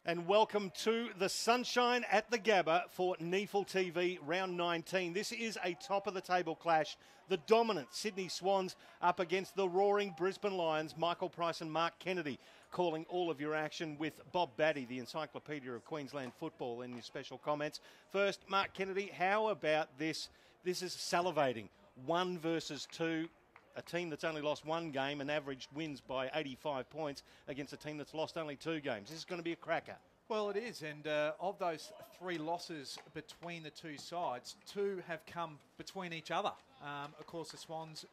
And welcome to the sunshine at the Gabba for NEAFL TV round 19. This is a top-of-the-table clash. The dominant Sydney Swans up against the roaring Brisbane Lions. Michael Price and Mark Kennedy calling all of your action with Bob Batty, the encyclopedia of Queensland football, in your special comments. First, Mark Kennedy, how about this? This is salivating. 1 versus 2. A team that's only lost 1 game and averaged wins by 85 points against a team that's lost only 2 games. This is going to be a cracker. Well, it is, and of those 3 losses between the 2 sides, 2 have come between each other. Of course, the Swans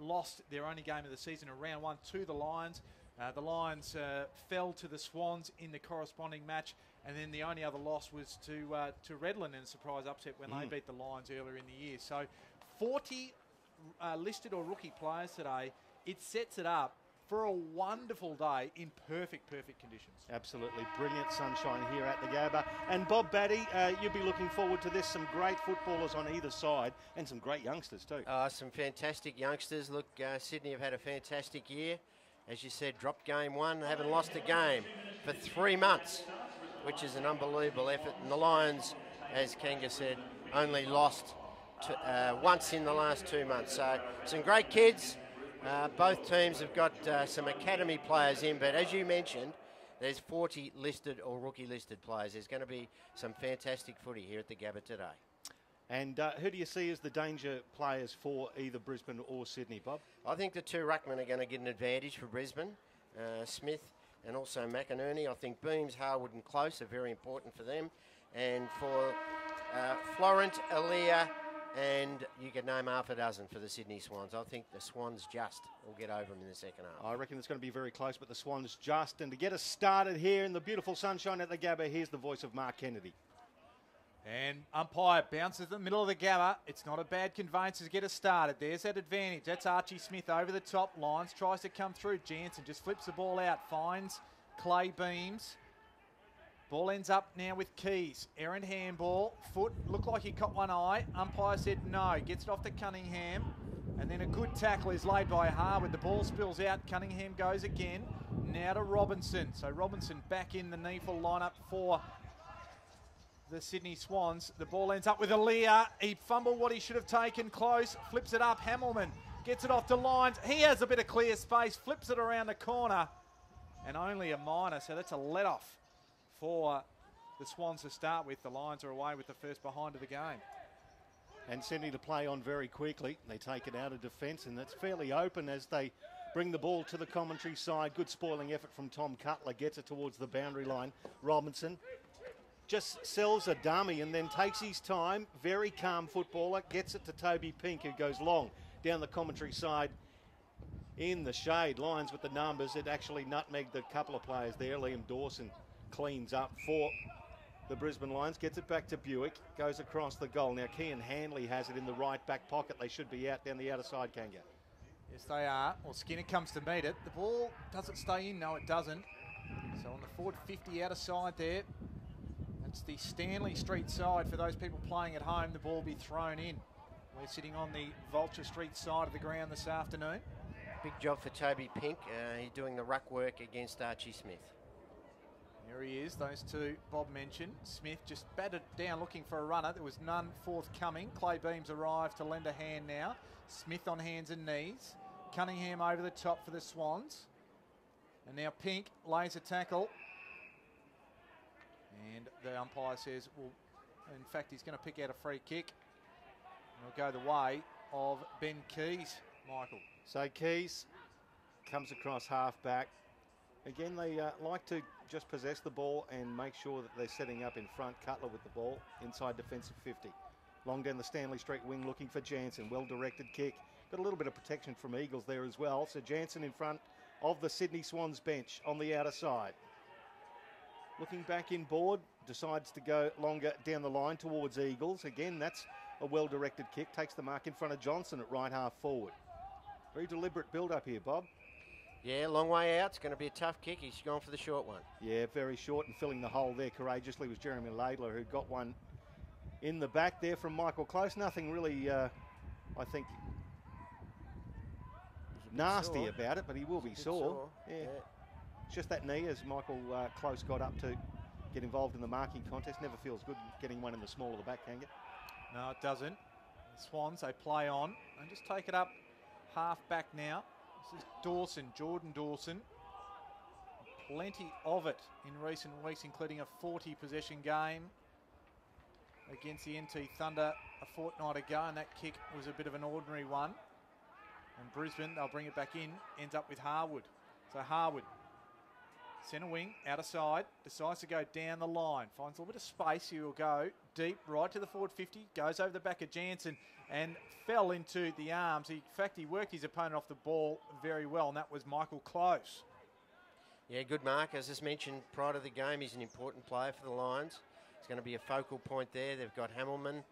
lost their only game of the season in round 1 to the Lions. The Lions fell to the Swans in the corresponding match, and then the only other loss was to Redland in a surprise upset when they beat the Lions earlier in the year. So 40 listed or rookie players today. It sets it up for a wonderful day in perfect conditions. Absolutely Brilliant sunshine here at the Gabba. And Bob Batty, you'll be looking forward to this. Some great footballers on either side and some great youngsters too. Some fantastic youngsters. Look, Sydney have had a fantastic year. As you said, dropped game 1, haven't lost a game for 3 months, which is an unbelievable effort. And the Lions, as Kanga said, only lost once in the last 2 months. So some great kids. Both teams have got some academy players in, but as you mentioned, there's 40 listed or rookie listed players. There's going to be some fantastic footy here at the Gabba today. And who do you see as the danger players for either Brisbane or Sydney, Bob? I think the 2 ruckmen are going to get an advantage for Brisbane, Smith and also McInerney. I think Beams, Harwood and Close are very important for them. And for Florent, Aaliyah, and you could name half a dozen for the Sydney Swans. I think the Swans just will get over them in the second half. I reckon it's going to be very close, but the Swans just. And to get us started here in the beautiful sunshine at the Gabba, here's the voice of Mark Kennedy. And umpire bounces the middle of the Gabba. It's not a bad conveyance to get us started. There's that advantage. That's Archie Smith over the top lines. Tries to come through. Jansen just flips the ball out. Finds Clay Beams. Ball ends up now with Keys. Errant handball. Foot looked like he caught one eye. Umpire said no. Gets it off to Cunningham. And then a good tackle is laid by Harwood. The ball spills out. Cunningham goes again. Now to Robinson. So Robinson back in the NEAFL lineup for the Sydney Swans. The ball ends up with Aaliyah. He fumbled what he should have taken. Close. Flips it up. Hamilman gets it off to Lyons. He has a bit of clear space. Flips it around the corner. And only a minor. So that's a let-off for the Swans to start with. The Lions are away with the first behind of the game. And Sydney to play on very quickly. They take it out of defence, and that's fairly open as they bring the ball to the commentary side. Good spoiling effort from Tom Cutler. Gets it towards the boundary line. Robinson just sells a dummy and then takes his time. Very calm footballer. Gets it to Toby Pink, who goes long down the commentary side in the shade. Lions with the numbers. It actually nutmegged a couple of players there. Liam Dawson cleans up for the Brisbane Lions. Gets it back to Buick. Goes across the goal. Now Kean Hanley has it in the right back pocket. They should be out down the outer side, Kanga. Yes, they are. Well, Skinner comes to meet it. The ball doesn't stay in. No, it doesn't. So on the forward 50 outer side there. It's the Stanley Street side for those people playing at home. The ball will be thrown in. We're sitting on the Vulture Street side of the ground this afternoon. Big job for Toby Pink. He's doing the ruck work against Archie Smith. There he is, those 2 Bob mentioned. Smith just batted down looking for a runner. There was none forthcoming. Clay Beams arrived to lend a hand now. Smith on hands and knees. Cunningham over the top for the Swans. And now Pink lays a tackle. And the umpire says, well, in fact, he's going to pick out a free kick. And it'll go the way of Ben Keys, Michael. So Keys comes across half back. Again, they like to just possess the ball and make sure that they're setting up in front. Cutler with the ball inside defensive 50. Long down the Stanley Street wing looking for Jansen. Well-directed kick. Got a little bit of protection from Eagles there as well. So Jansen in front of the Sydney Swans bench on the outer side. Looking back in board, decides to go longer down the line towards Eagles. Again, that's a well-directed kick. Takes the mark in front of Johnson at right half forward. Very deliberate build-up here, Bob. Yeah, long way out. It's going to be a tough kick. He's gone for the short one. Yeah, very short, and filling the hole there courageously was Jeremy Laidler, who got one in the back there from Michael Close. Nothing really, I think, nasty about it, but he will be sore. Yeah. It's just that knee, as Michael Close got up to get involved in the marking contest. Never feels good getting one in the small of the back, can it? No, it doesn't. The Swans, they play on and just take it up half back now. This is Dawson, Jordan Dawson. Plenty of it in recent weeks, including a 40 possession game against the NT Thunder a fortnight ago, and that kick was a bit of an ordinary one. And Brisbane, they'll bring it back in, ends up with Harwood. So Harwood, centre wing, outer side, decides to go down the line, finds a little bit of space. He will go deep, right to the forward 50, goes over the back of Jansen and fell into the arms. In fact, he worked his opponent off the ball very well, and that was Michael Close. Yeah, good mark. As I mentioned prior to the game, he's an important player for the Lions. He's going to be a focal point there. They've got Hamilman.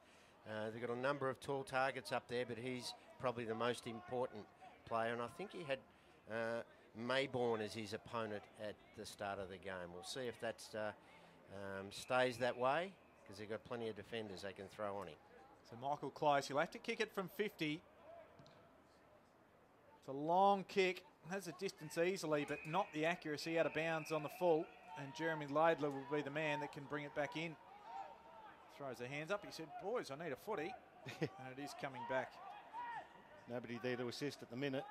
They've got a number of tall targets up there, but he's probably the most important player. And I think he had Maybourne as his opponent at the start of the game. We'll see if that stays that way, because they've got plenty of defenders they can throw on him. So Michael Close, he'll have to kick it from 50. It's a long kick, has a distance easily, but not the accuracy, out of bounds on the full. And Jeremy Laidler will be the man that can bring it back in. Throws the hands up. He said, boys, I need a footy. And it is coming back. Nobody there to assist at the minute.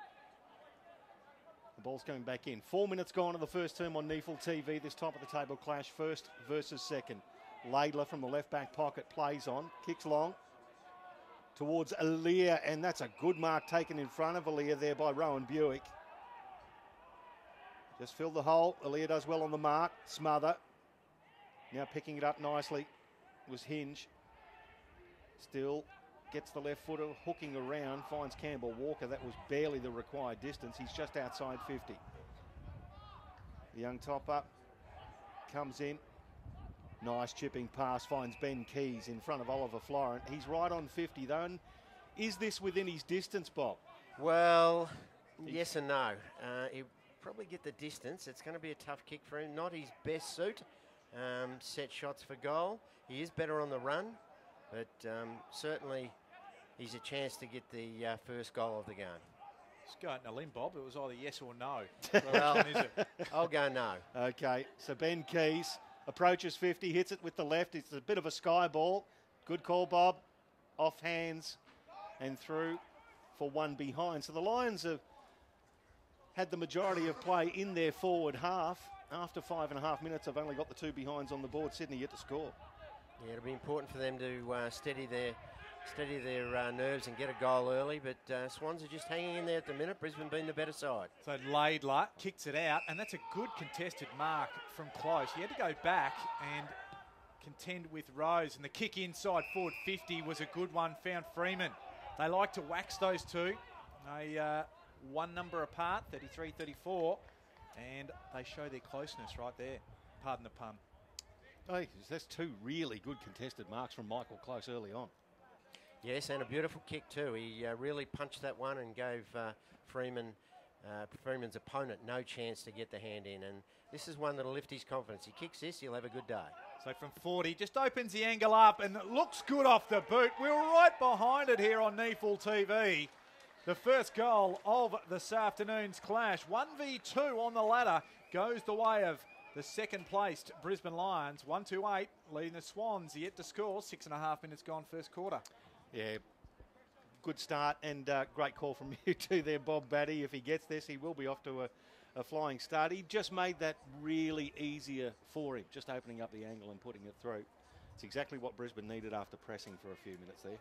The ball's coming back in. 4 minutes gone of the first term on NEAFL TV. This top of the table clash, first versus second. Laidler from the left back pocket plays on, kicks long towards Aaliyah, and that's a good mark taken in front of Aaliyah there by Rowan Buick. Just filled the hole. Aaliyah does well on the mark. Smother. Now picking it up nicely was Hinge. Still gets the left footer, hooking around, finds Campbell Walker. That was barely the required distance. He's just outside 50. The young top-up comes in. Nice chipping pass, finds Ben Keys in front of Oliver Florent. He's right on 50 though. And is this within his distance, Bob? Well, yes and no. He'll probably get the distance. It's going to be a tough kick for him. Not his best suit. Set shots for goal. He is better on the run, but certainly he's a chance to get the first goal of the game. Just go out in a limb, Bob. It was either yes or no. Well, Which one is it? I'll go no. Okay, so Ben Keys approaches 50, hits it with the left. It's a bit of a sky ball. Good call, Bob. Off hands and through for one behind. So the Lions have had the majority of play in their forward half. After 5.5 minutes, they've only got the two behinds on the board. Sydney yet to score. Yeah, it'll be important for them to steady their nerves and get a goal early, but Swans are just hanging in there at the minute. Brisbane being the better side. So Laidler kicks it out, and that's a good contested mark from Close. He had to go back and contend with Rose, and the kick inside forward 50 was a good one, found Freeman. They like to wax those two. They one number apart, 33-34, and they show their closeness right there. Pardon the pun. Oh, that's two really good contested marks from Michael Close early on. Yes, and a beautiful kick too. He really punched that one and gave Freeman's opponent no chance to get the hand in. And this is one that'll lift his confidence. He kicks this, he'll have a good day. So from 40, just opens the angle up and it looks good off the boot. We're right behind it here on NEAFL TV. The first goal of this afternoon's clash. 1v2 on the ladder goes the way of the second placed Brisbane Lions. 1-8, leading the Swans yet to score. 6.5 minutes gone first quarter. Yeah, good start and great call from you too there, Bob Batty. If he gets this, he will be off to a flying start. He just made that really easier for him, just opening up the angle and putting it through. It's exactly what Brisbane needed after pressing for a few minutes there.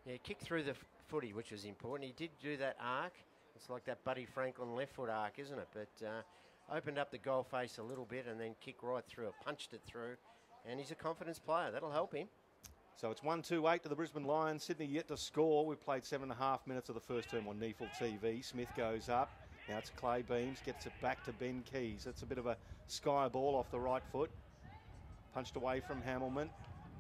Yeah, kick through the footy, which was important. He did do that arc. It's like that Buddy Franklin left foot arc, isn't it? But opened up the goal face a little bit and then kicked right through it, punched it through. And he's a confidence player. That'll help him. So it's 1-8 to the Brisbane Lions. Sydney yet to score. We've played 7.5 minutes of the first term on NEAFL TV. Smith goes up. Now it's Clay Beams. Gets it back to Ben Keys. That's a bit of a sky ball off the right foot. Punched away from Hamilman.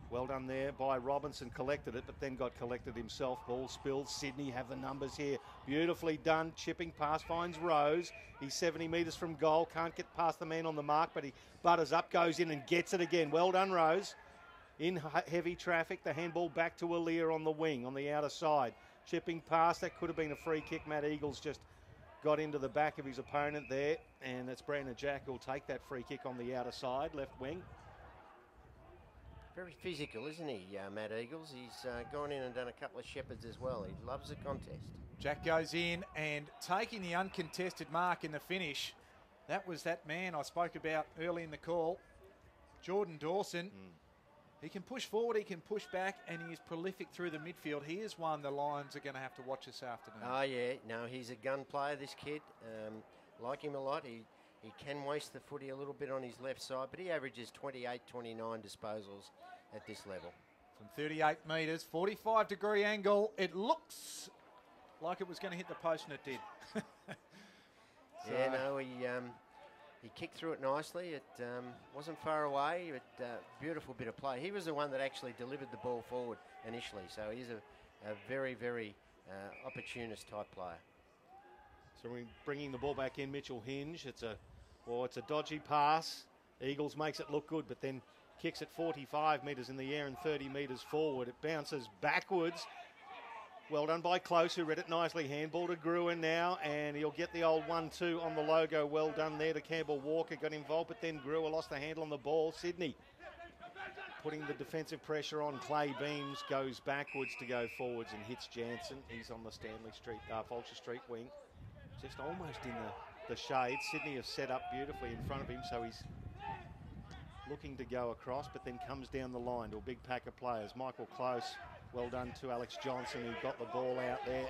Well done there by Robinson. Collected it, but then got collected himself. Ball spilled. Sydney have the numbers here. Beautifully done. Chipping pass finds Rose. He's 70 metres from goal. Can't get past the man on the mark, but he butters up, goes in and gets it again. Well done, Rose. In heavy traffic, the handball back to Aaliyah on the wing, on the outer side. Chipping pass, that could have been a free kick. Matt Eagles just got into the back of his opponent there, and it's Brandon Jack who'll take that free kick on the outer side, left wing. Very physical, isn't he, Matt Eagles? He's gone in and done a couple of shepherds as well. He loves a contest. Jack goes in and taking the uncontested mark in the finish. That was that man I spoke about early in the call, Jordan Dawson. He can push forward, he can push back, and he is prolific through the midfield. He is one the Lions are going to have to watch this afternoon. Oh, yeah. No, he's a gun player, this kid. Like him a lot. He can waste the footy a little bit on his left side, but he averages 28, 29 disposals at this level. From 38 metres, 45-degree angle. It looks like it was going to hit the post, and it did. Yeah, no, he kicked through it nicely. It wasn't far away, but beautiful bit of play. He was the one that actually delivered the ball forward initially, so he's a very, very opportunist type player. So we're bringing the ball back in, Mitchell Hinge. It's a dodgy pass. Eagles makes it look good, but then kicks it 45 metres in the air and 30 metres forward. It bounces backwards. Well done by Close, who read it nicely. Handball to Gruen now, and he'll get the old 1-2 on the logo. Well done there to Campbell Walker. Got involved, but then Gruen lost the handle on the ball. Sydney putting the defensive pressure on. Clay Beams goes backwards to go forwards and hits Jansen. He's on the Fulcher Street wing. Just almost in the shade. Sydney have set up beautifully in front of him, so he's looking to go across, but then comes down the line to a big pack of players. Michael Close, well done to Alex Johnson, who got the ball out there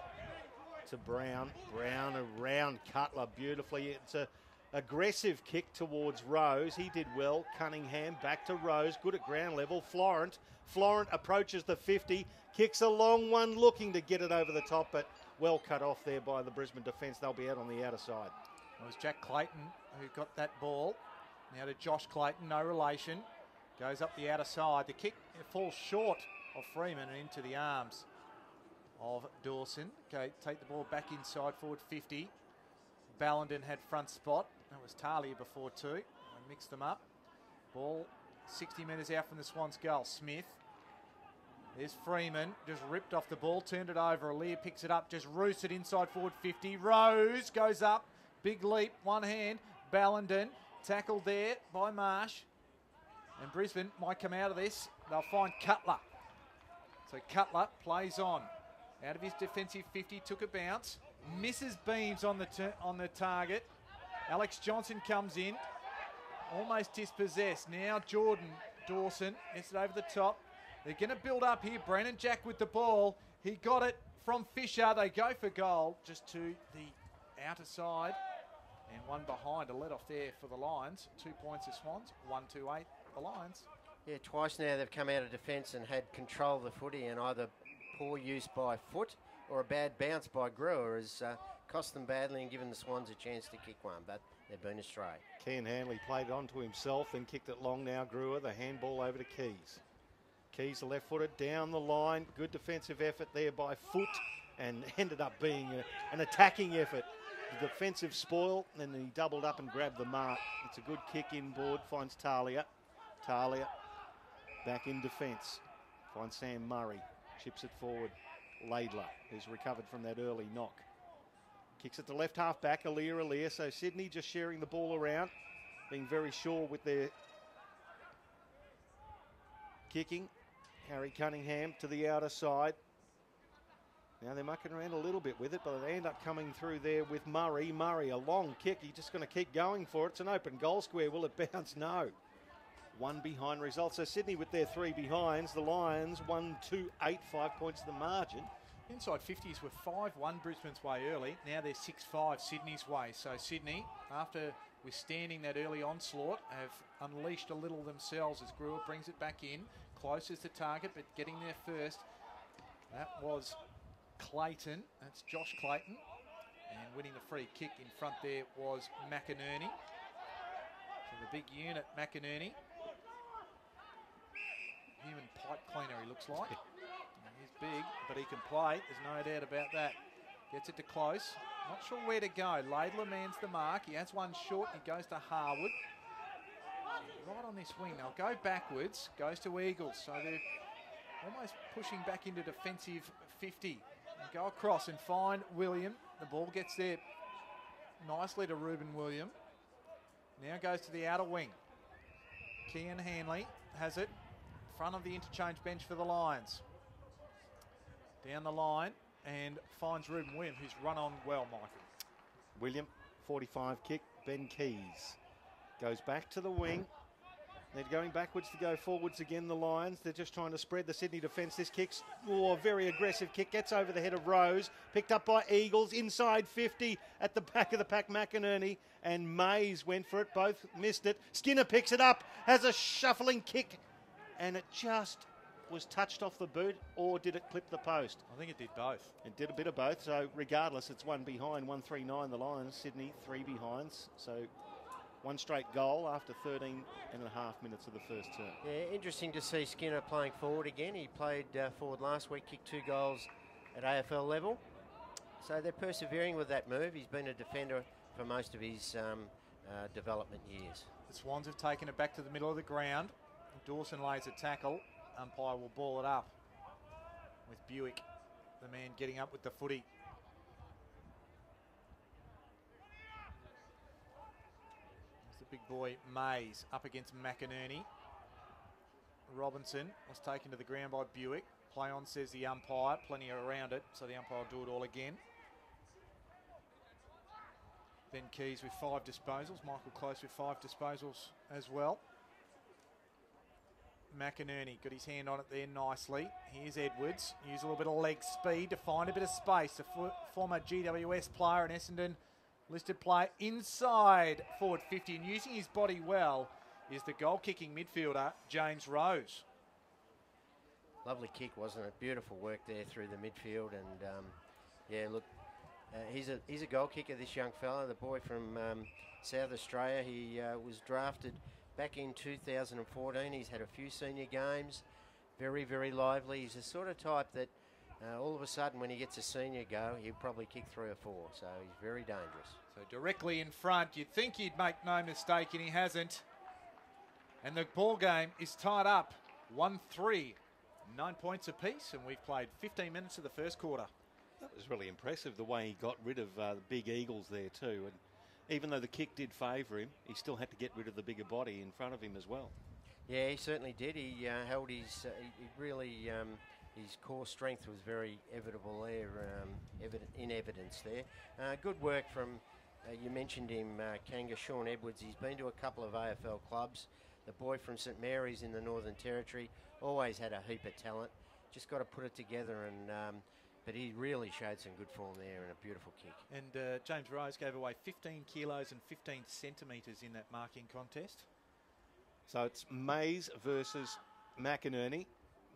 to Brown. Brown around Cutler beautifully. It's a aggressive kick towards Rose. He did well. Cunningham back to Rose. Good at ground level. Florent approaches the 50. Kicks a long one, looking to get it over the top, but well cut off there by the Brisbane defence. They'll be out on the outer side. It was Jack Clayton who got that ball. Now to Josh Clayton, no relation. Goes up the outer side. The kick falls short of Freeman and into the arms of Dawson. Okay, take the ball back inside, forward 50. Ballenden had front spot. That was Talia before too. I mixed them up. Ball 60 metres out from the Swans' goal. Smith. There's Freeman, just ripped off the ball, turned it over. Aaliyah picks it up, just roosts it inside forward 50. Rose goes up, big leap, one hand. Ballenden, tackled there by Marsh. And Brisbane might come out of this. They'll find Cutler. So Cutler plays on. Out of his defensive 50, took a bounce. Misses Beams on the target. Alex Johnson comes in, almost dispossessed. Now Jordan Dawson gets it over the top. They're going to build up here. Brandon Jack with the ball. He got it from Fisher. They go for goal just to the outer side. And one behind, a let off there for the Lions. 2 points of Swans, 1-8 the Lions. Yeah, twice now they've come out of defence and had control of the footy, and either poor use by foot or a bad bounce by Brewer has cost them badly and given the Swans a chance to kick one, but they've been astray. Kean Hanley played it onto himself, then kicked it long now. Brewer, the handball over to Keys. Keys, the left-footed, down the line. Good defensive effort there by Foot, and ended up being an attacking effort. The defensive spoil, and then he doubled up and grabbed the mark. It's a good kick inboard, finds Talia. Talia back in defence. Finds Sam Murray, chips it forward. Laidler, who's recovered from that early knock. Kicks it to left half back, Aaliyah. So Sydney just sharing the ball around, being very sure with their kicking. Harry Cunningham to the outer side. Now they're mucking around a little bit with it, but they end up coming through there with Murray. Murray, a long kick. He's just going to keep going for it. It's an open goal square. Will it bounce? No. One behind result. So Sydney with their three behinds. The Lions 1-2-8, 5 points to the margin. Inside 50s were 5-1 Brisbane's way early. Now they're 6-5 Sydney's way. So Sydney, after withstanding that early onslaught, have unleashed a little themselves as Brewer brings it back in. Close as the target, but getting there first. That was Clayton. That's Josh Clayton. And winning the free kick in front there was McInerney. So the big unit, McInerney. Human pipe cleaner, he looks like. He's big, but he can play. There's no doubt about that. Gets it to Close. Not sure where to go. Laidler mans the mark. He has one short. He goes to Harwood. Right on this wing. They'll go backwards. Goes to Eagles. So they're almost pushing back into defensive 50. And go across and find William. The ball gets there nicely to Reuben William. Now goes to the outer wing. Kean Hanley has it. front of the interchange bench for the Lions. Down the line and finds Ruben William, who's run on well, Michael. William, 45 kick. Ben Keys goes back to the wing. They're going backwards to go forwards again, the Lions. They're just trying to spread the Sydney defence. This kick's a very aggressive kick. Gets over the head of Rose. Picked up by Eagles. Inside 50 at the back of the pack. McInerney and Mays went for it. Both missed it. Skinner picks it up. Has a shuffling kick. And it just was touched off the boot, or did it clip the post? I think it did both. It did a bit of both. So regardless, it's one behind, 139 the Lions. Sydney, 3 behinds. So one straight goal after 13 and a half minutes of the first term. Yeah, interesting to see Skinner playing forward again. He played forward last week, kicked 2 goals at AFL level. So they're persevering with that move. He's been a defender for most of his development years. The Swans have taken it back to the middle of the ground. Dawson lays a tackle. Umpire will ball it up with Buick, the man getting up with the footy. Big boy Mays up against McInerney. Robinson was taken to the ground by Buick. Play on, says the umpire. Plenty around it, so the umpire will do it all again. Ben Keys with 5 disposals. Michael Close with 5 disposals as well. McInerney got his hand on it there nicely. Here's Edwards. Use a little bit of leg speed to find a bit of space. The former GWS player and Essendon listed player inside forward 50, and using his body well is the goal-kicking midfielder, James Rose. Lovely kick, wasn't it? Beautiful work there through the midfield, and yeah, look, he's a goal kicker, this young fella, the boy from South Australia. He was drafted back in 2014. He's had a few senior games, very, very lively. He's the sort of type that all of a sudden when he gets a senior go, he'll probably kick 3 or 4, so he's very dangerous. So directly in front, you'd think he'd make no mistake, and he hasn't. And the ball game is tied up, 1-3, 9 points apiece, and we've played 15 minutes of the first quarter. That was really impressive, the way he got rid of the big Eagles there too. And even though the kick did favour him, he still had to get rid of the bigger body in front of him as well. Yeah, he certainly did. He held his, he really, his core strength was very evident in evidence there. Good work from, you mentioned him, Kanga, Sean Edwards. He's been to a couple of AFL clubs. The boy from St Mary's in the Northern Territory, always had a heap of talent. Just got to put it together, and but he really showed some good form there and a beautiful kick. And James Rose gave away 15 kilos and 15 centimetres in that marking contest. So it's Mays versus McInerney.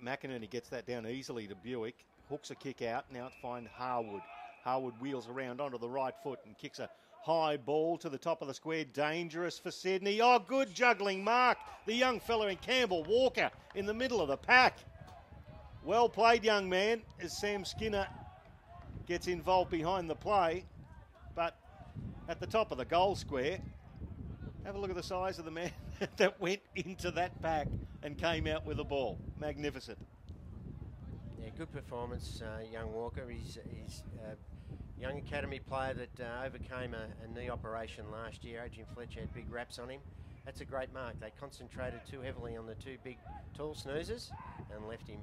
McInerney gets that down easily to Buick, hooks a kick out. Now it's find Harwood. Harwood wheels around onto the right foot and kicks a high ball to the top of the square. Dangerous for Sydney. Oh, good juggling mark. The young fella in Campbell Walker in the middle of the pack. Well played, young man, as Sam Skinner gets involved behind the play. But at the top of the goal square, have a look at the size of the man that went into that pack and came out with the ball. Magnificent. Yeah, good performance, young Walker. He's a young academy player that overcame a knee operation last year. Adrian Fletcher had big raps on him. That's a great mark. They concentrated too heavily on the 2 big tall snoozers and left him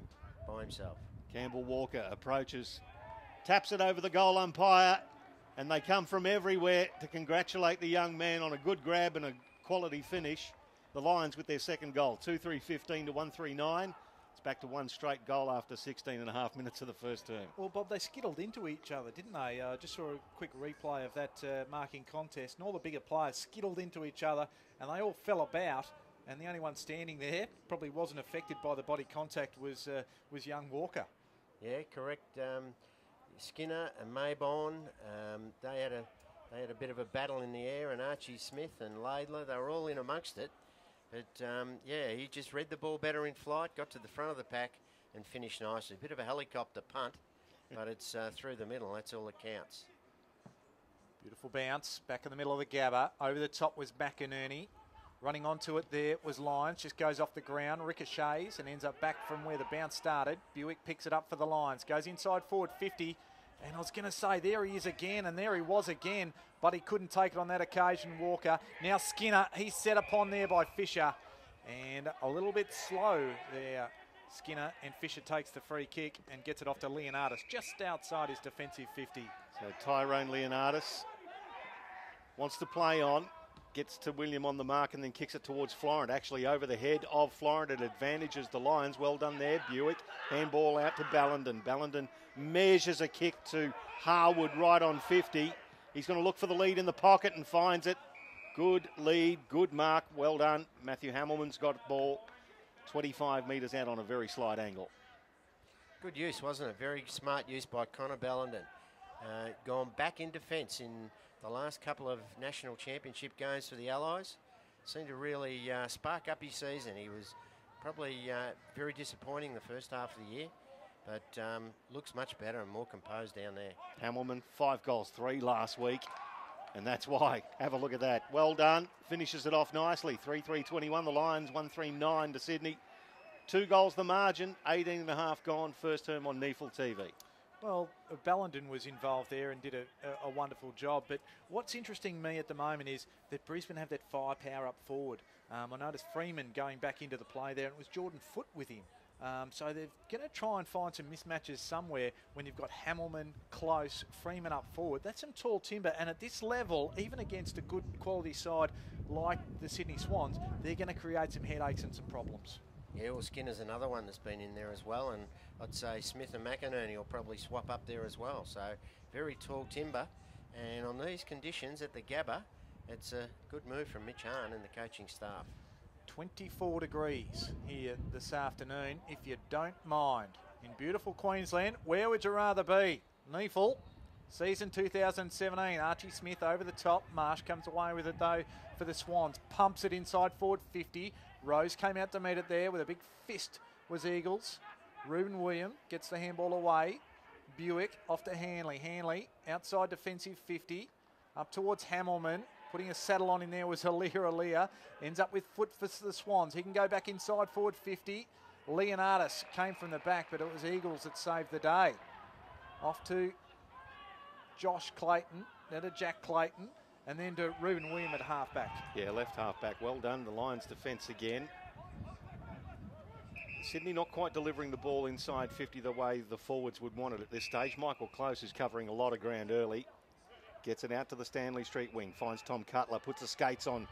by himself. Campbell Walker approaches, taps it over the goal umpire, and they come from everywhere to congratulate the young man on a good grab and a quality finish. The Lions with their second goal, 2-3-15 to 1-3-9. It's back to one straight goal after 16 and a half minutes of the first term. Well, Bob, they skittled into each other, didn't they? Just saw a quick replay of that marking contest, and all the bigger players skittled into each other, and they all fell about. And the only one standing there, probably wasn't affected by the body contact, was young Walker. Yeah, correct. Skinner and Maybon, they had a bit of a battle in the air, and Archie Smith and Laidler, they were all in amongst it. But yeah, he just read the ball better in flight, got to the front of the pack and finished nicely. A bit of a helicopter punt, but it's through the middle. That's all that counts. Beautiful bounce back in the middle of the Gabba. Over the top was McInerney. Running onto it there was Lions, just goes off the ground, ricochets and ends up back from where the bounce started. Buick picks it up for the Lions, goes inside forward 50, and I was going to say, there he is again, and there he was again, but he couldn't take it on that occasion, Walker. Now Skinner, he's set upon there by Fisher, And a little bit slow there, Skinner, and Fisher takes the free kick and gets it off to Leonardis just outside his defensive 50. So Tyrone Leonardis wants to play on, gets to William on the mark and then kicks it towards Florent, actually over the head of Florent. It advantages the Lions. Well done there, Buick. Handball out to Ballenden. Ballenden measures a kick to Harwood right on 50. He's going to look for the lead in the pocket and finds it. Good lead, good mark, well done. Matthew Hamilman's got ball 25 metres out on a very slight angle. Good use, wasn't it? Very smart use by Connor Ballenden. Gone back in defence in the last couple of national championship games for the Allies. Seemed to really spark up his season. He was probably very disappointing the first half of the year, but looks much better and more composed down there. Hamilman, 5 goals, 3 last week. And that's why. Have a look at that. Well done. Finishes it off nicely. 3-3-21. The Lions 1-3-9 to Sydney. 2 goals the margin. 18.5 gone. First term on NEAFL TV. Well, Ballenden was involved there and did a wonderful job. But what's interesting me at the moment is that Brisbane have that firepower up forward. I noticed Freeman going back into the play there, and it was Jordan Foote with him. So they're going to try and find some mismatches somewhere when you've got Hamilman, Close, Freeman up forward. That's some tall timber, and at this level, even against a good quality side like the Sydney Swans, they're going to create some headaches and some problems. Yeah, well, Skinner's another one that's been in there as well, and I'd say Smith and McInerney will probably swap up there as well. So very tall timber, and on these conditions at the Gabba, it's a good move from Mitch Hahn and the coaching staff. 24 degrees here this afternoon, if you don't mind. In beautiful Queensland, where would you rather be? NEAFL, season 2017. Archie Smith over the top. Marsh comes away with it though for the Swans. Pumps it inside forward 50. Rose came out to meet it there with a big fist was Eagles. Ruben William gets the handball away. Buick off to Hanley. Hanley outside defensive 50. Up towards Hamilman. Putting a saddle on in there was Alia. Ends up with Foot for the Swans. He can go back inside forward 50. Leonardis came from the back, but it was Eagles that saved the day. Off to Josh Clayton, then to Jack Clayton, and then to Ruben William at halfback. Yeah, left halfback. Well done. The Lions defence again. Sydney not quite delivering the ball inside 50 the way the forwards would want it at this stage. Michael Close is covering a lot of ground early. Gets it out to the Stanley Street wing. Finds Tom Cutler. Puts the skates on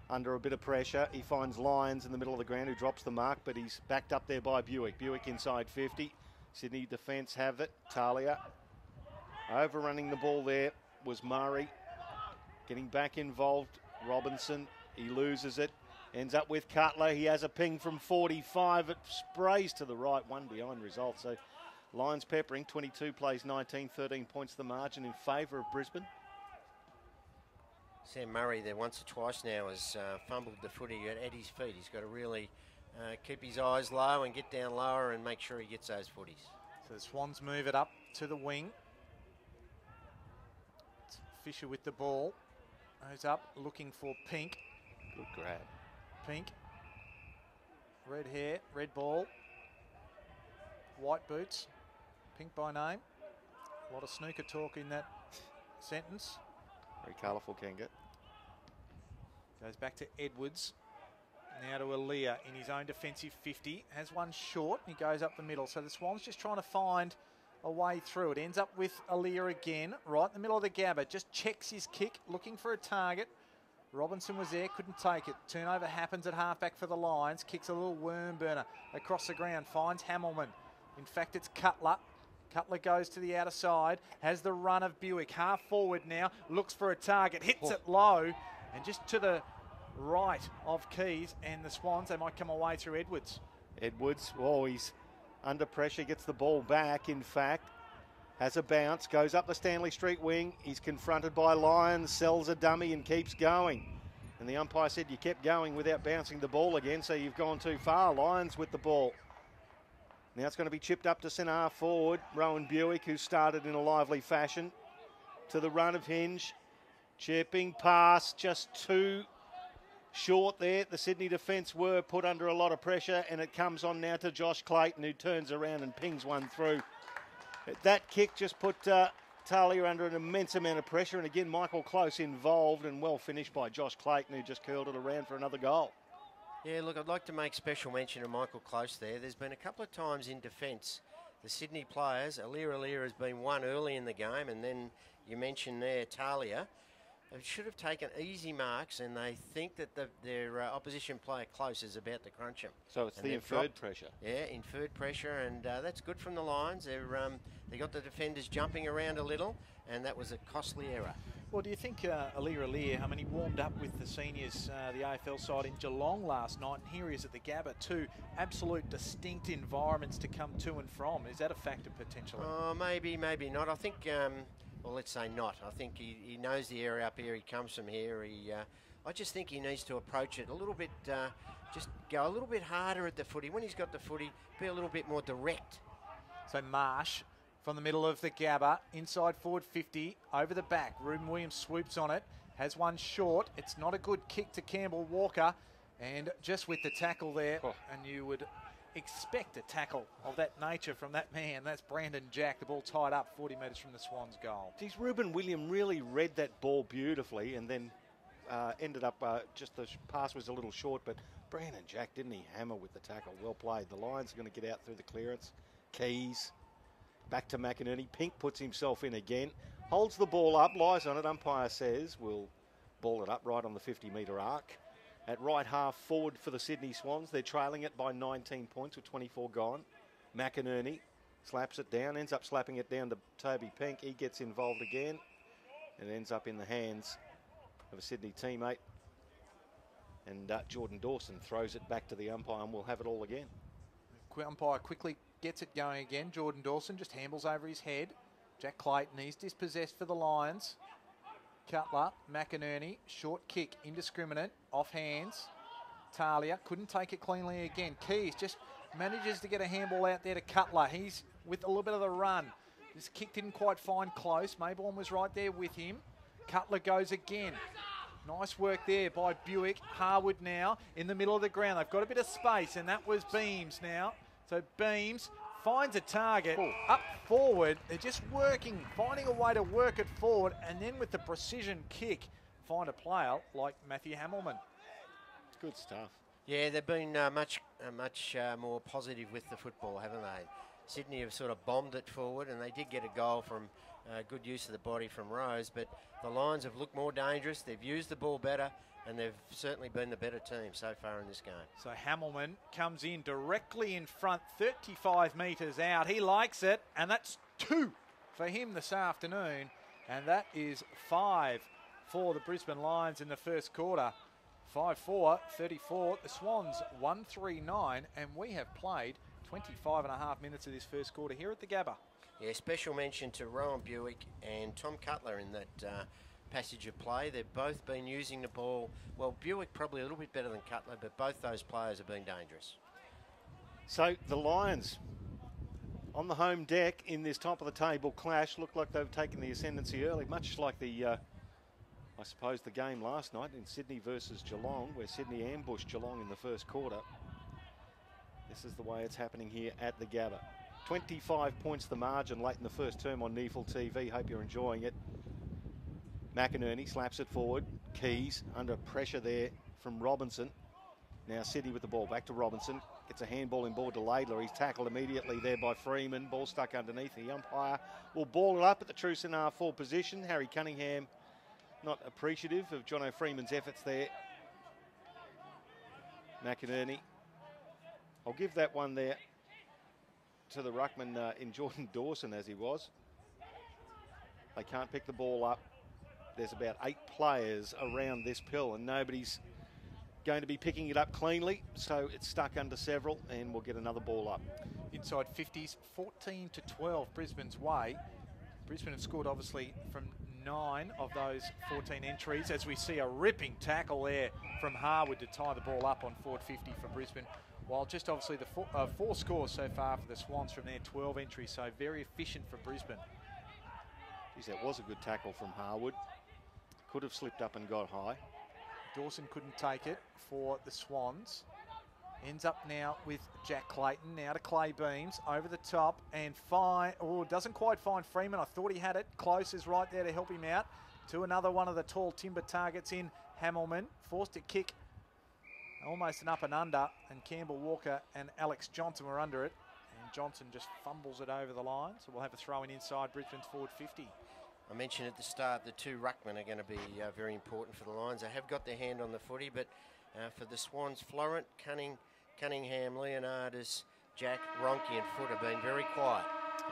under a bit of pressure. He finds Lyons in the middle of the ground who drops the mark, but he's backed up there by Buick. Buick inside 50. Sydney defence have it. Talia overrunning the ball there was Murray. Getting back involved. Robinson. He loses it. Ends up with Cutler. He has a ping from 45. It sprays to the right. One behind result. So Lions peppering. 22 plays 19. 13 points the margin in favour of Brisbane. Sam Murray there once or twice now has fumbled the footy at his feet. He's got to really keep his eyes low and get down lower and make sure he gets those footies. So the Swans move it up to the wing. It's Fisher with the ball. Goes up looking for Pink. Good grab. Pink. Red hair, red ball. White boots. Pink by name. A lot of snooker talk in that sentence. Very colourful, Kenga. Goes back to Edwards. Now to Aaliyah in his own defensive 50. Has one short. He goes up the middle. So the Swans just trying to find a way through. It ends up with Aaliyah again. Right in the middle of the Gabba. Just checks his kick. Looking for a target. Robinson was there. Couldn't take it. Turnover happens at halfback for the Lions. Kicks a little worm burner across the ground. Finds Hamilman. In fact, it's Cutler. Cutler goes to the outer side. Has the run of Buick. Half forward now. Looks for a target. Hits it low. And just to the right of Keys and the Swans, they might come away through Edwards. Edwards, oh, he's under pressure, gets the ball back, in fact. Has a bounce, goes up the Stanley Street wing. He's confronted by Lyons, sells a dummy and keeps going. And the umpire said you kept going without bouncing the ball again, so you've gone too far. Lyons with the ball. Now it's going to be chipped up to centre half forward. Rowan Buick, who started in a lively fashion. To the run of Hinge. Chipping pass, just too short there. The Sydney defence were put under a lot of pressure, and it comes on now to Josh Clayton, who turns around and pings one through. That kick just put Talia under an immense amount of pressure, and again Michael Close involved, and well finished by Josh Clayton, who just curled it around for another goal. Yeah, look, I'd like to make special mention of Michael Close there. There's been a couple of times in defence, the Sydney players, Alira has been one early in the game, and then you mentioned there Talia. They should have taken easy marks, and they think that their opposition player Close is about to crunch them. So it's the inferred pressure. Yeah, inferred pressure, and that's good from the Lions. They got the defenders jumping around a little, and that was a costly error. Well, do you think Alira, I mean, he warmed up with the seniors, the AFL side in Geelong last night, and here he is at the Gabba, two absolute distinct environments to come to and from. Is that a factor potentially? Oh, maybe not. I think, well, let's say not. I think he knows the area up here. He comes from here. I just think he needs to approach it a little bit, just go a little bit harder at the footy. When he's got the footy, be a little bit more direct. So Marsh from the middle of the Gabba, inside forward 50, over the back. Ruben Williams swoops on it, has one short. It's not a good kick to Campbell Walker, and just with the tackle there, and you would expect a tackle of that nature from that man. That's Brandon Jack, the ball tied up 40 metres from the Swans' goal. Geez, Ruben Williams really read that ball beautifully and then ended up, just the pass was a little short, but Brandon Jack, didn't he hammer with the tackle? Well played. The Lions are going to get out through the clearance. Keys. Back to McInerney. Pink puts himself in again. Holds the ball up, lies on it. Umpire says we'll ball it up right on the 50-metre arc. At right half forward for the Sydney Swans. They're trailing it by 19 points with 24 gone. McInerney slaps it down, ends up slapping it down to Toby Pink. He gets involved again and ends up in the hands of a Sydney teammate. And Jordan Dawson throws it back to the umpire and we'll have it all again. Umpire quickly gets it going again. Jordan Dawson just handles over his head. Jack Clayton, he's dispossessed for the Lions. Cutler, McInerney, short kick, indiscriminate, off hands. Talia couldn't take it cleanly again. Keys just manages to get a handball out there to Cutler. He's with a little bit of the run. This kick didn't quite find Close. Mayborn was right there with him. Cutler goes again. Nice work there by Buick. Harwood now in the middle of the ground. They've got a bit of space, and that was Beams now. So Beams finds a target up forward. They're just working, finding a way to work it forward, and then with the precision kick, find a player like Matthew Hamilman. Good stuff. Yeah, they've been much more positive with the football, haven't they? Sydney have sort of bombed it forward, and they did get a goal from good use of the body from Rose, but the Lions have looked more dangerous. They've used the ball better, and they've certainly been the better team so far in this game. So Hamilman comes in directly in front, 35 metres out. He likes it, and that's 2 for him this afternoon. And that is 5 for the Brisbane Lions in the first quarter. 5-4, 34. The Swans 1-3-9, and we have played 25 and a half minutes of this first quarter here at the Gabba. Yeah, special mention to Rowan Buick and Tom Cutler in that passage of play. They've both been using the ball. Well, Buick probably a little bit better than Cutler, but both those players have been dangerous. So the Lions on the home deck in this top of the table clash look like they've taken the ascendancy early, much like the, I suppose, the game last night in Sydney versus Geelong, where Sydney ambushed Geelong in the first quarter. This is the way it's happening here at the Gabba. 25 points the margin late in the first term on NEAFL TV. Hope you're enjoying it. McInerney slaps it forward. Keys under pressure there from Robinson. Now Sydney with the ball. Back to Robinson. Gets a handball in board to Laidler. He's tackled immediately there by Freeman. Ball stuck underneath. The umpire will ball it up at the true centre full position. Harry Cunningham not appreciative of Jono Freeman's efforts there. McInerney. I'll give that one there to the ruckman in Jordan Dawson as he was. They can't pick the ball up. There's about 8 players around this pill and nobody's going to be picking it up cleanly, so it's stuck under several and we'll get another ball up. Inside 50s, 14-12 Brisbane's way. Brisbane have scored obviously from 9 of those 14 entries as we see a ripping tackle there from Harwood to tie the ball up on forward 50 for Brisbane. While just obviously the 4 scores so far for the Swans from their 12 entries, so very efficient for Brisbane. Geez, that was a good tackle from Harwood. Could have slipped up and got high. Dawson couldn't take it for the Swans. Ends up now with Jack Clayton, now to Clay Beams, over the top, and doesn't quite find Freeman. I thought he had it. Close is right there to help him out. To another one of the tall timber targets in Hamilman. Forced to kick Almost an up and under, and Campbell Walker and Alex Johnson were under it. And Johnson just fumbles it over the line, so we'll have a throw in inside Brisbane's forward 50. I mentioned at the start the two ruckmen are going to be very important for the Lions. They have got their hand on the footy, but for the Swans, Florent, Cunningham, Leonardis, Jack, Ronke and Foot have been very quiet.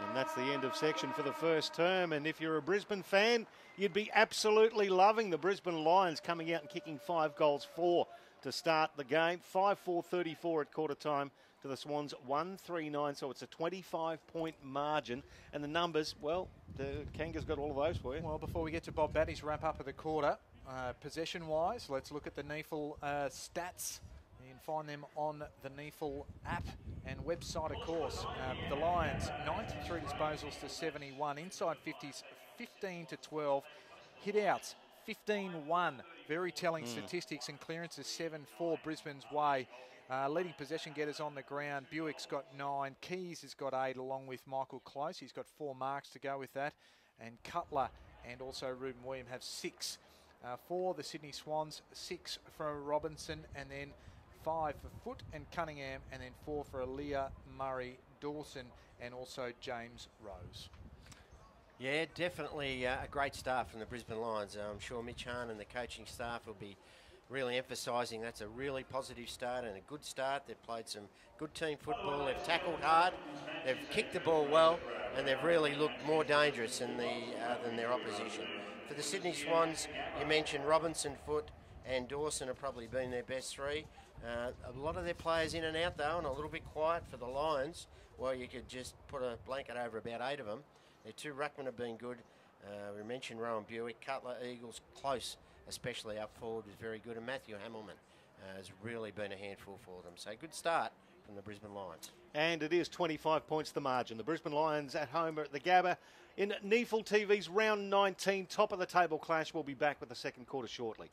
And that's the end of section for the first term. And if you're a Brisbane fan, you'd be absolutely loving the Brisbane Lions coming out and kicking 5 goals, 4 to start the game. 5-4-34 at quarter time to the Swans, 1-3-9. So it's a 25-point margin. And the numbers, well, the Kangas got all of those for you. Well, before we get to Bob Batty's wrap up of the quarter, possession-wise, let's look at the NEAFL stats. You can find them on the NEAFL app and website, of course. The Lions, 93 disposals to 71. Inside 50s, 15 to 12. Hit-outs, 15-1. Very telling statistics, and clearances 7-4 Brisbane's way. Leading possession getters on the ground. Buick's got 9. Keys has got 8, along with Michael Close. He's got 4 marks to go with that. And Cutler and also Ruben William have 6 for the Sydney Swans. 6 for Robinson, and then 5 for Foot and Cunningham, and then 4 for Aaliyah, Murray, Dawson, and also James Rose. Yeah, definitely a great start from the Brisbane Lions. I'm sure Mitch Hahn and the coaching staff will be really emphasising that's a really positive start and a good start. They've played some good team football. They've tackled hard. They've kicked the ball well, and they've really looked more dangerous than their opposition. For the Sydney Swans, you mentioned Robinson, Foot, and Dawson have probably been their best 3. A lot of their players in and out though, and a little bit quiet for the Lions. Well, you could just put a blanket over about 8 of them. Their 2 ruckmen have been good. We mentioned Rowan Buick, Cutler, Eagles, Close, especially up forward, was very good, and Matthew Hamilman has really been a handful for them. So good start from the Brisbane Lions. And it is 25 points the margin. The Brisbane Lions at home at the Gabba in NEAFL TV's round 19 top of the table clash. We'll be back with the second quarter shortly.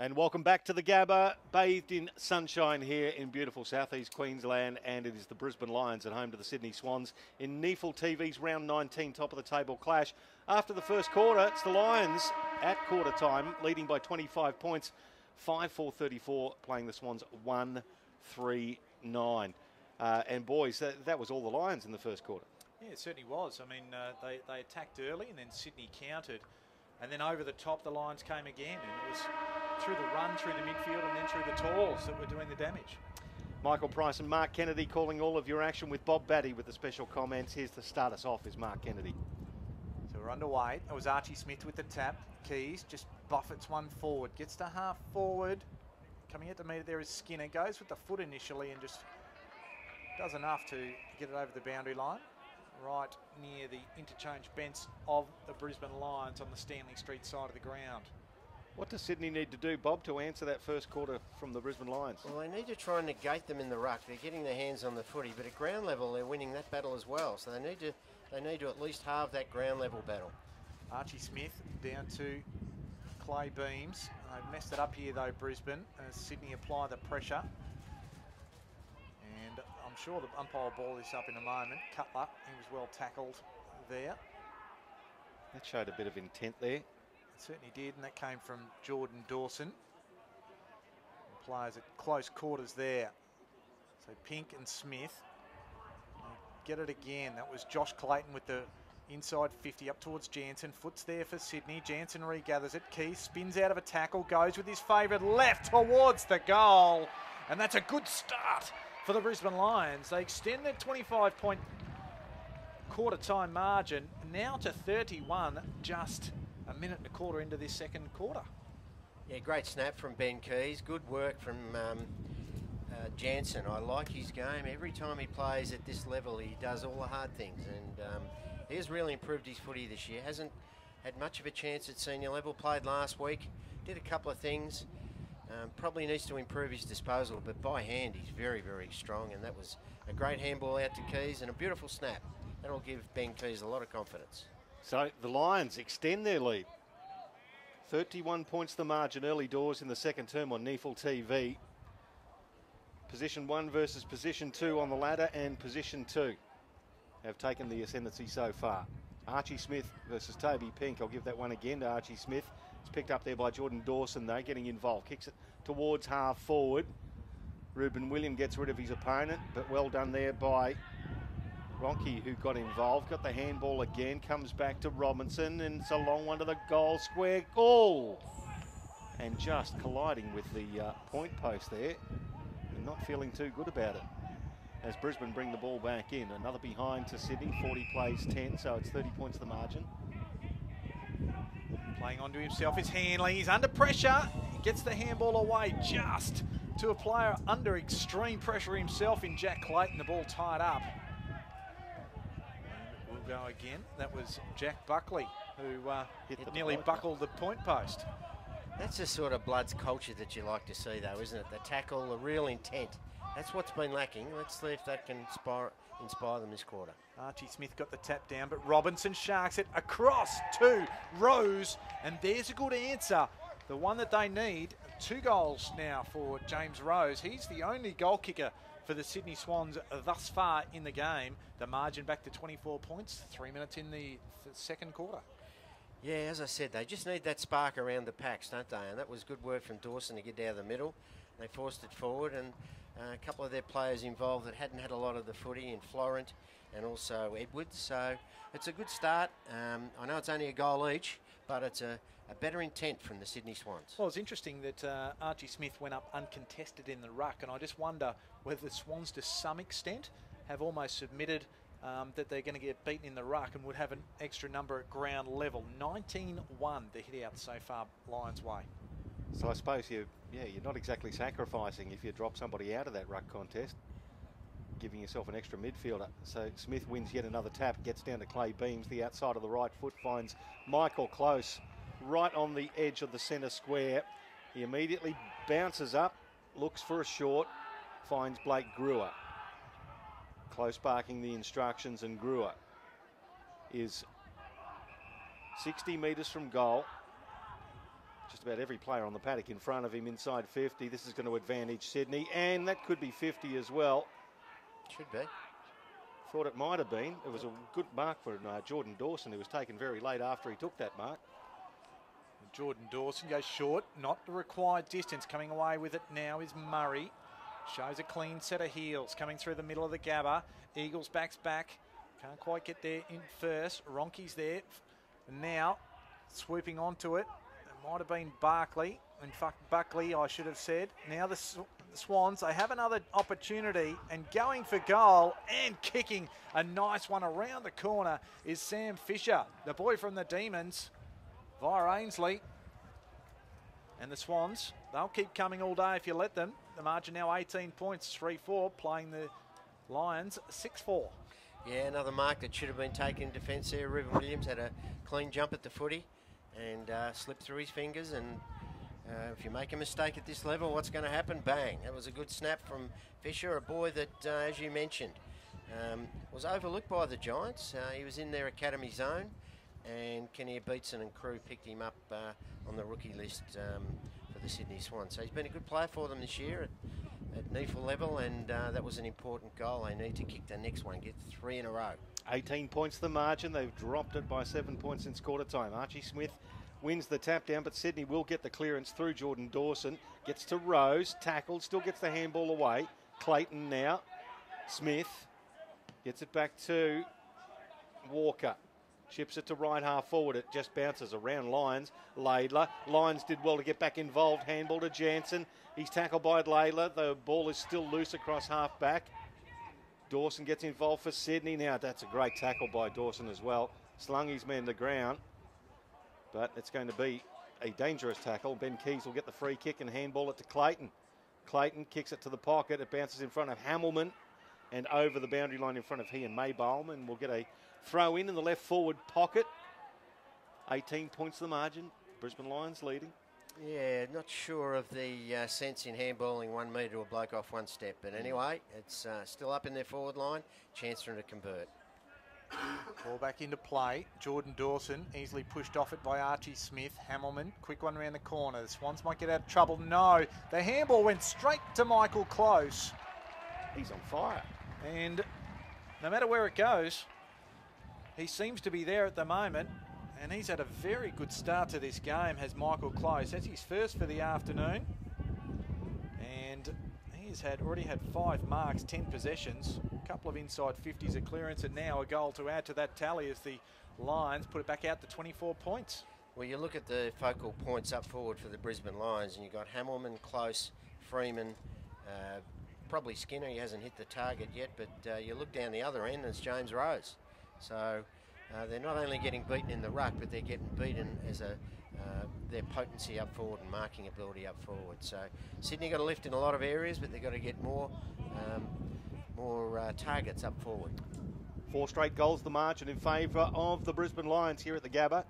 And welcome back to the Gabba, bathed in sunshine here in beautiful southeast Queensland, and it is the Brisbane Lions at home to the Sydney Swans in NEAFL TV's round 19 top of the table clash. After the first quarter, it's the Lions at quarter time, leading by 25 points, 5-4-34, playing the Swans 1-3-9. And boys, that was all the Lions in the first quarter. Yeah, it certainly was. I mean, they attacked early and then Sydney countered. And then over the top, the Lions came again. And it was through the run, through the midfield, and then through the talls that were doing the damage. Michael Price and Mark Kennedy calling all of your action with Bob Batty with the special comments. Here's to start us off is Mark Kennedy. So we're underway. It was Archie Smith with the tap. Keys just buffets one forward. Gets to half forward. Coming out to meet it there is Skinner. Goes with the foot initially and just does enough to get it over the boundary line. Right near the interchange bench of the Brisbane Lions on the Stanley Street side of the ground. What does Sydney need to do, Bob, to answer that first quarter from the Brisbane Lions? Well, they need to try and negate them in the ruck. They're getting their hands on the footy, but at ground level, they're winning that battle as well. So they need to at least halve that ground level battle. Archie Smith down to Clay Beams. They've messed it up here though, Brisbane, as Sydney apply the pressure. And I'm sure the umpire will ball this up in a moment. Cutler, he was well tackled there. That showed a bit of intent there. It certainly did, and that came from Jordan Dawson. Players at close quarters there. So Pink and Smith get it again. That was Josh Clayton with the inside 50 up towards Jansen. Foot's there for Sydney. Jansen regathers it. Keith spins out of a tackle, goes with his favourite left towards the goal. And that's a good start for the Brisbane Lions. They extend their 25-point quarter time margin now to 31, just a minute and a quarter into this second quarter. Yeah, great snap from Ben Keys. Good work from Jansen. I like his game. Every time he plays at this level, he does all the hard things. And he has really improved his footy this year. Hasn't had much of a chance at senior level. Played last week. Did a couple of things. Probably needs to improve his disposal, but by hand, he's very, very strong. And that was a great handball out to Keys and a beautiful snap. That'll give Ben Keys a lot of confidence. So the Lions extend their lead. 31 points the margin early doors in the second term on NEAFL TV. Position 1 versus position 2 on the ladder, and position 2 have taken the ascendancy so far. Archie Smith versus Toby Pink. I'll give that one again to Archie Smith. It's picked up there by Jordan Dawson though, getting involved. Kicks it towards half forward. Ruben William gets rid of his opponent, but well done there by Ronke, who got involved. Got the handball again, comes back to Robinson, and it's a long one to the goal square. Goal! And just colliding with the point post there. And not feeling too good about it. As Brisbane bring the ball back in. Another behind to Sydney, 40 plays 10, so it's 30 points the margin. Playing onto himself is Hanley. He's under pressure. He gets the handball away just to a player under extreme pressure himself in Jack Clayton. The ball tied up. We'll go again. That was Jack Buckley who nearly buckled the point post. That's the sort of Bloods culture that you like to see though, isn't it? The tackle, the real intent. That's what's been lacking. Let's see if that can inspire them this quarter. Archie Smith got the tap down, but Robinson sharks it across to Rose, and there's a good answer. The one that they need. 2 goals now for James Rose. He's the only goal kicker for the Sydney Swans thus far in the game. The margin back to 24 points, 3 minutes in the second quarter. Yeah, as I said, they just need that spark around the packs, don't they? And that was good work from Dawson to get down the middle. They forced it forward, and a couple of their players involved that hadn't had a lot of the footy in Florent and also Edwards. So it's a good start. I know it's only a goal each, but it's a better intent from the Sydney Swans. Well, it's interesting that Archie Smith went up uncontested in the ruck, and I just wonder whether the Swans to some extent have almost submitted that they're going to get beaten in the ruck and would have an extra number at ground level. 19-1 the hit out so far Lions way. So I suppose you're not exactly sacrificing if you drop somebody out of that ruck contest, giving yourself an extra midfielder. So Smith wins yet another tap, gets down to Clay Beams. The outside of the right foot finds Michael Close right on the edge of the centre square. He immediately bounces up, looks for a short, finds Blake Brewer. Close barking the instructions, and Brewer is 60 metres from goal. just about every player on the paddock in front of him inside 50. This is going to advantage Sydney, and that could be 50 as well. Should be. Thought it might have been. It was a good mark for Jordan Dawson, who was taken very late after he took that mark. Jordan Dawson goes short, not the required distance. Coming away with it now is Murray. Shows a clean set of heels coming through the middle of the Gabba. Eagles backs back. Can't quite get there in first. Ronke's there. And now swooping onto it. It might have been Barkley. In fact, Buckley, I should have said. Now the Swans, they have another opportunity, and going for goal and kicking a nice one around the corner is Sam Fisher, the boy from the Demons, via Ainsley. And the Swans, they'll keep coming all day if you let them. The margin now 18 points, 3-4, playing the Lions 6-4. Yeah, another mark that should have been taken in defence there. Reuben Williams had a clean jump at the footy and slipped through his fingers. And if you make a mistake at this level, what's going to happen? Bang. That was a good snap from Fisher, a boy that, as you mentioned, was overlooked by the Giants. He was in their academy zone, and Kinnear Beatson and crew picked him up on the rookie list for the Sydney Swans. So he's been a good player for them this year at NEAFL level, and that was an important goal. They need to kick the next one, get 3 in a row. 18 points the margin. They've dropped it by 7 points since quarter time. Archie Smith wins the tap down, but Sydney will get the clearance through. Jordan Dawson gets to Rose, tackled, still gets the handball away. Clayton now. Smith gets it back to Walker. Chips it to right half forward. It just bounces around Lyons. Laidler. Lyons did well to get back involved. Handball to Jansen. He's tackled by Laidler. The ball is still loose across half back. Dawson gets involved for Sydney. Now that's a great tackle by Dawson as well. Slung his man to the ground. But it's going to be a dangerous tackle. Ben Keys will get the free kick and handball it to Clayton. Clayton kicks it to the pocket. It bounces in front of Hamilman and over the boundary line in front of he and Maybaum, and we'll get a throw in the left forward pocket. 18 points the margin. Brisbane Lions leading. Yeah, not sure of the sense in handballing 1 metre to a bloke off one step. But anyway, it's still up in their forward line. Chance for him to convert. Ball back into play. Jordan Dawson easily pushed off it by Archie Smith. Hamilman, quick one around the corner. The Swans might get out of trouble. No, the handball went straight to Michael Close. He's on fire. And no matter where it goes, he seems to be there at the moment. And he's had a very good start to this game, has Michael Close. That's his first for the afternoon. And he's already had 5 marks, 10 possessions, a couple of inside 50s of clearance, and now a goal to add to that tally as the Lions put it back out to 24 points. Well, you look at the focal points up forward for the Brisbane Lions, and you've got Hamilman, Close, Freeman, probably Skinner. He hasn't hit the target yet, but you look down the other end, and it's James Rose. So they're not only getting beaten in the ruck, but they're getting beaten as their potency up forward and marking ability up forward. So Sydney got to lift in a lot of areas, but they've got to get more targets up forward. 4 straight goals the margin in favour of the Brisbane Lions here at the Gabba.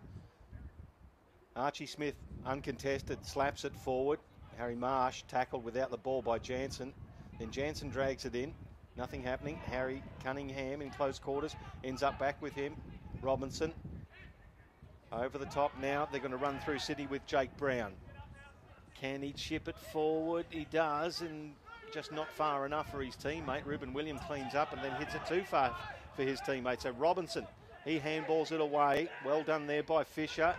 Archie Smith uncontested, slaps it forward. Harry Marsh tackled without the ball by Jansen. Then Jansen drags it in. Nothing happening. Harry Cunningham in close quarters ends up back with him. Robinson over the top now. They're going to run through Sydney with Jake Brown. Can he chip it forward? He does, and just not far enough for his teammate. Reuben Williams cleans up and then hits it too far for his teammate. So Robinson, he handballs it away. Well done there by Fisher.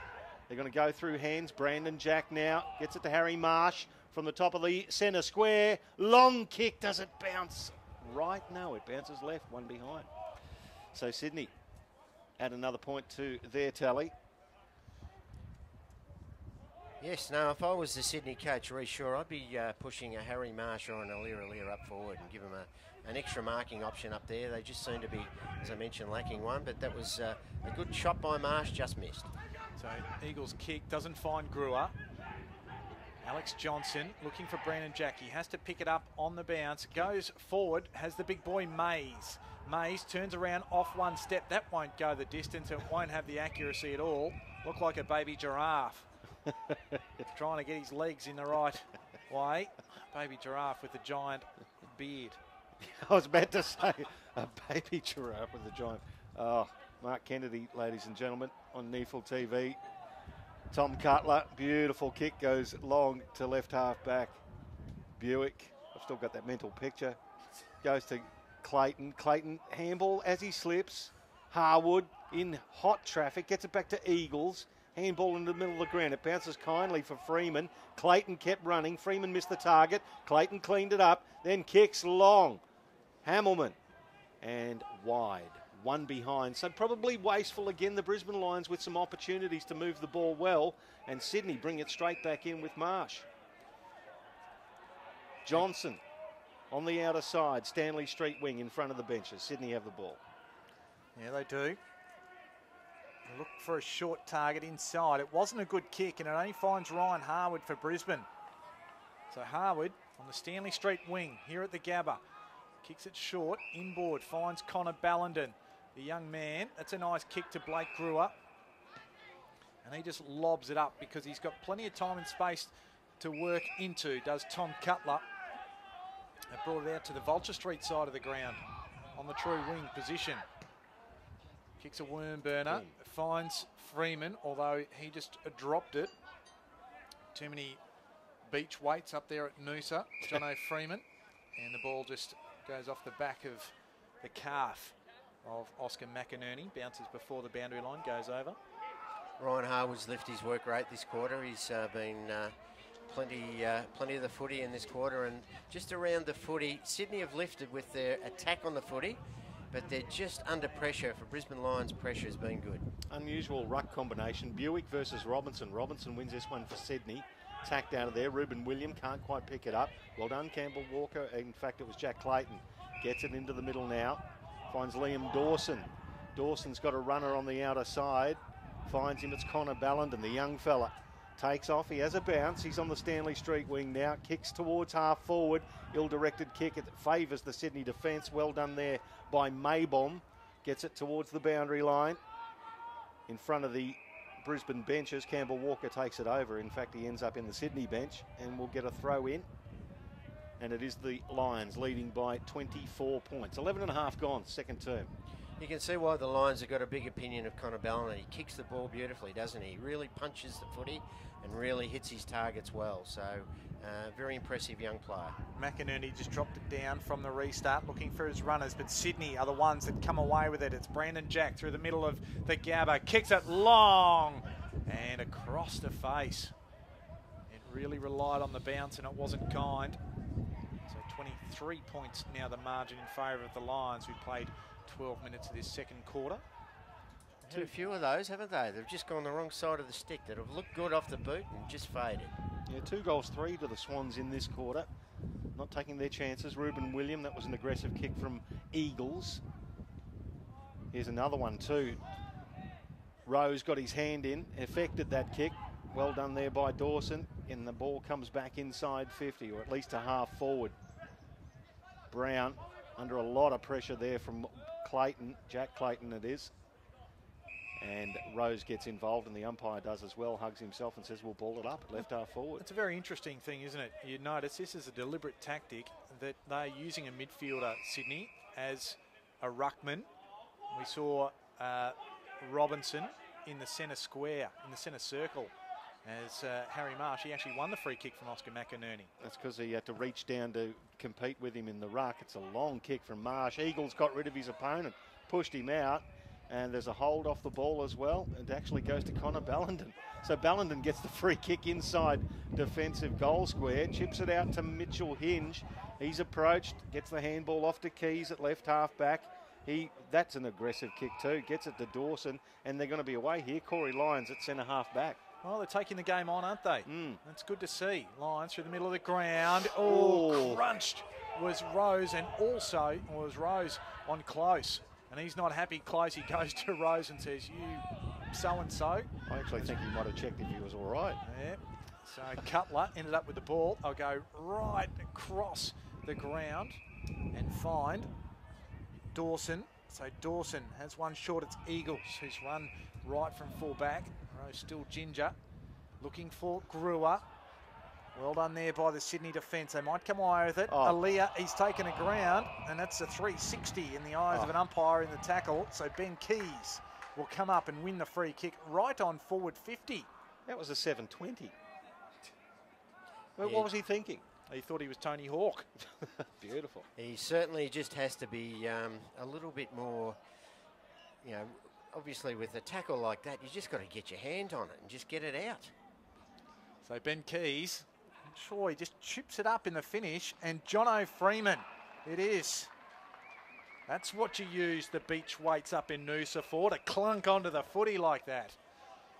They're going to go through hands. Brandon Jack now gets it to Harry Marsh from the top of the centre square. Long kick. Does it bounce right? No, it bounces left, one behind. So Sydney add another point to their tally. Yes, no, if I was the Sydney coach, Reece Shaw, I'd be pushing a Harry Marsh or an Alira up forward and give him an extra marking option up there. They just seem to be, as I mentioned, lacking one, but that was a good shot by Marsh, just missed. So Eagles kick, doesn't find Brewer. Alex Johnson looking for Brandon Jack. He has to pick it up on the bounce. Goes forward, has the big boy Mays. Mays turns around off one step. That won't go the distance. It won't have the accuracy at all. Look like a baby giraffe. Trying to get his legs in the right way. Baby giraffe with a giant beard. I was about to say a baby giraffe with a giant. Oh, Mark Kennedy, ladies and gentlemen, on NEAFL TV. Tom Cutler, beautiful kick, goes long to left half back. Buick, I've still got that mental picture. Goes to Clayton. Clayton, handball as he slips. Harwood in hot traffic, gets it back to Eagles. Handball in the middle of the ground. It bounces kindly for Freeman. Clayton kept running. Freeman missed the target. Clayton cleaned it up, then kicks long. Hamilman and wide. One behind. So probably wasteful again, the Brisbane Lions with some opportunities to move the ball well. And Sydney bring it straight back in with Marsh. Johnson on the outer side. Stanley Street wing in front of the benches. Sydney have the ball. Yeah, they do. They look for a short target inside. It wasn't a good kick, and it only finds Ryan Harwood for Brisbane. So Harwood on the Stanley Street wing here at the Gabba. Kicks it short, inboard, finds Connor Ballenden, the young man. That's a nice kick to Blake Brewer. And he just lobs it up because he's got plenty of time and space to work into, does Tom Cutler. They brought it out to the Vulture Street side of the ground on the true wing position. Kicks a worm burner, finds Freeman, although he just dropped it. Too many beach weights up there at Noosa, Jono Freeman. And the ball just goes off the back of the calf of Oscar McInerney. Bounces before the boundary line, goes over. Ryan Harwood's lifted his work rate this quarter. He's been plenty of the footy in this quarter, and just around the footy, Sydney have lifted with their attack on the footy, but they're just under pressure. For Brisbane Lions, pressure has been good. Unusual ruck combination. Buick versus Robinson. Robinson wins this one for Sydney. Tacked out of there. Ruben William can't quite pick it up. Well done, Campbell Walker. In fact, it was Jack Clayton. Gets it into the middle now. Finds Liam Dawson. Dawson's got a runner on the outer side. Finds him. It's Connor Ballenden, the young fella. Takes off. He has a bounce. He's on the Stanley Street wing now. Kicks towards half forward. Ill-directed kick. It favours the Sydney defence. Well done there by Maybom. Gets it towards the boundary line. In front of the Brisbane benches, Campbell Walker takes it over. In fact, he ends up in the Sydney bench and will get a throw in. And it is the Lions leading by 24 points. 11 and a half gone, second term. You can see why the Lions have got a big opinion of Connor Ballenden. He kicks the ball beautifully, doesn't he? He really punches the footy and really hits his targets well. So, very impressive young player. McInerney just dropped it down from the restart, looking for his runners, but Sydney are the ones that come away with it. It's Brandon Jack through the middle of the Gabba, kicks it long and across the face. It really relied on the bounce and it wasn't kind. So 23 points now the margin in favour of the Lions, who played 12 minutes of this second quarter. Had a few of those, haven't they? They've just gone the wrong side of the stick. That have looked good off the boot and just faded. Yeah, 2 goals, 3 to the Swans in this quarter. Not taking their chances. Ruben William, that was an aggressive kick from Eagles. Here's another one too. Rose got his hand in, affected that kick. Well done there by Dawson. And the ball comes back inside 50, or at least a half forward. Brown under a lot of pressure there from Clayton, Jack Clayton it is. And Rose gets involved, and the umpire does as well, hugs himself and says, we'll ball it up, left half forward. It's a very interesting thing, isn't it? You notice this is a deliberate tactic that they're using a midfielder, Sydney, as a ruckman. We saw Robinson in the centre square, in the centre circle, as Harry Marsh. He actually won the free kick from Oscar McInerney. That's because he had to reach down to compete with him in the ruck. It's a long kick from Marsh. Eagles got rid of his opponent, pushed him out. And there's a hold off the ball as well. It actually goes to Connor Ballenden. So Ballenden gets the free kick inside defensive goal square, chips it out to Mitchell Hinge. He's approached, gets the handball off to Keys at left half back. That's an aggressive kick too. Gets it to Dawson, and they're going to be away here. Corey Lyons at centre half back. Well, they're taking the game on, aren't they? That's good to see. Lyons through the middle of the ground. Oh, crunched was Rose, and also was Rose on Close. And he's not happy. Close, he goes to Rose and says, you so-and-so. I actually think he might have checked if he was all right. Yeah. So Cutler ended up with the ball. I'll go right across the ground and find Dawson. So Dawson has one short. It's Eagles, who's run right from full back. Rose still ginger. Looking for Brewer. Well done there by the Sydney defence. They might come away with it. Aaliyah, he's taken a ground, and that's a 360 in the eyes of an umpire in the tackle. So Ben Keys will come up and win the free kick right on forward 50. That was a 7:20. Well, Yeah. what was he thinking? He thought he was Tony Hawk. Beautiful. He certainly just has to be a little bit more, you know, obviously with a tackle like that, you just got to get your hand on it and just get it out. So Ben Keys, I'm sure he just chips it up in the finish. And Jono Freeman, it is. That's what you use the beach weights up in Noosa for, to clunk onto the footy like that.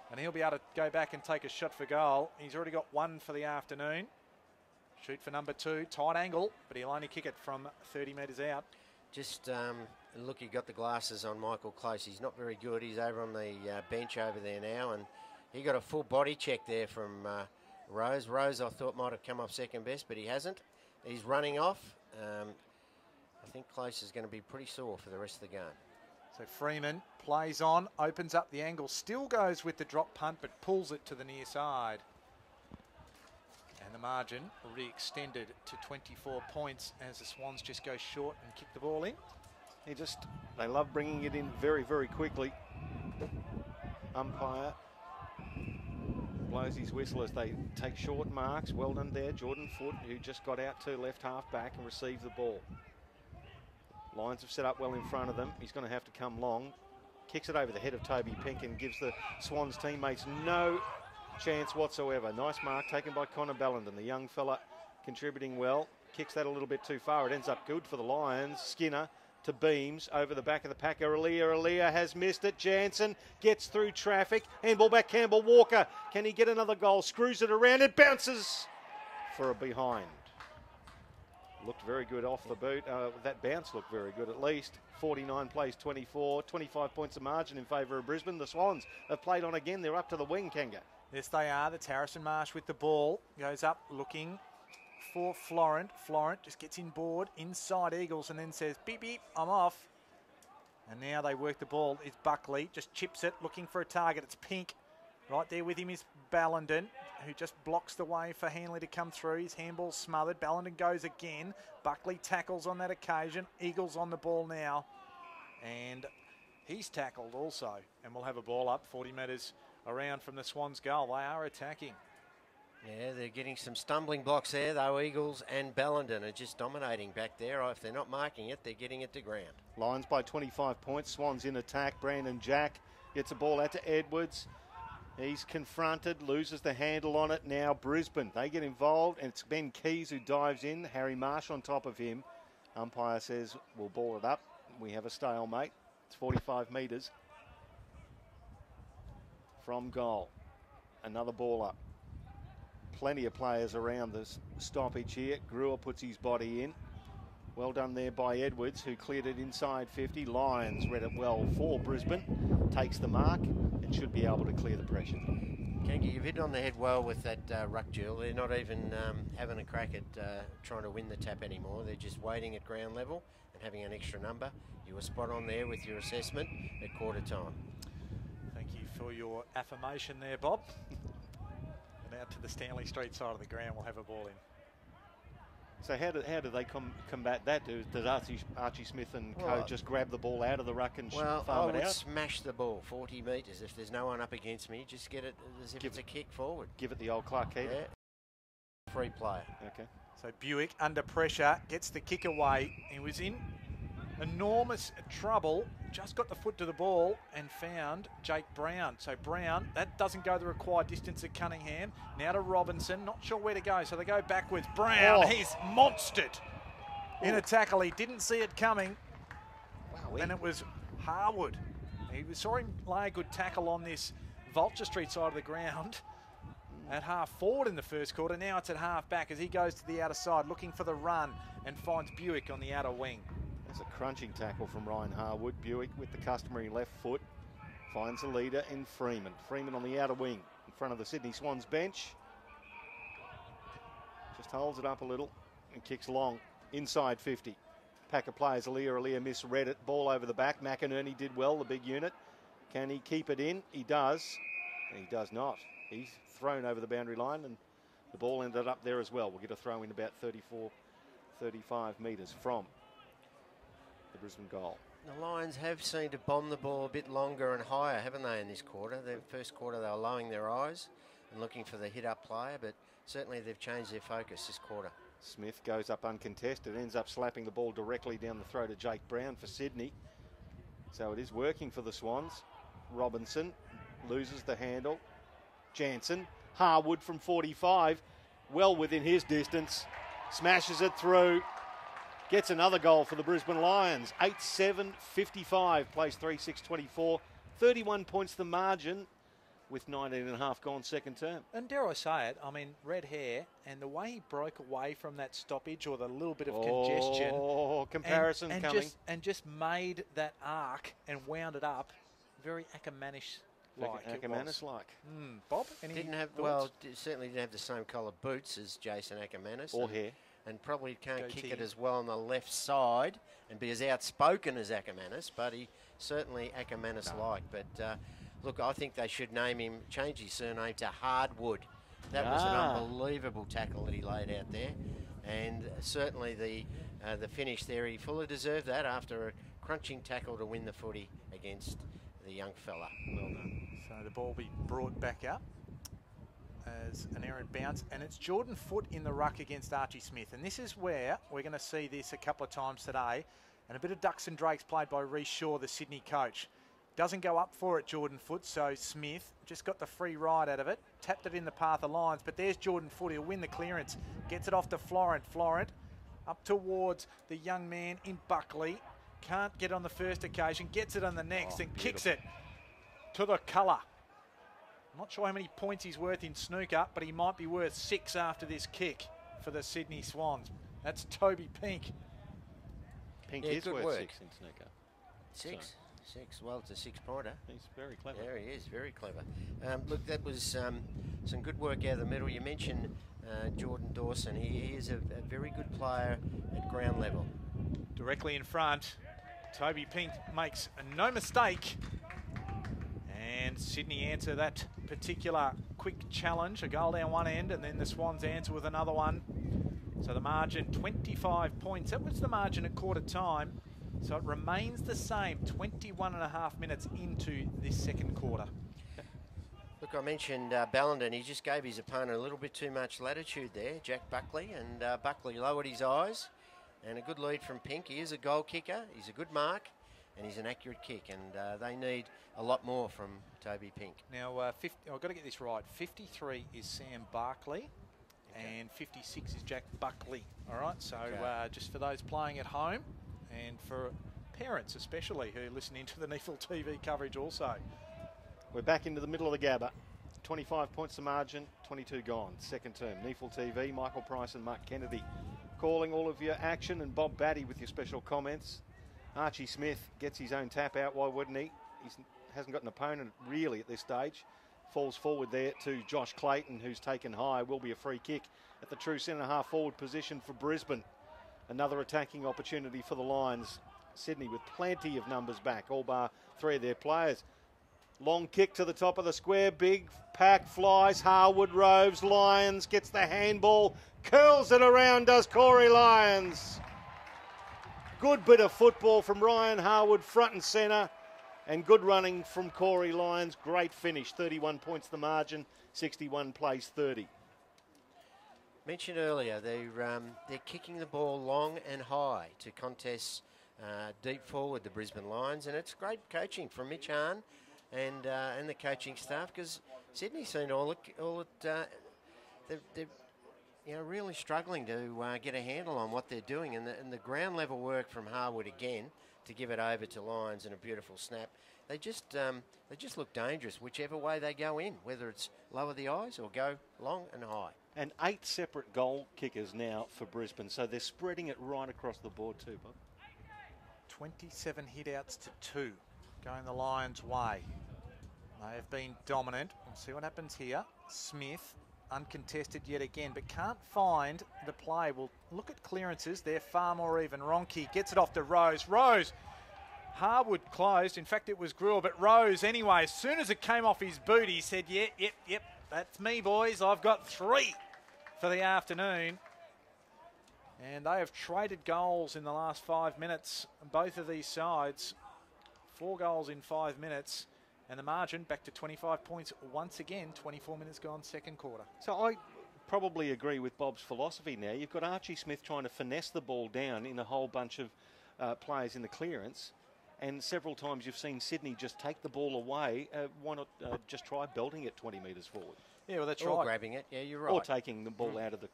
And he'll be able to go back and take a shot for goal. He's already got one for the afternoon. Shoot for number 2, tight angle, but he'll only kick it from 30 metres out. Just look, he got the glasses on Michael Close. He's not very good. He's over on the bench over there now, and he got a full body check there from Rose. Rose, I thought, might have come off second best, but he hasn't. He's running off. I think Close is going to be pretty sore for the rest of the game. So Freeman plays on, opens up the angle, still goes with the drop punt, but pulls it to the near side. And the margin re-extended to 24 points as the Swans just go short and kick the ball in. They love bringing it in very, very quickly. Umpire blows his whistle as they take short marks. Well done there, Jordan Foote, who just got out to left half back and received the ball. Lions have set up well in front of them. He's going to have to come long. Kicks it over the head of Toby Pink and gives the Swans teammates no chance whatsoever. Nice mark taken by Connor Bellenden, the young fella contributing well. Kicks that a little bit too far. It ends up good for the Lions. Skinner to Beams over the back of the pack. Aurelia has missed it. Jansen gets through traffic. Handball back Campbell Walker. Can he get another goal? Screws it around. It bounces for a behind. Looked very good off the boot. That bounce looked very good at least. 49 plays 24. 25 points of margin in favour of Brisbane. The Swans have played on again. They're up to the wing, Kanga. Yes, they are. That's Harrison Marsh with the ball. Goes up looking for Florent. Florent just gets in board inside Eagles and then says, beep, beep, I'm off. And now they work the ball. It's Buckley. Just chips it, looking for a target. It's Pink. Right there with him is Ballenden, who just blocks the way for Hanley to come through. His handball smothered. Ballenden goes again. Buckley tackles on that occasion. Eagles on the ball now. And he's tackled also. And we'll have a ball up 40 metres around from the Swans' goal. They are attacking. Yeah, they're getting some stumbling blocks there, though. Eagles and Ballenden are just dominating back there. If they're not marking it, they're getting it to ground. Lions by 25 points. Swans in attack. Brandon Jack gets a ball out to Edwards. He's confronted, loses the handle on it. Now Brisbane, they get involved, and it's Ben Keys who dives in. Harry Marsh on top of him. Umpire says, we'll ball it up. We have a stalemate. It's 45 metres from goal. Another ball up. Plenty of players around this stoppage here. Brewer puts his body in. Well done there by Edwards, who cleared it inside 50. Lions read it well for Brisbane. Takes the mark and should be able to clear the pressure. Kangi, you've hit on the head well with that ruck duel. They're not even having a crack at trying to win the tap anymore. They're just waiting at ground level and having an extra number. You were spot on there with your assessment at quarter time. Thank you for your affirmation there, Bob. And out to the Stanley Street side of the ground, we'll have a ball in. So how do they combat that? Does Archie Smith and co just grab the ball out of the ruck and farm I it would out? smash the ball 40 metres. If there's no one up against me, just get it as if it's a kick forward. Give it the old Clark Keeter. Yeah. Free player. Okay. So Buick under pressure, gets the kick away. He was in enormous trouble, just got the foot to the ball and found Jake Brown. So Brown, that doesn't go the required distance at Cunningham. Now to Robinson, not sure where to go, so they go backwards. Brown, he's monstered in a tackle. He didn't see it coming. Wow, and it was Harwood. He saw him lay a good tackle on this Vulture Street side of the ground at half forward in the first quarter. Now it's at half back as he goes to the outer side looking for the run and finds Buick on the outer wing. There's a crunching tackle from Ryan Harwood. Buick with the customary left foot finds the leader in Freeman. Freeman on the outer wing in front of the Sydney Swans bench. Just holds it up a little and kicks long inside 50. Pack of players, Aurelia misread it. Ball over the back. McInerney did well, the big unit. Can he keep it in? He does. And he does not. He's thrown over the boundary line and the ball ended up there as well. We'll get a throw in about 34, 35 metres from the Brisbane goal. The Lions have seemed to bomb the ball a bit longer and higher, haven't they, in this quarter? The first quarter they were lowering their eyes. and looking for the hit-up player, but certainly they've changed their focus this quarter. Smith goes up uncontested, ends up slapping the ball directly down the throat of Jake Brown for Sydney. So it is working for the Swans. Robinson loses the handle. Jansen, Harwood from 45, well within his distance, smashes it through, gets another goal for the Brisbane Lions. 8-7-55, plays 3-6-24, 31 points the margin, with 19.5 gone second term. And dare I say it, I mean, red hair, and the way he broke away from that stoppage or the little bit of congestion. Oh, comparison coming. Just made that arc and wound it up very Ackermanish-like. Ackermanis-like. Bob, certainly didn't have the same colour boots as Jason Ackermanis. Or hair. And probably can't kick Goatee. it as well on the left side and be as outspoken as Ackermanis, but he certainly Ackermanis-like. But look, I think they should change his surname to Hardwood. That was an unbelievable tackle that he laid out there. And certainly the finish there, he fully deserved that after a crunching tackle to win the footy against the young fella. Well done. So the ball will be brought back up as an errant bounce, and it's Jordan Foote in the ruck against Archie Smith. And this is where we're going to see this a couple of times today. And a bit of ducks and drakes played by Rhys Shaw, the Sydney coach. Doesn't go up for it, Jordan Foote, so Smith just got the free ride out of it, tapped it in the path of Lions, but there's Jordan Foote, he'll win the clearance, gets it off to Florent. Florent up towards the young man in Buckley, can't get on the first occasion, gets it on the next and kicks it to the colour. I'm not sure how many points he's worth in snooker, but he might be worth 6 after this kick for the Sydney Swans. That's Toby Pink. Pink is worth work. 6 in snooker. 6? 6. Well, it's a 6-pointer. He's very clever. There he is, very clever. Look, that was some good work out of the middle. You mentioned Jordan Dawson. He is a very good player at ground level. Directly in front, Toby Pink makes no mistake. And Sydney answer that particular quick challenge. A goal down one end, and then the Swans answer with another one. So the margin, 25 points. That was the margin at quarter time. So it remains the same, 21.5 minutes into this second quarter. Look, I mentioned Ballenden. He just gave his opponent a little bit too much latitude there, Jack Buckley, and Buckley lowered his eyes. And a good lead from Pink. He is a goal kicker. He's a good mark, and he's an accurate kick. And they need a lot more from Toby Pink. Now, I've got to get this right. 53 is Sam Barkley, and 56 is Jack Buckley. All right, so just for those playing at home, and for parents especially who listen into the NEAFL TV coverage also. We're back into the middle of the Gabba. 25 points the margin, 22 gone. Second term. NEAFL TV, Michael Price and Mark Kennedy calling all of your action, and Bob Batty with your special comments. Archie Smith gets his own tap out. Why wouldn't he? He hasn't got an opponent really at this stage. Falls forward there to Josh Clayton, who's taken high. Will be a free kick at the true centre half forward position for Brisbane. Another attacking opportunity for the Lions. Sydney with plenty of numbers back, all bar 3 of their players. Long kick to the top of the square. Big pack flies. Harwood roves. Lyons gets the handball. Curls it around, does Corey Lyons. Good bit of football from Ryan Harwood, front and centre. And good running from Corey Lyons. Great finish. 31 points the margin. 61 plays 30. Mentioned earlier, they're kicking the ball long and high to contests deep forward, the Brisbane Lions, and it's great coaching from Mitch Hahn and the coaching staff, because Sydney seem to they're really struggling to get a handle on what they're doing, and the ground level work from Harwood again to give it over to Lyons and a beautiful snap. They just look dangerous whichever way they go in, whether it's lower the eyes or go long and high. And 8 separate goal kickers now for Brisbane, so they're spreading it right across the board too, Bob. 27 hit-outs to 2, going the Lions' way. They have been dominant. We'll see what happens here. Smith, uncontested yet again, but can't find the play. We'll look at clearances. They're far more even. Ronke gets it off to Rose. Rose! Harwood closed. In fact, it was Gruel, but Rose anyway. As soon as it came off his boot, he said, yep, that's me, boys. I've got 3 for the afternoon. And they have traded goals in the last 5 minutes, both of these sides. 4 goals in 5 minutes. And the margin back to 25 points once again, 24 minutes gone, second quarter. So I probably agree with Bob's philosophy now. You've got Archie Smith trying to finesse the ball down in a whole bunch of players in the clearance. And several times you've seen Sydney just take the ball away. Why not just try belting it 20 metres forward? Yeah, well, that's or right. grabbing it. Yeah, you're right. Or taking the ball out of the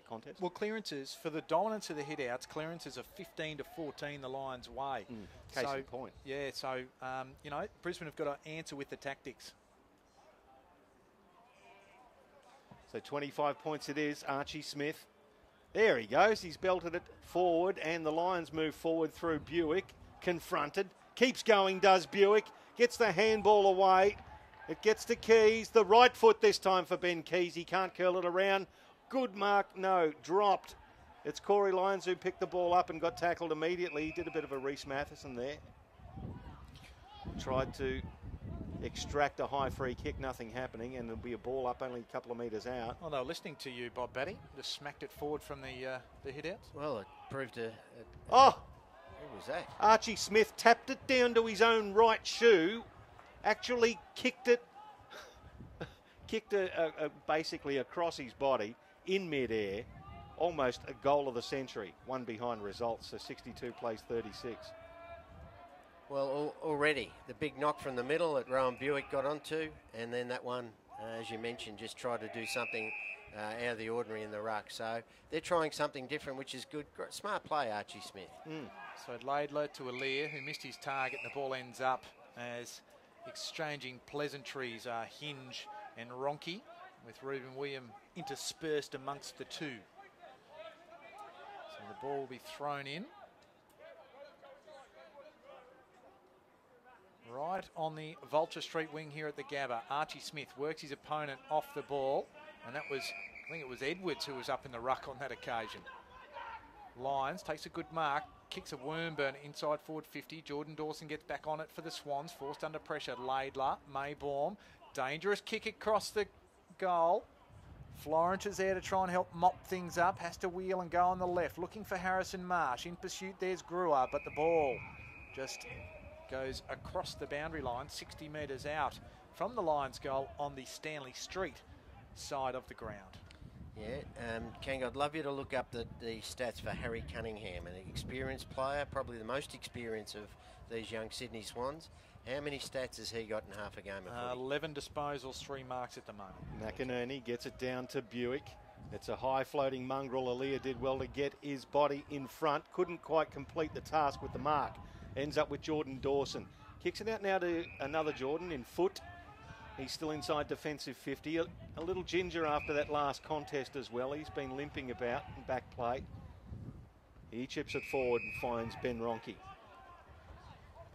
contest. Well, clearances, for the dominance of the hit-outs, clearances are 15 to 14 the Lions' way. Case in point. Yeah, so, you know, Brisbane have got to answer with the tactics. So 25 points it is, Archie Smith. There he goes, he's belted it forward, and the Lions move forward through Buick. Confronted, keeps going, does Buick. Gets the handball away. It gets to Keys. The right foot this time for Ben Keys. He can't curl it around. Good mark, no, dropped. It's Corey Lyons who picked the ball up and got tackled immediately. He did a bit of a Reece Matheson there. Tried to extract a high free kick, nothing happening, and there'll be a ball up only a couple of metres out. Well, they were listening to you, Bob Batty. Just smacked it forward from the hit-outs. Well, it proved Oh! Who was that? Archie Smith tapped it down to his own right shoe, actually kicked it, basically across his body in mid-air, almost a goal of the century. One behind results, so 62 plays 36. Well, already the big knock from the middle that Rowan Buick got onto, and then that one, as you mentioned, just tried to do something out of the ordinary in the ruck. So they're trying something different, which is good. Smart play, Archie Smith. So Laidler to Aaliyah, who missed his target, and the ball ends up as exchanging pleasantries are Hinge and Ronke, with Reuben Williams interspersed amongst the two. So the ball will be thrown in. Right on the Vulture Street wing here at the Gabba. Archie Smith works his opponent off the ball, and that was, I think it was Edwards who was up in the ruck on that occasion. Lyons takes a good mark, kicks a worm burner inside forward 50. Jordan Dawson gets back on it for the Swans, forced under pressure. Laidler, Maybaum, dangerous kick across the goal. Florence is there to try and help mop things up, has to wheel and go on the left, looking for Harrison Marsh. In pursuit, there's Brewer, but the ball just goes across the boundary line, 60 metres out from the Lions goal on the Stanley Street side of the ground. Yeah, Kang, I'd love you to look up the stats for Harry Cunningham, an experienced player, probably the most experienced of these young Sydney Swans. How many stats has he got in half a game of footy? 11 disposals, 3 marks at the moment. McInerney gets it down to Buick. It's a high floating mongrel. Aaliyah did well to get his body in front. Couldn't quite complete the task with the mark. Ends up with Jordan Dawson. Kicks it out now to another Jordan in foot. He's still inside defensive 50. A little ginger after that last contest as well. He's been limping about in back plate. He chips it forward and finds Ben Ronke.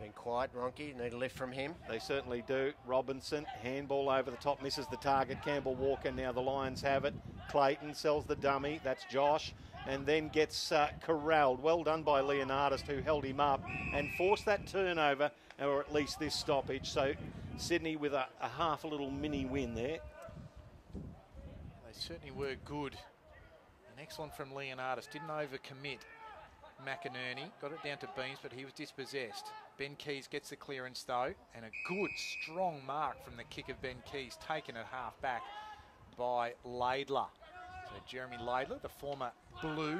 Been quiet, Ronke. Need a lift from him. They certainly do. Robinson, handball over the top, misses the target. Campbell Walker, now the Lions have it. Clayton sells the dummy. That's Josh. And then gets corralled. Well done by Leonardis, who held him up and forced that turnover, or at least this stoppage. So Sydney with a half a little mini win there. They certainly were good. An excellent from Leonardis. Didn't overcommit. McInerney got it down to Beams, but he was dispossessed. Ben Keys gets the clearance though, and a good strong mark from the kick of Ben Keys, taken at half back by Laidler. So Jeremy Laidler, the former Blue, and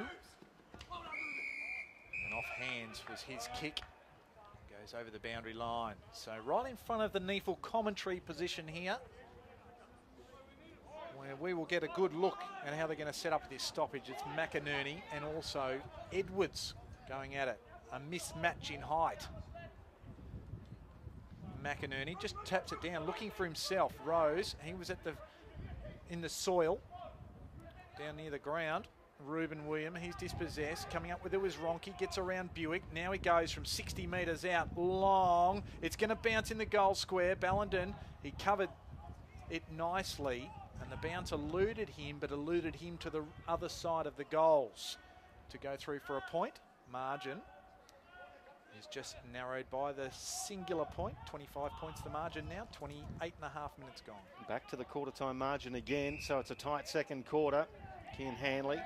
off hands was his kick. Goes over the boundary line. So right in front of the NEAFL commentary position here, where we will get a good look at how they're going to set up this stoppage. It's McInerney and also Edwards going at it. A mismatch in height. McInerney just taps it down, looking for himself. Rose, he was in the soil, down near the ground. Reuben Williams, he's dispossessed. Coming up with it was Ronke, gets around Buick. Now he goes from 60 metres out, long. It's going to bounce in the goal square. Ballenden, he covered it nicely, and the bounce eluded him, but eluded him to the other side of the goals to go through for a point. Margin is just narrowed by the singular point. 25 points the margin now, 28.5 minutes gone. Back to the quarter time margin again, so it's a tight second quarter. Ken Hanley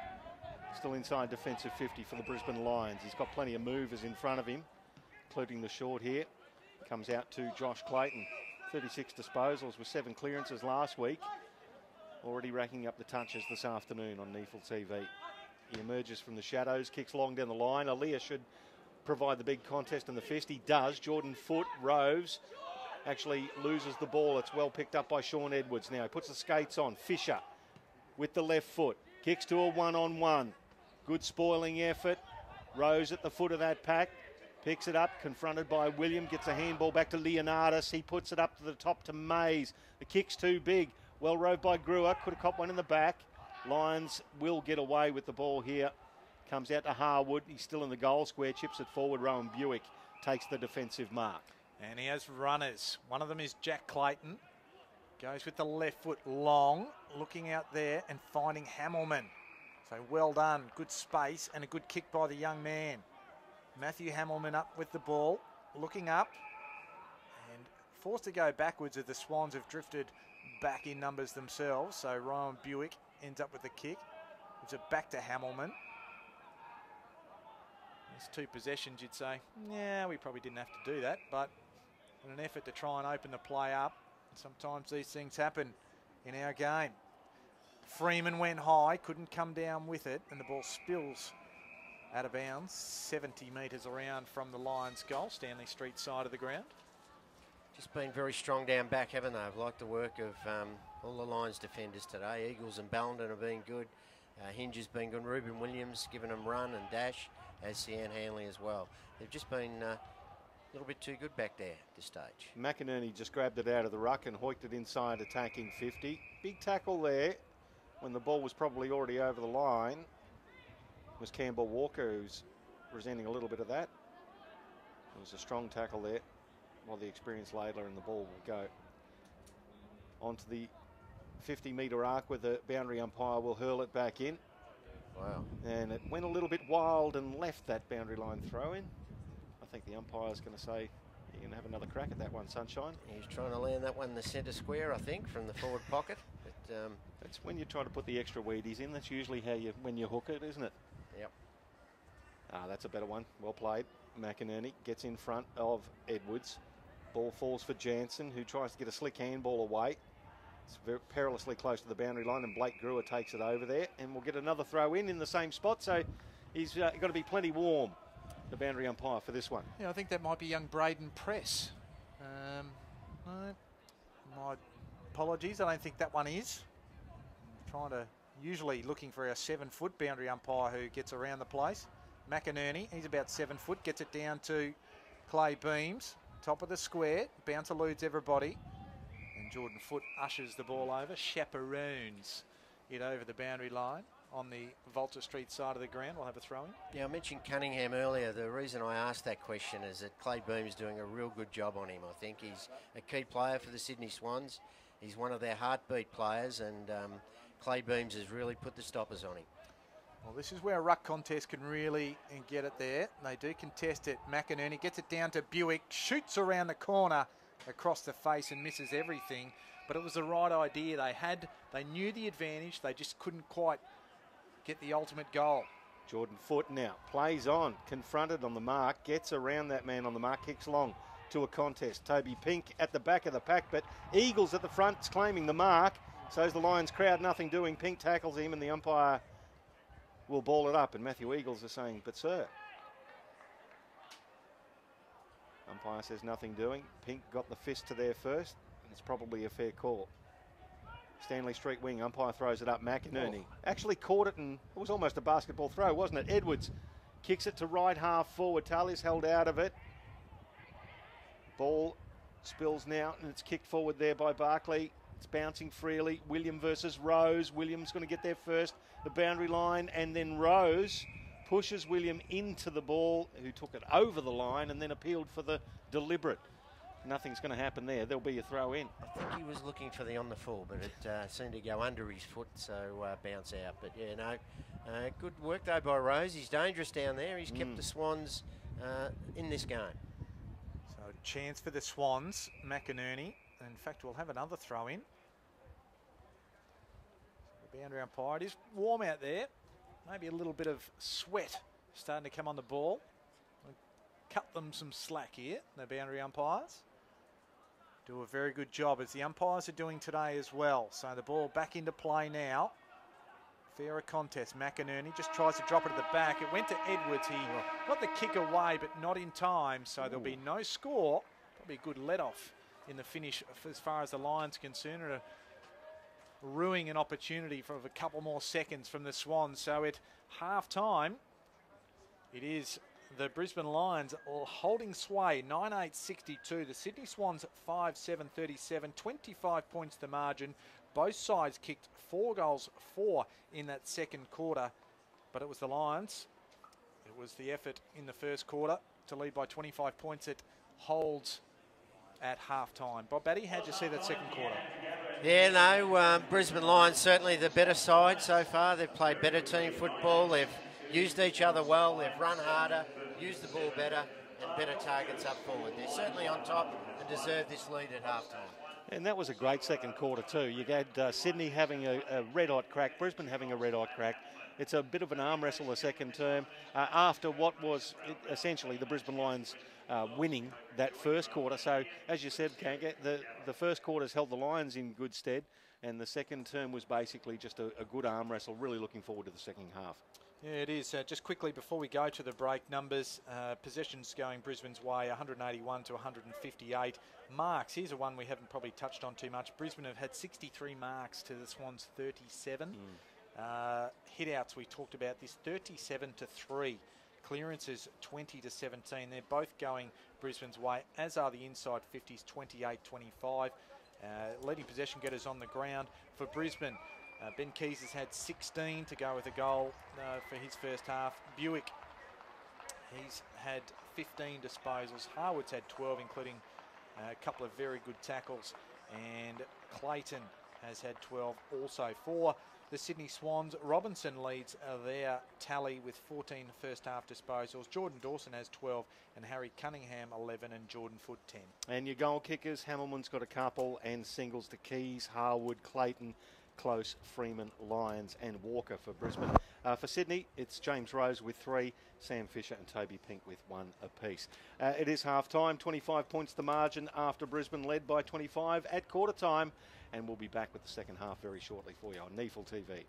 still inside defensive 50 for the Brisbane Lions. He's got plenty of movers in front of him, including the short here. Comes out to Josh Clayton. 36 disposals with 7 clearances last week. Already racking up the touches this afternoon on NEAFL TV. He emerges from the shadows, kicks long down the line. Aaliyah should provide the big contest in the fist. He does. Jordan Foote roves. Actually loses the ball. It's well picked up by Sean Edwards now. He puts the skates on. Fisher with the left foot. Kicks to a one-on-one. Good spoiling effort. Rose at the foot of that pack. Picks it up, confronted by William. Gets a handball back to Leonardis. He puts it up to the top to Mays. The kick's too big. Well rove by Brewer. Could have caught one in the back. Lions will get away with the ball here. Comes out to Harwood. He's still in the goal square. Chips it forward. Rowan Buick takes the defensive mark. And he has runners. One of them is Jack Clayton. Goes with the left foot long. Looking out there and finding Hamilman. So well done. Good space and a good kick by the young man. Matthew Hamilman up with the ball. Looking up. And forced to go backwards as the Swans have drifted back in numbers themselves. So Rowan Buick ends up with the kick. Gives it back to Hamilman. There's 2 possessions, you'd say. Yeah, we probably didn't have to do that, but in an effort to try and open the play up, sometimes these things happen in our game. Freeman went high, couldn't come down with it, and the ball spills out of bounds, 70 metres around from the Lions' goal, Stanley Street side of the ground. Just been very strong down back, haven't they? I've liked the work of all the Lions defenders today. Eagles and Ballenden have been good. Hinge has been good. Ruben Williams giving them run and dash, as Sian Hanley as well. They've just been a little bit too good back there at this stage. McInerney just grabbed it out of the ruck and hoiked it inside, attacking 50. Big tackle there when the ball was probably already over the line. It was Campbell Walker who's resenting a little bit of that. It was a strong tackle there while the experienced ladler and the ball will go onto the 50-metre arc where the boundary umpire will hurl it back in. Wow. And it went a little bit wild and left that boundary line throw in. I think the umpire's going to say, you can have another crack at that one, Sunshine. He was trying to land that one in the centre square, I think, from the forward pocket. But that's when you try to put the extra Wheaties in. That's usually how when you hook it, isn't it? Yep. That's a better one. Well played. McInerney gets in front of Edwards. Ball falls for Jansen, who tries to get a slick handball away. It's very perilously close to the boundary line, and Blake Brewer takes it over there, and we'll get another throw in the same spot. So he's got to be plenty warm, the boundary umpire, for this one. Yeah, I think that might be young Braden Press. My apologies, I don't think that one is. I'm trying to, usually looking for our 7-foot boundary umpire who gets around the place. McInerney, he's about 7 foot, gets it down to Clay Beams, top of the square, bounce eludes everybody. And Jordan Foote ushers the ball over, chaperones it over the boundary line on the Vulture Street side of the ground. We'll have a throw-in. Yeah, I mentioned Cunningham earlier. The reason I asked that question is that Clay Beam's doing a real good job on him. I think he's a key player for the Sydney Swans. He's one of their heartbeat players, and Clay Beams has really put the stoppers on him. Well, this is where a ruck contest can really get it there. They do contest it. McInerney gets it down to Buick, shoots around the corner across the face and misses everything. But it was the right idea. They knew the advantage. They just couldn't quite get the ultimate goal. Jordan Foote now plays on, confronted on the mark, gets around that man on the mark, kicks long to a contest. Toby Pink at the back of the pack, but Eagles at the front claiming the mark. So's the Lions crowd, nothing doing. Pink tackles him and the umpire will ball it up, and Matthew Eagles is saying, but sir. Umpire says nothing doing. Pink got the fist to there first, and it's probably a fair call. Stanley Street wing, umpire throws it up. McInerney actually caught it, and it was almost a basketball throw, wasn't it? Edwards kicks it to right half forward. Tally's held out of it. Ball spills now, and it's kicked forward there by Barkley. It's bouncing freely. William versus Rose. William's going to get there first. The boundary line, and then Rose pushes William into the ball, who took it over the line and then appealed for the deliberate. Nothing's going to happen there. There'll be a throw in. I think he was looking for the on the full, but it seemed to go under his foot, so bounce out. But yeah, no, good work though by Rose. He's dangerous down there. He's kept the Swans in this game. So a chance for the Swans, McInerney. In fact, we'll have another throw in. So the boundary umpire, it is warm out there. Maybe a little bit of sweat starting to come on the ball. We'll cut them some slack here, the boundary umpires. do a very good job, as the umpires are doing today as well. So the ball back into play now. Fairer contest. McInerney just tries to drop it at the back. It went to Edwards. He got the kick away, but not in time. So there'll be no score. Probably a good let-off in the finish as far as the Lions are concerned. Ruining an opportunity for a couple more seconds from the Swans. So at half-time, it is the Brisbane Lions holding sway, 9-8-62. The Sydney Swans 5-7-37, 25 points to margin. Both sides kicked 4 goals, 4 in that second quarter. But it was the Lions. It was the effort in the first quarter to lead by 25 points. It holds at half-time. Bob Batty, how'd you see that second quarter? Yeah, no, Brisbane Lions certainly the better side so far. They've played better team football. They've used each other well. They've run harder, used the ball better, and better targets up forward. They're certainly on top and deserve this lead at half-time. And that was a great second quarter too. You had Sydney having a red-hot crack, Brisbane having a red-hot crack. It's a bit of an arm wrestle the second term after what was essentially the Brisbane Lions winning that first quarter. So, as you said, Kanka, the first quarter's held the Lions in good stead, and the second term was basically just a good arm wrestle. Really looking forward to the second half. Yeah, it is. Just quickly before we go to the break, numbers, possessions going Brisbane's way, 181 to 158. Marks, here's a one we haven't probably touched on too much. Brisbane have had 63 marks to the Swans 37. Hit-outs, we talked about this, 37 to 3. Clearances 20 to 17. They're both going Brisbane's way, as are the inside 50s, 28-25. Leading possession getters on the ground for Brisbane. Ben Keys has had 16 to go with a goal for his first half. Buick, he's had 15 disposals. Harwood's had 12, including a couple of very good tackles. And Clayton has had 12 also. For the Sydney Swans, Robinson leads their tally with 14 first half disposals. Jordan Dawson has 12 and Harry Cunningham 11 and Jordan Foote 10. And your goal kickers, Hamilman's got a couple and singles to Keys, Harwood, Clayton, Close, Freeman, Lyons and Walker for Brisbane. For Sydney, it's James Rose with 3, Sam Fisher and Toby Pink with 1 apiece. It is half-time, 25 points to margin after Brisbane led by 25 at quarter time. And we'll be back with the second half very shortly for you on NEAFL TV.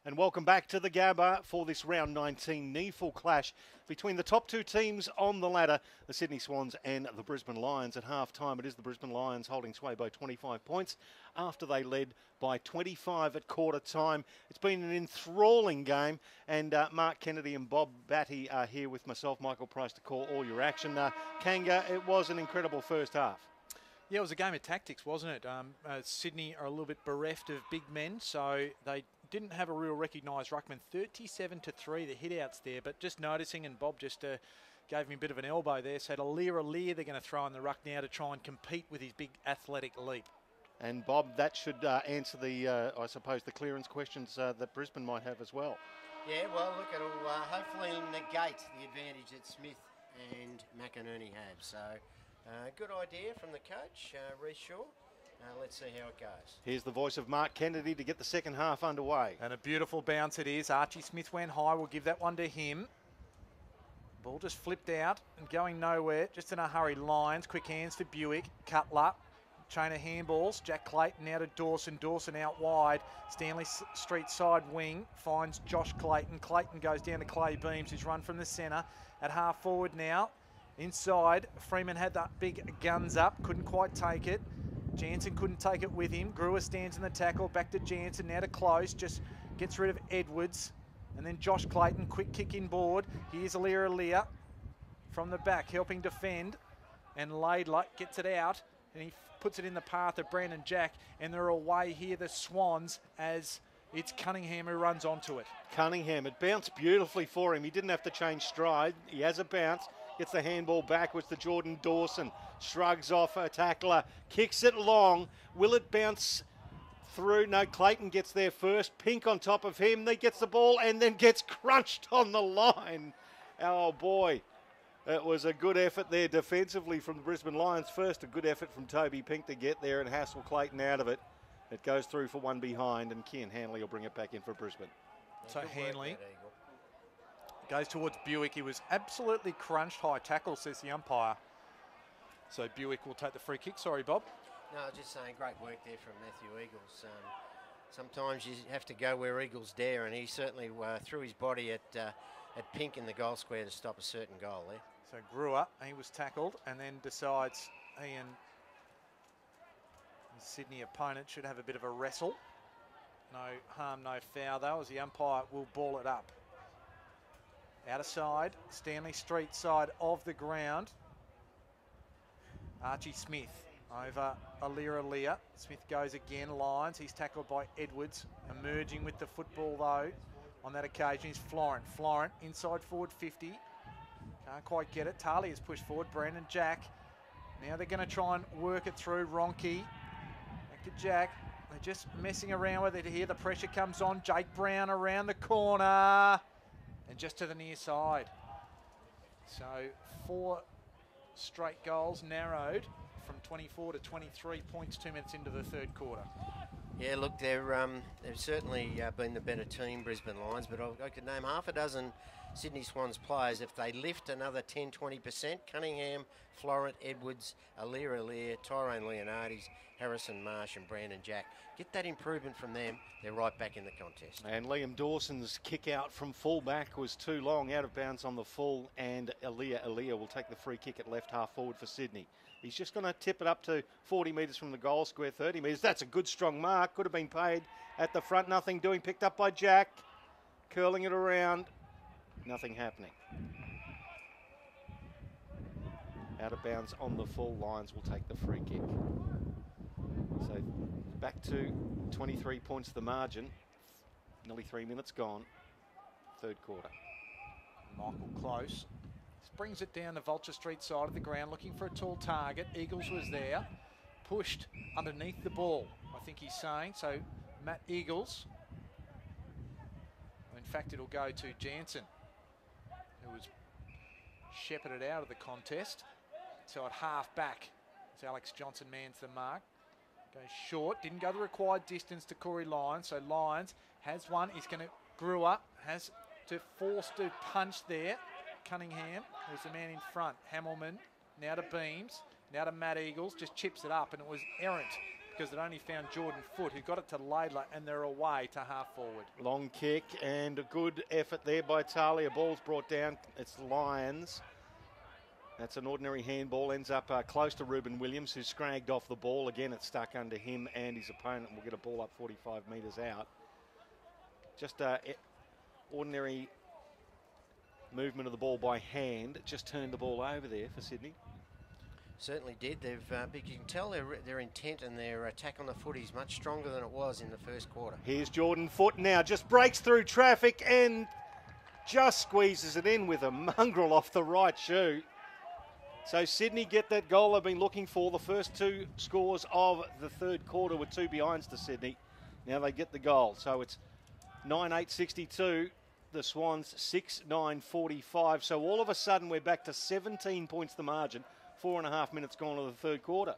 And welcome back to the Gabba for this round 19 NEAFL clash between the top two teams on the ladder, the Sydney Swans and the Brisbane Lions. At half-time, it is the Brisbane Lions holding sway by 25 points after they led by 25 at quarter time. It's been an enthralling game, and Mark Kennedy and Bob Batty are here with myself, Michael Price, to call all your action. Kanga, it was an incredible first half. Yeah, it was a game of tactics, wasn't it? Sydney are a little bit bereft of big men, so they didn't have a real recognised ruckman. 37-3, the hit-outs there, but just noticing, and Bob just gave me a bit of an elbow there, said Alira they're going to throw in the ruck now to try and compete with his big athletic leap. And Bob, that should answer the, I suppose, the clearance questions that Brisbane might have as well. Yeah, well, look, it'll hopefully negate the advantage that Smith and McInerney have. So, good idea from the coach, Reece Shaw. Let's see how it goes. Here's the voice of Mark Kennedy to get the second half underway. And a beautiful bounce it is. Archie Smith went high. We'll give that one to him. Ball just flipped out and going nowhere. Just in a hurry. Lions, quick hands to Buick. Cutler. Chain of handballs. Jack Clayton out to Dawson. Dawson out wide. Stanley Street side wing finds Josh Clayton. Clayton goes down to Clay Beams, who's run from the centre. At half forward now. Inside, Freeman had that big guns up. Couldn't quite take it. Jansen couldn't take it with him. Brewer stands in the tackle. Back to Jansen. Now to Close. Just gets rid of Edwards. And then Josh Clayton. Quick kick inboard. Here's Alira from the back helping defend. And Laidler gets it out. And he puts it in the path of Brandon Jack. And they're away here, the Swans, as it's Cunningham who runs onto it. Cunningham. It bounced beautifully for him. He didn't have to change stride. He has a bounce. Gets the handball backwards to Jordan Dawson. Shrugs off a tackler. Kicks it long. Will it bounce through? No, Clayton gets there first. Pink on top of him. He gets the ball and then gets crunched on the line. Oh, boy. It was a good effort there defensively from the Brisbane Lions. First, a good effort from Toby Pink to get there and hassle Clayton out of it. It goes through for one behind, and Kian Hanley will bring it back in for Brisbane. So Hanley goes towards Buick. He was absolutely crunched. High tackle, says the umpire. So Buick will take the free kick. Sorry, Bob. No, I was just saying, great work there from Matthew Eagles. Sometimes you have to go where Eagles dare, and he certainly threw his body at Pink in the goal square to stop a certain goal there. So Brewer, he was tackled, and then decides he and his Sydney opponent should have a bit of a wrestle. No harm, no foul, though, as the umpire will ball it up. Out of side, Stanley Street side of the ground. Archie Smith over Alira. Smith goes again, Lions. He's tackled by Edwards. Emerging with the football, though, on that occasion is Florent. Florent inside forward 50. Can't quite get it. Tarley has pushed forward. Brandon Jack. Now they're going to try and work it through. Ronke. Back to Jack. They're just messing around with it here. The pressure comes on. Jake Brown around the corner. And just to the near side. So 4 straight goals narrowed from 24 to 23 points 2 minutes into the third quarter. Yeah, look, they've certainly been the better team, Brisbane Lions, but I could name half a dozen Sydney Swans players. If they lift another 10-20%, Cunningham, Florent, Edwards, Alira, Tyrone Leonardis, Harrison Marsh and Brandon Jack, get that improvement from them, they're right back in the contest. And Liam Dawson's kick out from full-back was too long, out of bounds on the full, and Alira will take the free kick at left half forward for Sydney. He's just going to tip it up to 40 metres from the goal square, 30 metres. That's a good strong mark. Could have been paid at the front. Nothing doing. Picked up by Jack. Curling it around. Nothing happening. Out of bounds on the full. Lions will take the free kick. So back to 23 points the margin. Nearly 3 minutes gone. Third quarter. Michael Close brings it down the Vulture Street side of the ground, looking for a tall target. Eagles was there, pushed underneath the ball, I think he's saying. So Matt Eagles. In fact, it'll go to Jansen, who was shepherded out of the contest. So at half back, as Alex Johnson mans the mark. Goes short, didn't go the required distance to Corey Lyons. So Lyons has one. He's going to Brewer, has to force to punch there. Cunningham, who's the man in front. Hamilman, now to Beams, now to Matt Eagles, just chips it up, and it was errant because it only found Jordan Foote, who got it to Laidler, and they're away to half forward. Long kick and a good effort there by Talia. Ball's brought down. It's Lions. That's an ordinary handball. Ends up close to Ruben Williams, who scragged off the ball. Again, it's stuck under him and his opponent. Will get a ball up 45 metres out. Just ordinary movement of the ball by hand. Just turned the ball over there for Sydney. Certainly did. But you can tell their intent and their attack on the footy is much stronger than it was in the first quarter. Here's Jordan Foote now. Just breaks through traffic and just squeezes it in with a mongrel off the right shoe. So Sydney get that goal they've been looking for. The first two scores of the third quarter were 2 behinds to Sydney. Now they get the goal. So it's 9-8-62. The Swans 6-9-45. So all of a sudden we're back to 17 points the margin. 4.5 minutes gone to the third quarter.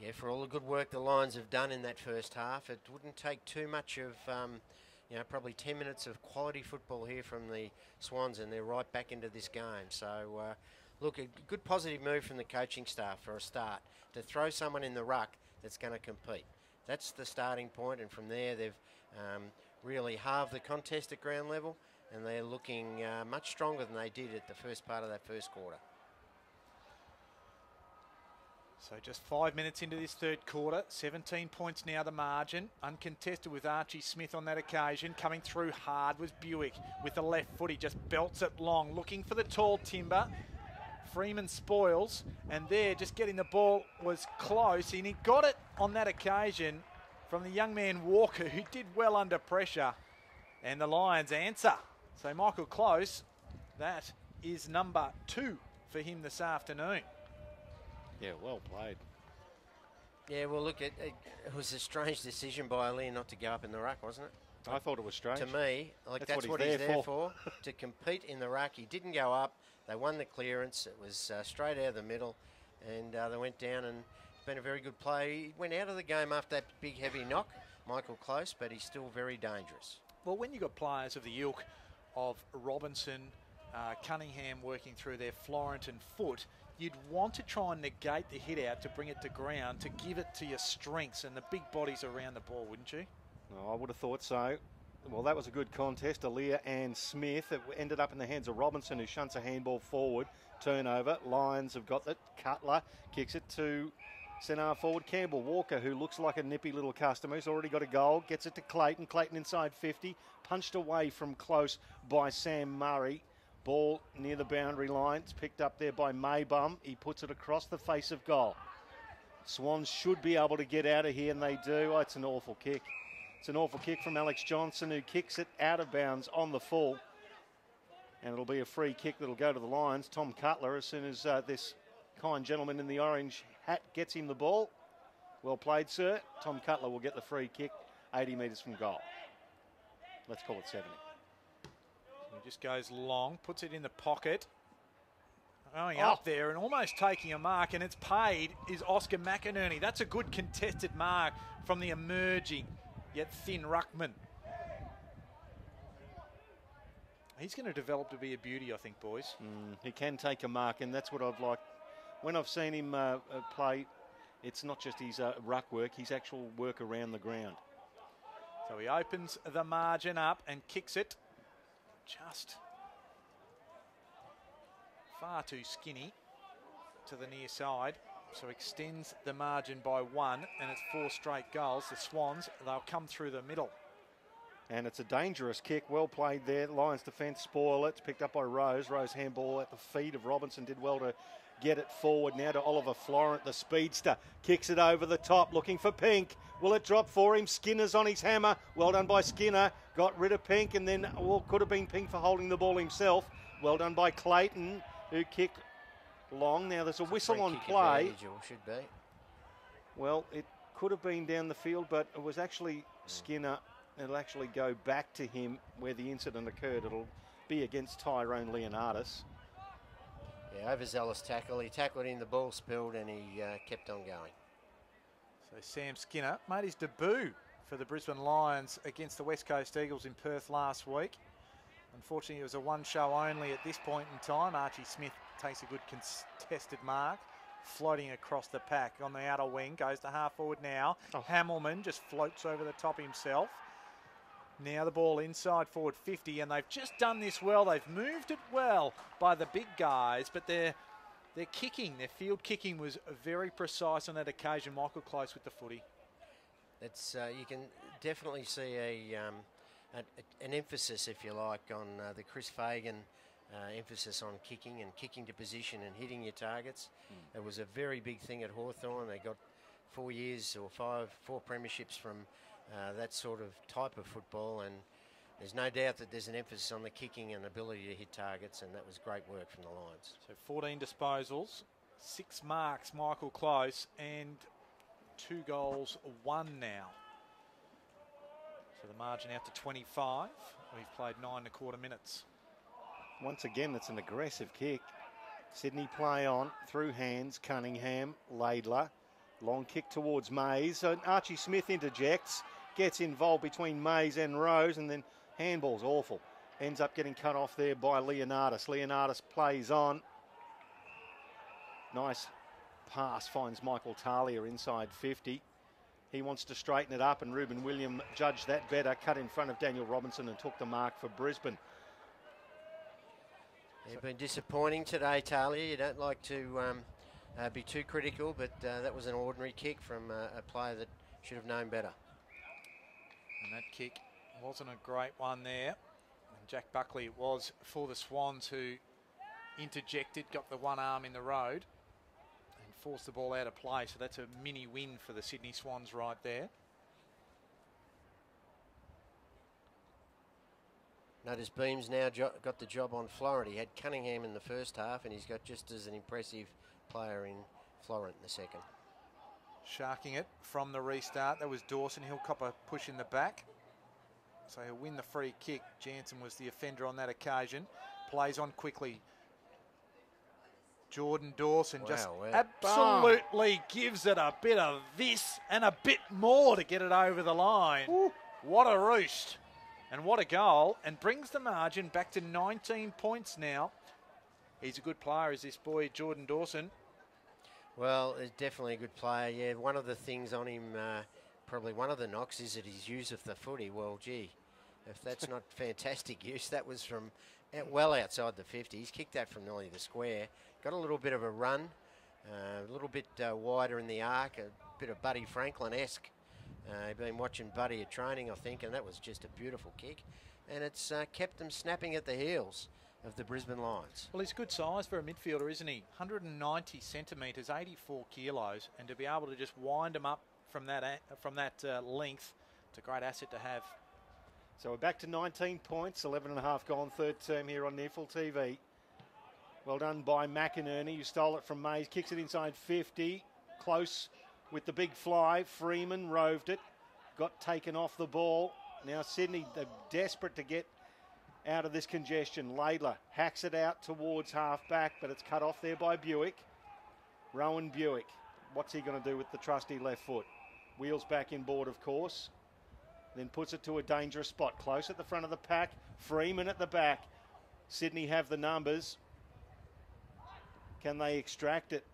Yeah, for all the good work the Lions have done in that first half, it wouldn't take too much of, probably 10 minutes of quality football here from the Swans, and they're right back into this game. So, look, a good positive move from the coaching staff for a start, to throw someone in the ruck that's going to compete. That's the starting point, and from there they've really halved the contest at ground level, and they're looking much stronger than they did at the first part of that first quarter. So just 5 minutes into this third quarter, 17 points now the margin. Uncontested with Archie Smith on that occasion. Coming through hard was Buick with the left foot. He just belts it long, looking for the tall timber. Freeman spoils, and there just getting the ball was close, and he got it on that occasion from the young man Walker, who did well under pressure, and the Lions answer. So Michael Close, that is number 2 for him this afternoon. Yeah, well played. Yeah, well, look, it was a strange decision by Aliir not to go up in the ruck, wasn't it? I thought it was strange. To me, that's what he's there for, to compete in the ruck. He didn't go up. They won the clearance. It was straight out of the middle, and they went down, and it's been a very good play. He went out of the game after that big, heavy knock, Michael Close, but he's still very dangerous. Well, when you've got players of the ilk of Robinson, Cunningham working through their Florent and Foote, you'd want to try and negate the hit out to bring it to ground, to give it to your strengths and the big bodies around the ball, wouldn't you? No, I would have thought so. Well, that was a good contest. Aliir and Smith. It ended up in the hands of Robinson, who shunts a handball forward. Turnover. Lions have got it. Cutler kicks it to centre forward Campbell. Walker, who looks like a nippy little customer, who's already got a goal, gets it to Clayton. Clayton inside 50. Punched away from close by Sam Murray. Ball near the boundary line. It's picked up there by Maybum. He puts it across the face of goal. Swans should be able to get out of here, and they do. Oh, it's an awful kick. It's an awful kick from Alex Johnson, who kicks it out of bounds on the full. And it'll be a free kick that'll go to the Lions. Tom Cutler, as soon as this kind gentleman in the orange hat gets him the ball. Well played, sir. Tom Cutler will get the free kick 80 metres from goal. Let's call it 70. He just goes long, puts it in the pocket. Going up there and almost taking a mark, and it's paid, is Oscar McInerney. That's a good contested mark from the emerging, yet thin ruckman. He's going to develop to be a beauty, I think, boys. He can take a mark, and that's what I've liked. When I've seen him play, it's not just his ruck work, his actual work around the ground. So he opens the margin up and kicks it. Just far too skinny to the near side, so extends the margin by 1, and it's 4 straight goals. The Swans, they'll come through the middle. And it's a dangerous kick, well played there. Lions defence spoil it. It's picked up by Rose. Rose handball at the feet of Robinson, did well to get it forward. Now to Oliver Florent, the speedster, kicks it over the top, looking for Pink. Will it drop for him? Skinner's on his hammer. Well done by Skinner. Got rid of Pink, and then, well, could have been Pink for holding the ball himself. Well done by Clayton, who kicked long. Now there's a whistle on play. Should be. Well, it could have been down the field, but it was actually Skinner. It'll actually go back to him where the incident occurred. It'll be against Tyrone Leonardis. Yeah, overzealous tackle. He tackled in, the ball spilled, and he kept on going. So Sam Skinner made his debut for the Brisbane Lions against the West Coast Eagles in Perth last week. Unfortunately, it was a one show only at this point in time. Archie Smith takes a good contested mark. floating across the pack on the outer wing. Goes to half forward now. Oh. Hamilman just floats over the top himself. Now the ball inside forward 50, and they've just done this well. They've moved it well by the big guys, but their kicking, their field kicking was very precise on that occasion. Michael Close with the footy. It's you can definitely see an emphasis, if you like, on the Chris Fagan emphasis on kicking and kicking to position and hitting your targets. It was a very big thing at Hawthorn. They got 4 years or four premierships from that sort of type of football, and there's no doubt that there's an emphasis on the kicking and ability to hit targets, and that was great work from the Lions. So 14 disposals, 6 marks, Michael Close, and 2 goals, 1 now. So the margin out to 25. We've played 9.25 minutes. Once again, it's an aggressive kick. Sydney play on, through hands, Cunningham, Laidler. Long kick towards Mays. So Archie Smith interjects, gets involved between Mays and Rose, and then handball's awful. Ends up getting cut off there by Leonardis. Leonardis plays on. Nice pass, finds Michael Talia inside 50. He wants to straighten it up, and Ruben William judged that better, cut in front of Daniel Robinson and took the mark for Brisbane. They've been disappointing today, Talia. You don't like to be too critical, but that was an ordinary kick from a player that should have known better. And that kick wasn't a great one there. And Jack Buckley, it was for the Swans, who interjected, got the one arm in the road and forced the ball out of play. So that's a mini win for the Sydney Swans right there. Notice Beams now got the job on Florent. He had Cunningham in the first half, and he's got just as an impressive player in Florent in the second. Sharking it from the restart. That was Dawson. He'll cop a push in the back. So he'll win the free kick. Jansen was the offender on that occasion. Plays on quickly. Jordan Dawson just absolutely gives it a bit of this and a bit more to get it over the line. Ooh. What a roost. And what a goal. And brings the margin back to 19 points now. He's a good player, is this boy, Jordan Dawson. Well, he's definitely a good player. Yeah, one of the things on him, probably one of the knocks, is that his use of the footy. Well, gee, if that's not fantastic use, that was from well outside the 50. He's kicked that from nearly the square. Got a little bit of a run, a little bit wider in the arc, a bit of Buddy Franklin-esque. I've been watching Buddy at training, I think, and that was just a beautiful kick. And it's kept them snapping at the heels of the Brisbane Lions. Well, he's good size for a midfielder, isn't he? 190 centimetres, 84 kilos, and to be able to just wind him up from that length, it's a great asset to have. So we're back to 19 points, 11.5 gone, third term here on NEAFL TV. Well done by McInerney, who stole it from Mays, kicks it inside 50, close with the big fly. Freeman roved it, got taken off the ball. Now Sydney, they're desperate to get out of this congestion. Laidler hacks it out towards half-back, but it's cut off there by Buick. Rowan Buick, what's he going to do with the trusty left foot? Wheels back inboard, of course. Then puts it to a dangerous spot, close at the front of the pack. Freeman at the back. Sydney have the numbers. Can they extract it?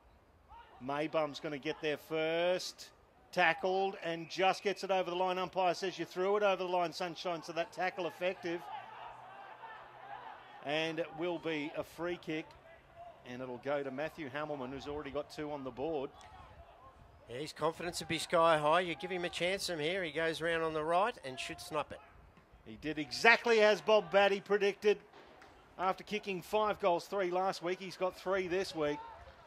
Maybum's going to get there first. Tackled and just gets it over the line. Umpire says you threw it over the line, Sunshine, so that tackle effective. And it will be a free kick, and it'll go to Matthew Hamilman, who's already got 2 on the board. Yeah, his confidence will be sky high. You give him a chance from here. He goes round on the right and should snap it. He did exactly as Bob Batty predicted. After kicking 5 goals, 3 last week, he's got 3 this week.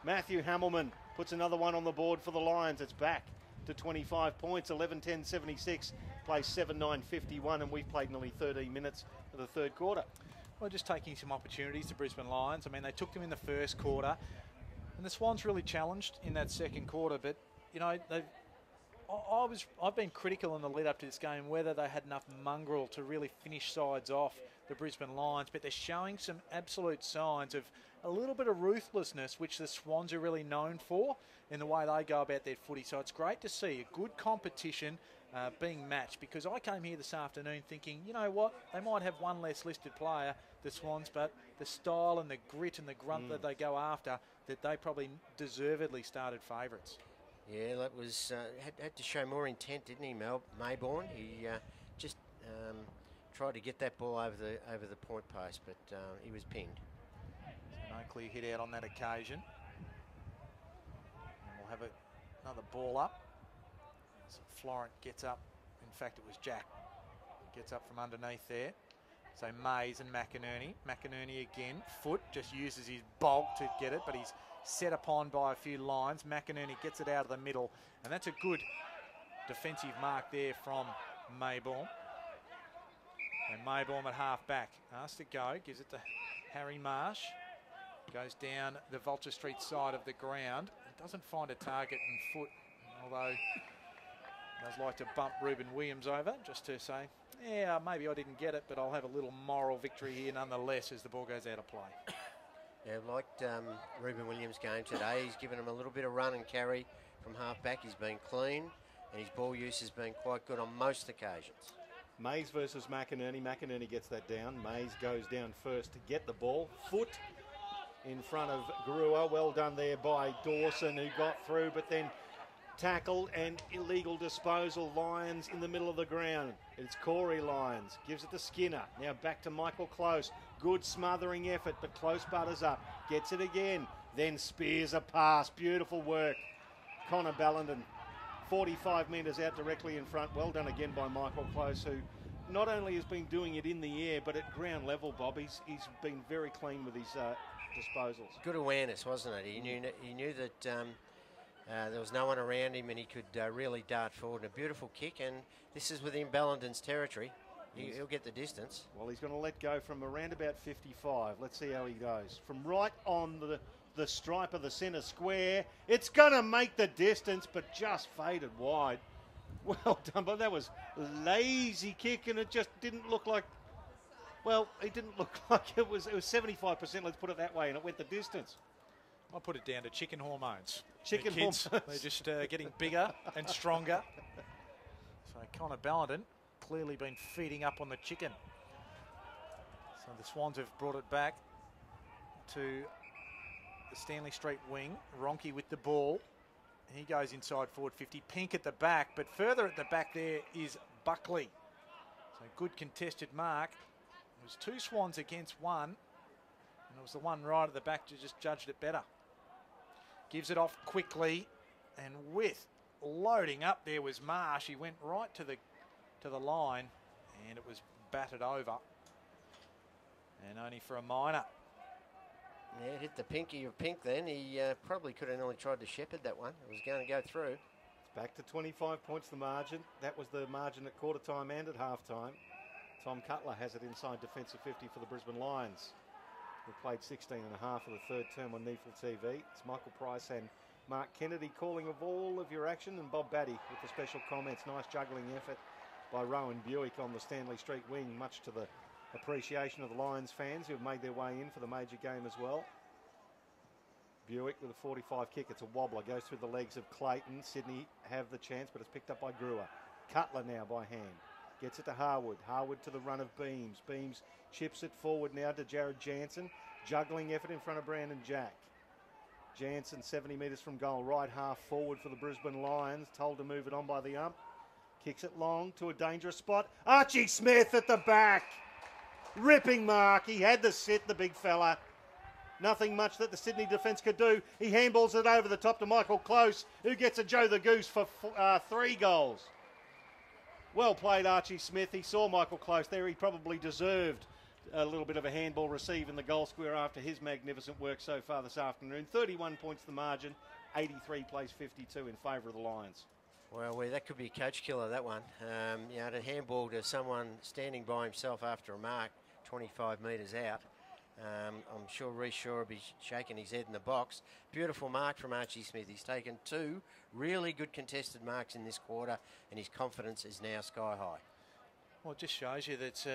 Matthew Hamilman puts another one on the board for the Lions. It's back to 25 points, 11-10-76, plays 7-9-51, and we've played nearly 13 minutes of the third quarter. Well, just taking some opportunities to Brisbane Lions. I mean, they took them in the first quarter, and the Swans really challenged in that second quarter. But, you know, I've been critical in the lead up to this game whether they had enough mongrel to really finish sides off the Brisbane Lions, but they're showing some absolute signs of a little bit of ruthlessness, which the Swans are really known for in the way they go about their footy. So it's great to see a good competition being matched, because I came here this afternoon thinking, you know what, they might have one less listed player, the Swans, but the style and the grit and the grunt that they go after, that they probably deservedly started favourites. Yeah, that was had to show more intent, didn't he, Mayborn? He just tried to get that ball over the point post, but he was pinged. So no clear hit out on that occasion. And we'll have another ball up. So Florent gets up. In fact, it was Jack. Gets up from underneath there. So Mays and McInerney. McInerney again, foot, just uses his bulk to get it, but he's set upon by a few lines. McInerney gets it out of the middle, and that's a good defensive mark there from Mayborn. And Mayborn at half back. Asked to go, gives it to Harry Marsh. Goes down the Vulture Street side of the ground. Doesn't find a target in foot, although does like to bump Ruben Williams over just to say, yeah, maybe I didn't get it, but I'll have a little moral victory here nonetheless as the ball goes out of play. Yeah, liked Ruben Williams' game today. He's given him a little bit of run and carry from half back. He's been clean, and his ball use has been quite good on most occasions. Mays versus McInerney. McInerney gets that down. Mays goes down first to get the ball. Foot in front of Grua. Well done there by Dawson, who got through, but then tackle and illegal disposal. Lyons in the middle of the ground. It's Corey Lyons. Gives it to Skinner. Now back to Michael Close. Good smothering effort, but Close butters up. Gets it again. Then spears a pass. Beautiful work. Connor Ballenden, 45 metres out directly in front. Well done again by Michael Close, who not only has been doing it in the air, but at ground level, Bob. He's been very clean with his disposals. Good awareness, wasn't it? He knew that there was no one around him and he could really dart forward. And a beautiful kick, and this is within Ballenden's territory. He'll get the distance. Well, he's going to let go from around about 55. Let's see how he goes. From right on the stripe of the centre square. It's going to make the distance, but just faded wide. Well done, but that was lazy kick, and it just didn't look like, well, it didn't look like it was 75%, let's put it that way, and it went the distance. I'll put it down to chicken hormones. Chicken hormones. They're just getting bigger and stronger. So Connor Ballenden clearly been feeding up on the chicken. So the Swans have brought it back to the Stanley Street wing. Ronke with the ball. He goes inside forward 50. Pink at the back, but further at the back there is Buckley. So good contested mark. It was two Swans against one, and it was the one right at the back who just judged it better. Gives it off quickly, and with loading up there was Marsh. He went right to the line, and it was batted over, and only for a minor. Yeah, it hit the pinky of Pink then. He probably could have only tried to shepherd that one. It was going to go through. It's back to 25 points the margin. That was the margin at quarter time and at half time. Tom Cutler has it inside defensive 50 for the Brisbane Lions. We played 16 and a half for the third term on NEAFL TV. It's Michael Price and Mark Kennedy calling of all of your action, and Bob Batty with the special comments. Nice juggling effort by Rowan Buick on the Stanley Street wing, much to the appreciation of the Lions fans who have made their way in for the major game as well. Buick with a 45 kick. It's a wobbler. Goes through the legs of Clayton. Sydney have the chance, but it's picked up by Grua. Cutler now by hand. Gets it to Harwood. Harwood to the run of Beams. Beams chips it forward now to Jared Jansen. Juggling effort in front of Brandon Jack. Jansen 70 metres from goal. Right half forward for the Brisbane Lions. Told to move it on by the ump. Kicks it long to a dangerous spot. Archie Smith at the back. Ripping mark. He had to sit, the big fella. Nothing much that the Sydney defence could do. He handballs it over the top to Michael Close, who gets a Joe the Goose for 3 goals. Well played, Archie Smith. He saw Michael Close there. He probably deserved a little bit of a handball receive in the goal square after his magnificent work so far this afternoon. 31 points the margin. 83 plays 52 in favour of the Lions. Well, that could be a coach killer, that one. To handball to someone standing by himself after a mark 25 metres out. I'm sure Reece Shaw will be shaking his head in the box. Beautiful mark from Archie Smith. He's taken 2 really good contested marks in this quarter, and his confidence is now sky high. Well, it just shows you that it's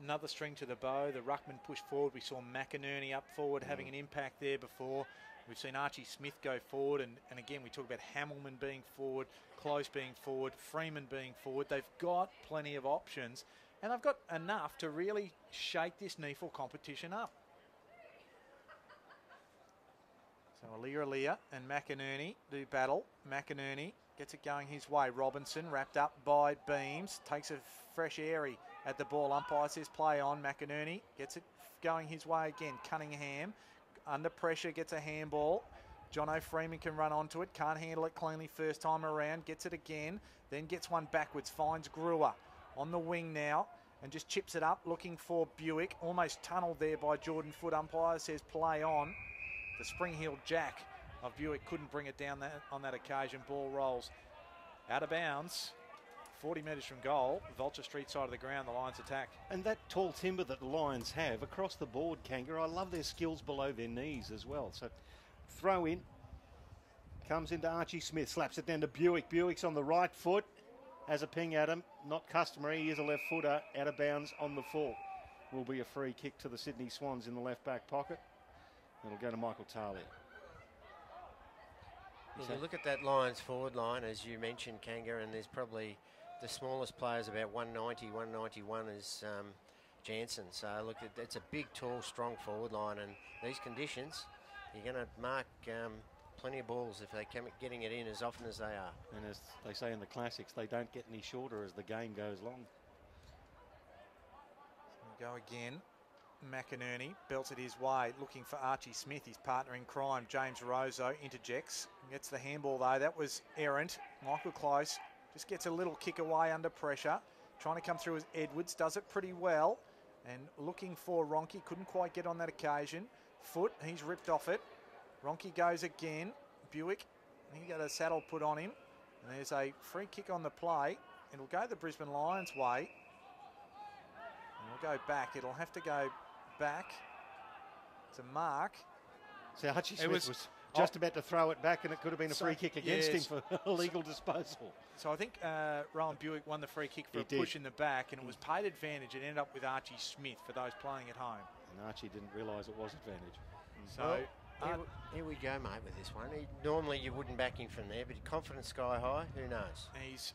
another string to the bow. The ruckman pushed forward. We saw McInerney up forward having an impact there before. We've seen Archie Smith go forward, and again, we talk about Hamilman being forward, Close being forward, Freeman being forward. They've got plenty of options, and they've got enough to really shake this NEAFL competition up. So So Alia and McInerney do battle. McInerney gets it going his way. Robinson wrapped up by Beams. Takes a fresh airy at the ball. Umpire says play on. McInerney gets it going his way again. Cunningham under pressure gets a handball. Jono Freeman can run onto it. Can't handle it cleanly first time around. Gets it again. Then gets one backwards. Finds Brewer on the wing now. And just chips it up. Looking for Buick. Almost tunnelled there by Jordan Foot. Umpire says play on. The spring-heeled jack of Buick couldn't bring it down on that occasion. Ball rolls out of bounds. 40 metres from goal. Vulture Street side of the ground. The Lions attack. And that tall timber that the Lions have across the board, Kanga, I love their skills below their knees as well. So throw in. Comes into Archie Smith. Slaps it down to Buick. Buick's on the right foot. Has a ping at him. Not customary. He is a left footer. Out of bounds on the full. Will be a free kick to the Sydney Swans in the left back pocket. It'll go to Michael Talia. If you look at that Lions forward line, as you mentioned, Kanga, and there's probably the smallest players about 190, 191 is Jansen. So look, it's a big, tall, strong forward line, and these conditions, you're going to mark plenty of balls if they come getting it in as often as they are. And as they say in the classics, they don't get any shorter as the game goes long. So go again. McInerney belts it his way, looking for Archie Smith, his partner in crime. James Rozo interjects, gets the handball though. That was errant. Michael Close just gets a little kick away under pressure. Trying to come through as Edwards, does it pretty well. And looking for Ronke, couldn't quite get on that occasion. Foot, he's ripped off it. Ronke goes again. Buick, he got a saddle put on him. And there's a free kick on the play. It'll go the Brisbane Lions way. And we'll go back. It'll have to go back to Mark. So Archie Smith was just about to throw it back, and it could have been a free kick against him for illegal disposal. So I think Rowan Buick won the free kick for a push in the back, and it was paid advantage. It ended up with Archie Smith for those playing at home. And Archie didn't realise it was advantage. So here we go, mate, with this one. Normally you wouldn't back him from there, but confidence sky high, who knows? He's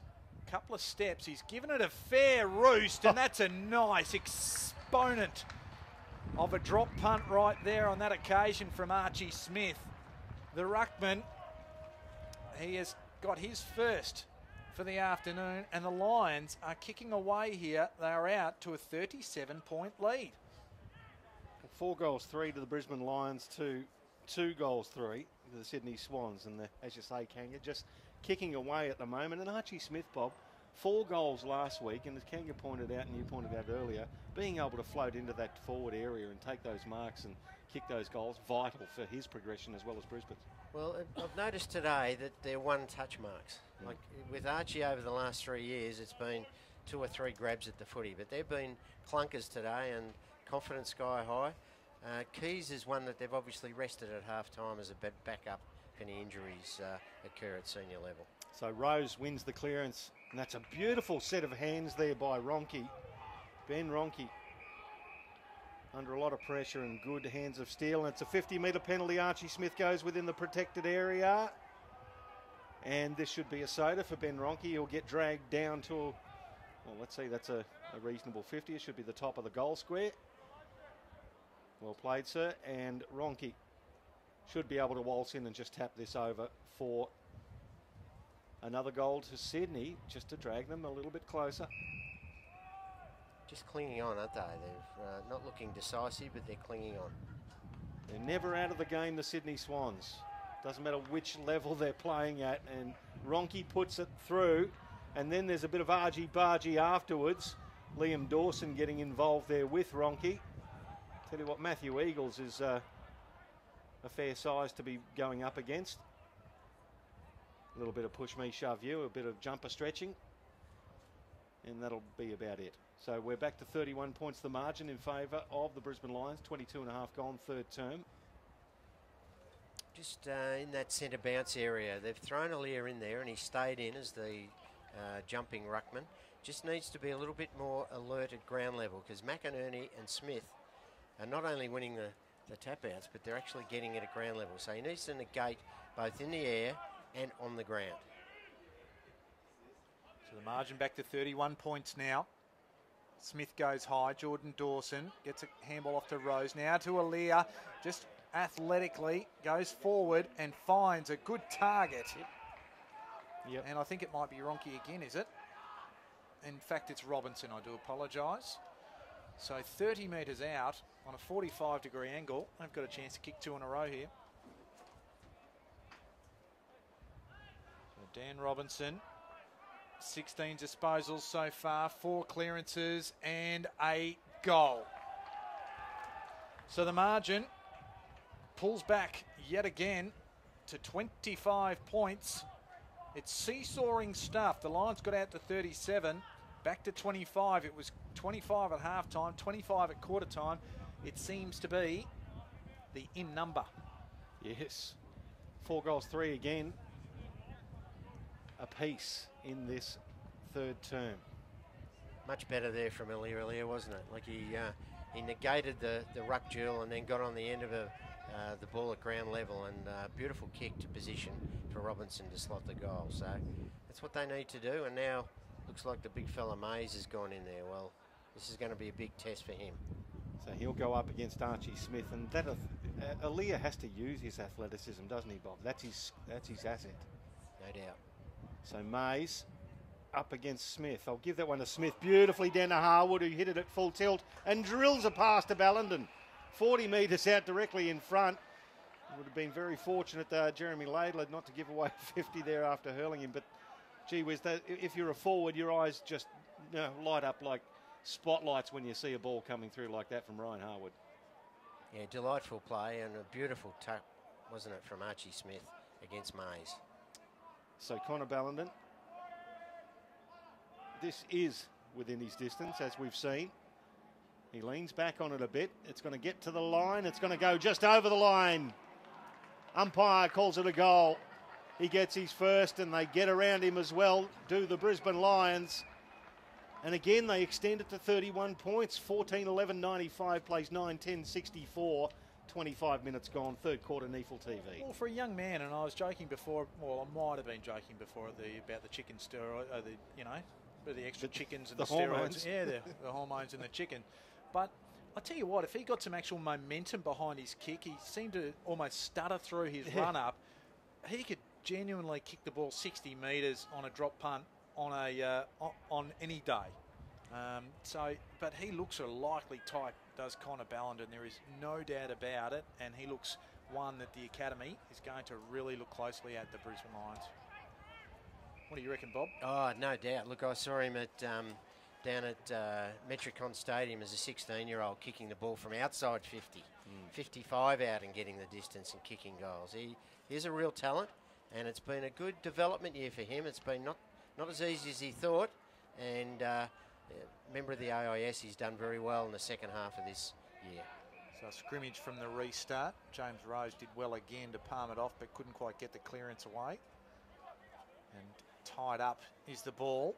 a couple of steps. He's given it a fair roost, and that's a nice exponent of a drop punt right there on that occasion from Archie Smith. The ruckman, he has got his first for the afternoon, and the Lions are kicking away here. They are out to a 37-point lead. 4 goals 3 to the Brisbane Lions to 2 goals 3 to the Sydney Swans. And as you say, Kanga, just kicking away at the moment. And Archie Smith, Bob, 4 goals last week, and as Kanga pointed out and you pointed out earlier, being able to float into that forward area and take those marks and kick those goals, vital for his progression as well as Brisbane's. Well, I've noticed today that they're one-touch marks. Like with Archie over the last 3 years, it's been 2 or 3 grabs at the footy, but they've been clunkers today and confidence sky high. Keys is one that they've obviously rested at half-time as a backup if any injuries occur at senior level. So Rose wins the clearance, and that's a beautiful set of hands there by Ronke. Ben Ronke under a lot of pressure and good hands of steel. And it's a 50-metre penalty. Archie Smith goes within the protected area. And this should be a soda for Ben Ronke. He'll get dragged down to, well, let's see, that's a reasonable 50. It should be the top of the goal square. Well played, sir. And Ronke should be able to waltz in and just tap this over for another goal to Sydney, just to drag them a little bit closer. Just clinging on, aren't they? They're not looking decisive, but they're clinging on. They're never out of the game, the Sydney Swans. Doesn't matter which level they're playing at. And Ronke puts it through. And then there's a bit of argy-bargy afterwards. Liam Dawson getting involved there with Ronke. Tell you what, Matthew Eagles is a fair size to be going up against. A little bit of push me, shove you, a bit of jumper stretching. And that'll be about it. So we're back to 31 points the margin in favour of the Brisbane Lions. 22.5 gone, third term. Just in that centre bounce area, they've thrown Alia in there and he stayed in as the jumping ruckman. Just needs to be a little bit more alert at ground level, because McInerney and Smith are not only winning the tap outs, but they're actually getting it at ground level. So he needs to negate both in the air and on the ground. So the margin back to 31 points now. Smith goes high. Jordan Dawson gets a handball off to Rose. Now to Alia. Just athletically goes forward and finds a good target. Yep. And I think it might be Ronke again, is it? In fact, it's Robinson, I do apologise. So 30 metres out on a 45-degree angle. They've got a chance to kick 2 in a row here. So Dan Robinson, 16 disposals so far, 4 clearances and a goal. So the margin pulls back yet again to 25 points. It's seesawing stuff. The Lions got out to 37, back to 25. It was 25 at half-time, 25 at quarter-time. It seems to be the in number. Yes. 4 goals, 3 again. Apiece in this third term. Much better there from Ellie earlier, wasn't it? Like he negated the ruck duel and then got on the end of the ball at ground level, and beautiful kick to position for Robinson to slot the goal. So that's what they need to do, and now looks like the big fella Mays has gone in there. Well, this is going to be a big test for him. So he'll go up against Archie Smith, and that Aaliyah has to use his athleticism, doesn't he, Bob? That's his asset. No doubt. So Mays up against Smith. I'll give that one to Smith beautifully down to Harwood, who hit it at full tilt and drills a pass to Ballenden. 40 metres out directly in front. Would have been very fortunate, Jeremy Laidler, not to give away 50 there after hurling him. But gee whiz, if you're a forward, your eyes just light up like spotlights when you see a ball coming through like that from Ryan Harwood. Yeah, delightful play and a beautiful tuck, wasn't it, from Archie Smith against Mays. So Connor Ballenden, this is within his distance, as we've seen. He leans back on it a bit. It's going to get to the line. It's going to go just over the line. Umpire calls it a goal. He gets his first, and they get around him as well, do the Brisbane Lions. And again, they extend it to 31 points. 14-11-95 plays 9-10-64. 25 minutes gone, third quarter, NEAFL TV. Well, for a young man, and I was joking before, well, I might have been joking before about the chicken steroid, the extra chickens and the steroids. Hormones. Yeah, the hormones in the chicken. But I tell you what, if he got some actual momentum behind his kick, he seemed to almost stutter through his run-up. He could genuinely kick the ball 60 metres on a drop punt on any day. But he looks a likely type, does Connor Ballenden. There is no doubt about it, and he looks one that the Academy is going to really look closely at, the Brisbane Lions. What do you reckon, Bob? Oh, no doubt. Look, I saw him down at Metricon Stadium as a 16-year-old kicking the ball from outside 50, 55 out and getting the distance and kicking goals. He's a real talent, and it's been a good development year for him. It's been not as easy as he thought, and member of the AIS, he's done very well in the second half of this year. So a scrimmage from the restart. James Rose did well again to palm it off, but couldn't quite get the clearance away. And tied up is the ball,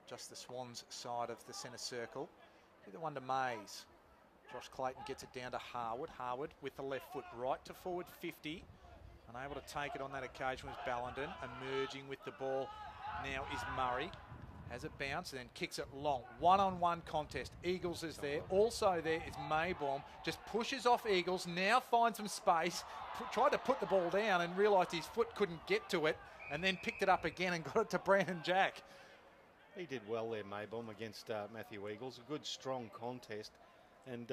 just the Swans side of the centre circle. Give the one to Mays. Josh Clayton gets it down to Harwood. Harwood with the left foot right to forward 50. Unable to take it on that occasion was Ballenden. Emerging with the ball now is Murray. Has it bounced and then kicks it long. One-on-one contest. Eagles is there. Also there is Maybaum. Just pushes off Eagles. Now finds some space. Tried to put the ball down and realised his foot couldn't get to it. And then picked it up again and got it to Brandon Jack. He did well there, Maybaum, against Matthew Eagles. A good, strong contest. And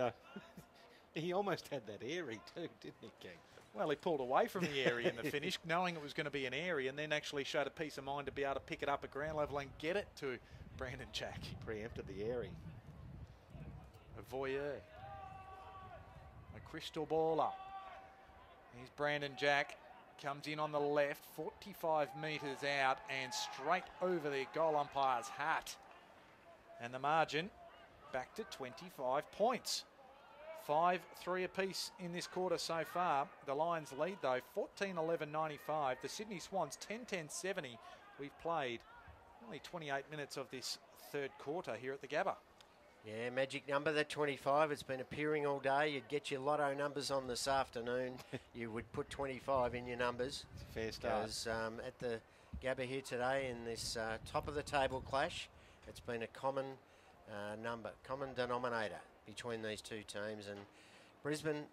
he almost had that airy too, didn't he, King? Well, he pulled away from the area in the finish, knowing it was going to be an area, and then actually showed a peace of mind to be able to pick it up at ground level and get it to Brandon Jack. He preempted the airy. A voyeur. A crystal baller. Here's Brandon Jack. Comes in on the left, 45 metres out and straight over the goal umpire's hat. And the margin back to 25 points. 5-3 apiece in this quarter so far. The Lions lead though, 14-11-95. The Sydney Swans 10-10-70. We've played only 28 minutes of this third quarter here at the Gabba. Yeah, magic number, that 25. It's been appearing all day. You'd get your lotto numbers on this afternoon. You would put 25 in your numbers. It's a fair start. Because at the Gabba here today in this top of the table clash, it's been a common number, common denominator between these two teams. And Brisbane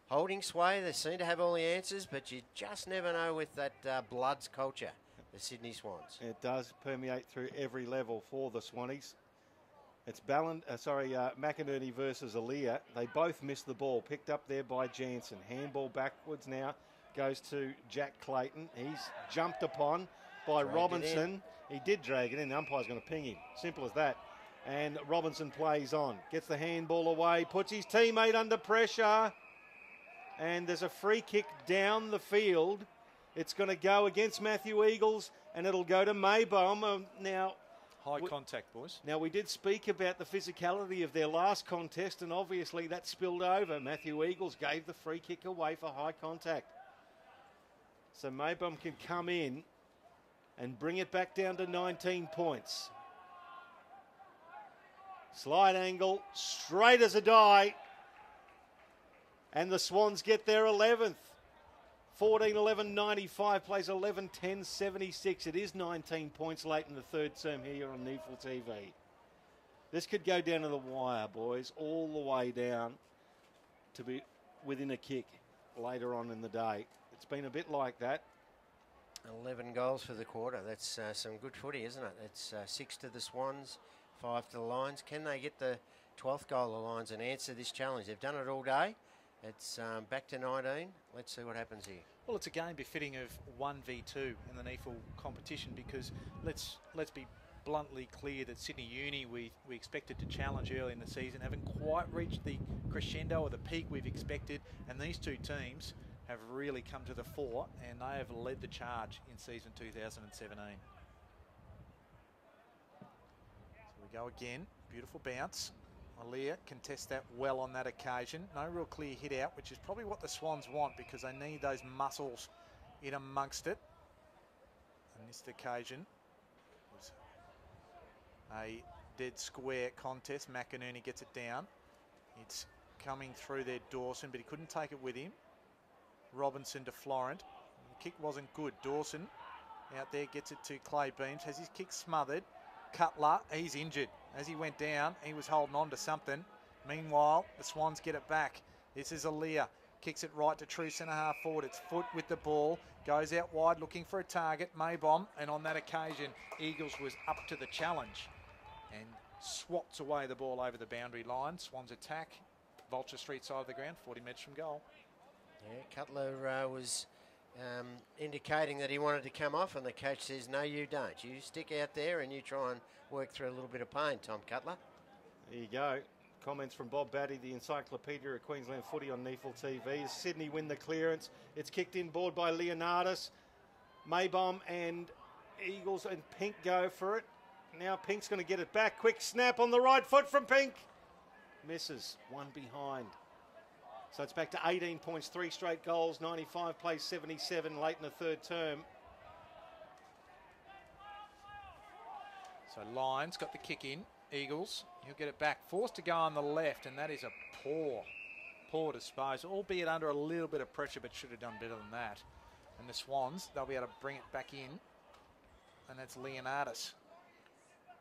holding sway. They seem to have all the answers, but you just never know with that Bloods culture, the Sydney Swans. It does permeate through every level for the Swannies. It's McInerney versus Aaliyah. They both missed the ball, picked up there by Jansen. Handball backwards now goes to Jack Clayton. He's jumped upon by Robinson. He did drag it in. The umpire's going to ping him. Simple as that. And Robinson plays on. Gets the handball away. Puts his teammate under pressure. And there's a free kick down the field. It's going to go against Matthew Eagles. And it'll go to Maybaum. Now, high contact, boys. Now, we did speak about the physicality of their last contest. And obviously that spilled over. Matthew Eagles gave the free kick away for high contact. So Maybaum can come in and bring it back down to 19 points. Slide angle, straight as a die. And the Swans get their 11th. 14-11-95 plays 11-10-76. It is 19 points late in the third term here on NEAFL TV. This could go down to the wire, boys, all the way down to be within a kick later on in the day. It's been a bit like that. 11 goals for the quarter. That's some good footy, isn't it? It's 6 to the Swans, 5 to the Lions. Can they get the 12th goal of the Lions and answer this challenge? They've done it all day. It's back to 19. Let's see what happens here. Well, it's a game befitting of 1v2 in the NEAFL competition, because let's be bluntly clear that Sydney Uni we expected to challenge early in the season haven't quite reached the crescendo or the peak we've expected, and these two teams have really come to the fore, and they have led the charge in season 2017. So we go again. Beautiful bounce. Aaliyah contests that well on that occasion. No real clear hit out, which is probably what the Swans want, because they need those muscles in amongst it. On this occasion, it was a dead square contest. McInerney gets it down. It's coming through there, Dawson, but he couldn't take it with him. Robinson to Florent. The kick wasn't good. Dawson out there gets it to Clay Beams. Has his kick smothered. Cutler, he's injured. As he went down, he was holding on to something. Meanwhile, the Swans get it back. This is Aaliyah. Kicks it right to true centre half forward. It's Foot with the ball. Goes out wide looking for a target. Maybaum. And on that occasion, Eagles was up to the challenge and swats away the ball over the boundary line. Swans attack. Vulture Street side of the ground, 40 metres from goal. Yeah, Cutler was indicating that he wanted to come off, and the coach says, no, you don't. You stick out there and you try and work through a little bit of pain, Tom Cutler. There you go. Comments from Bob Batty, the Encyclopedia of Queensland Footy on NEAFL TV. As Sydney win the clearance. It's kicked in board by Leonardis. Maybaum and Eagles and Pink go for it. Now Pink's going to get it back. Quick snap on the right foot from Pink. Misses. One behind. So it's back to 18 points, 3 straight goals, 95 plays 77 late in the third term. So Lions got the kick in. Eagles, he'll get it back. Forced to go on the left, and that is a poor disposal, albeit under a little bit of pressure, but should have done better than that. And the Swans, they'll be able to bring it back in, and that's Leonardis.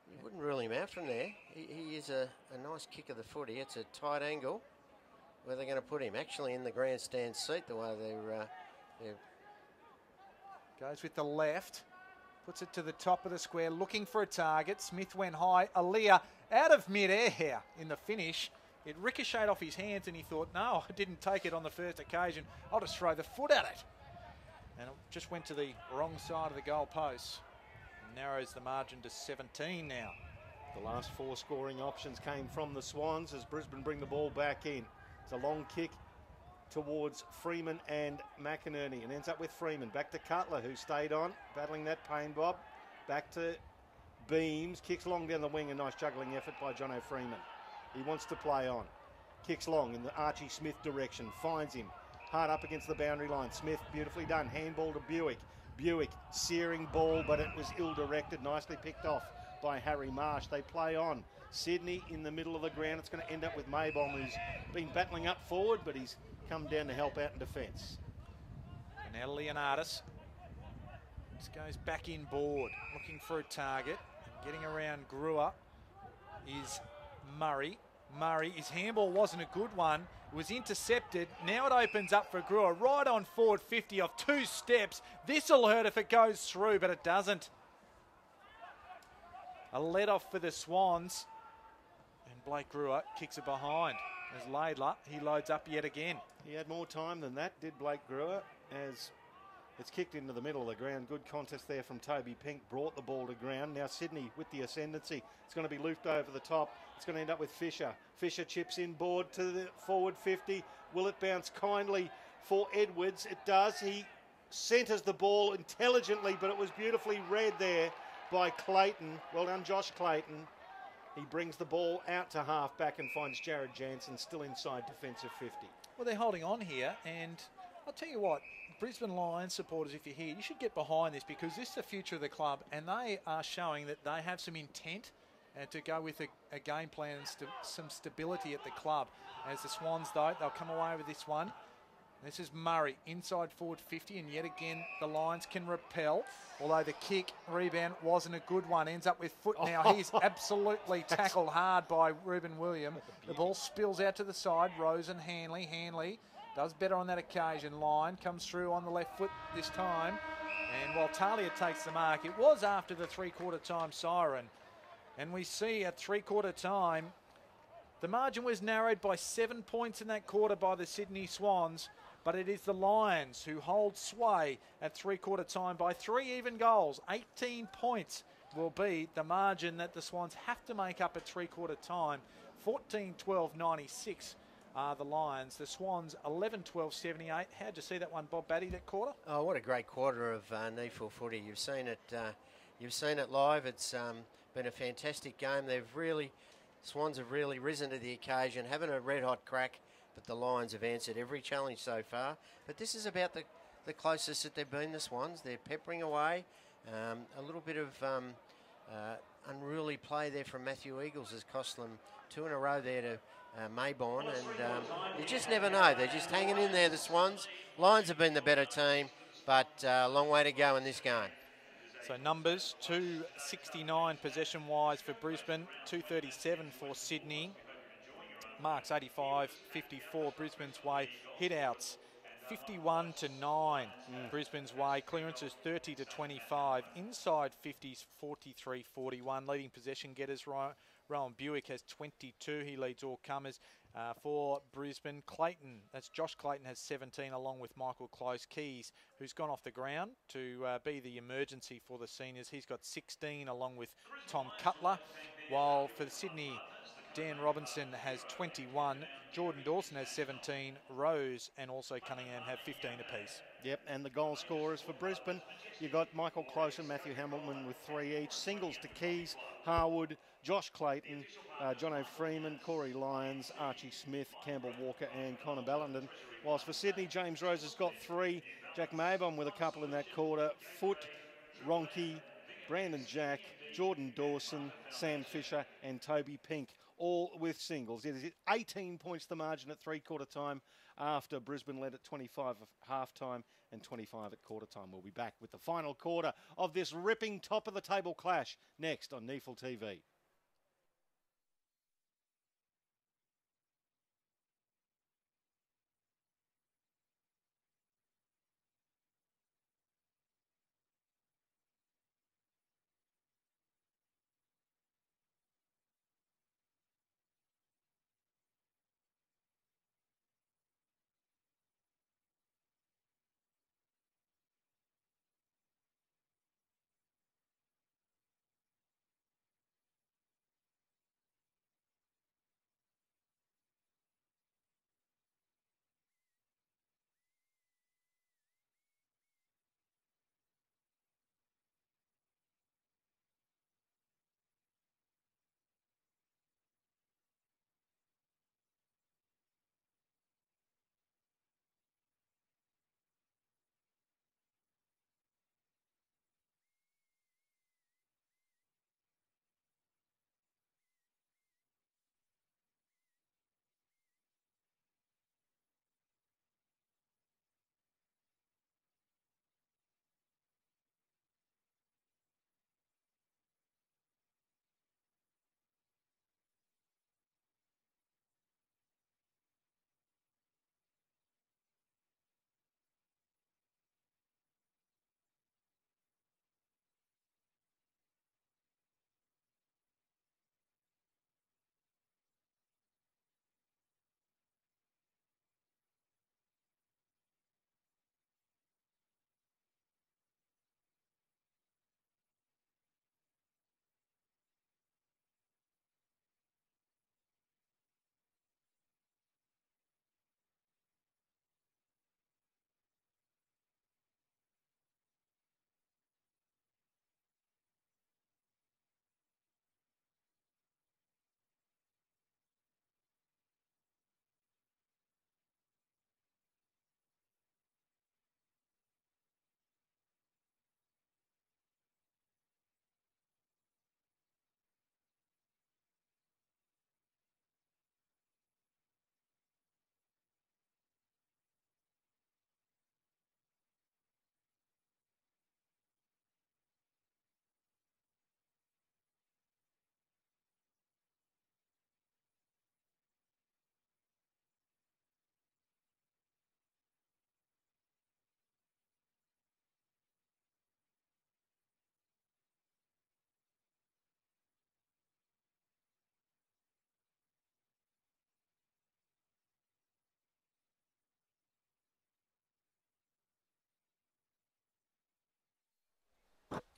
You wouldn't rule him out from there. He is a nice kick of the footy. It's a tight angle. Where they're going to put him? Actually in the grandstand seat, the way they're... Goes with the left. Puts it to the top of the square, looking for a target. Smith went high. Aaliyah out of mid-air here in the finish. It ricocheted off his hands, and he thought, no, I didn't take it on the first occasion. I'll just throw the foot at it. And it just went to the wrong side of the goal post. Narrows the margin to 17 now. The last 4 scoring options came from the Swans as Brisbane bring the ball back in. It's a long kick towards Freeman and McInerney, and ends up with Freeman. Back to Cutler, who stayed on, battling that pain, Bob. Back to Beams, kicks long down the wing, a nice juggling effort by Jono Freeman. He wants to play on. Kicks long in the Archie Smith direction, finds him. Hard up against the boundary line. Smith, beautifully done. Handball to Buick. Buick, searing ball, but it was ill-directed. Nicely picked off by Harry Marsh. They play on. Sydney in the middle of the ground. It's going to end up with Maybaum, who's been battling up forward, but he's come down to help out in defence. And now Leonardis. This goes back in board, looking for a target. Getting around Brewer is Murray. Murray. His handball wasn't a good one. It was intercepted. Now it opens up for Brewer. Right on forward 50 off 2 steps. This'll hurt if it goes through, but it doesn't. A let off for the Swans. And Blake Brewer kicks it behind. As Laidler, he loads up yet again. He had more time than that, did Blake Brewer, as it's kicked into the middle of the ground. Good contest there from Toby Pink, brought the ball to ground. Now Sydney with the ascendancy. It's going to be looped over the top. It's going to end up with Fisher. Fisher chips inboard to the forward 50. Will it bounce kindly for Edwards? It does. He centres the ball intelligently, but it was beautifully read there by Clayton. Well done, Josh Clayton. He brings the ball out to half back and finds Jared Jansen still inside defensive 50. Well, they're holding on here, and I'll tell you what, Brisbane Lions supporters, if you're here, you should get behind this, because this is the future of the club, and they are showing that they have some intent to go with a game plan and some stability at the club. As the Swans, though, they'll come away with this one. This is Murray, inside forward 50, and yet again the Lions can repel, although the kick rebound wasn't a good one. Ends up with foot now. He's absolutely tackled hard by Ruben William. The ball spills out to the side. Rose and Hanley. Hanley does better on that occasion. Line comes through on the left foot this time. And while Talia takes the mark, it was after the three-quarter time siren. And we see at three-quarter time, the margin was narrowed by 7 points in that quarter by the Sydney Swans. But it is the Lions who hold sway at three-quarter time by 3 even goals. 18 points will be the margin that the Swans have to make up at three-quarter time. 14-12-96 are the Lions. The Swans 11-12-78. How'd you see that one, Bob Batty, that quarter? Oh, what a great quarter of NEAFL footy. You've seen it live. It's been a fantastic game. Swans have really risen to the occasion, having a red-hot crack. But the Lions have answered every challenge so far. But this is about the closest that they've been, the Swans. They're peppering away. A little bit of unruly play there from Matthew Eagles has cost them 2 in a row there to Mayborn. And you just never know. They're just hanging in there, the Swans. Lions have been the better team, but a long way to go in this game. So numbers, 269 possession-wise for Brisbane, 237 for Sydney. Marks 85-54 Brisbane's way. Hit-outs 51-9 Brisbane's way. Clearances 30-25. Inside 50s 43-41. Leading possession getters, Rowan Buick has 22. He leads all comers for Brisbane. Clayton, that's Josh Clayton, has 17 along with Michael Close. Keys, who's gone off the ground to be the emergency for the seniors. He's got 16 along with Tom Cutler. While for the Sydney, Dan Robinson has 21, Jordan Dawson has 17, Rose and also Cunningham have 15 apiece. Yep, and the goal scorers for Brisbane, you've got Michael Close and Matthew Hamilton with 3 each. Singles to Keys, Harwood, Josh Clayton, John O'Freeman, Corey Lyons, Archie Smith, Campbell Walker and Connor Ballenden. Whilst for Sydney, James Rose has got 3, Jack Maybon with a couple in that quarter, Foot, Ronke, Brandon Jack, Jordan Dawson, Sam Fisher and Toby Pink, all with singles. It is 18 points the margin at three-quarter time after Brisbane led at 25 at half-time and 25 at quarter-time. We'll be back with the final quarter of this ripping top-of-the-table clash next on NEAFL TV.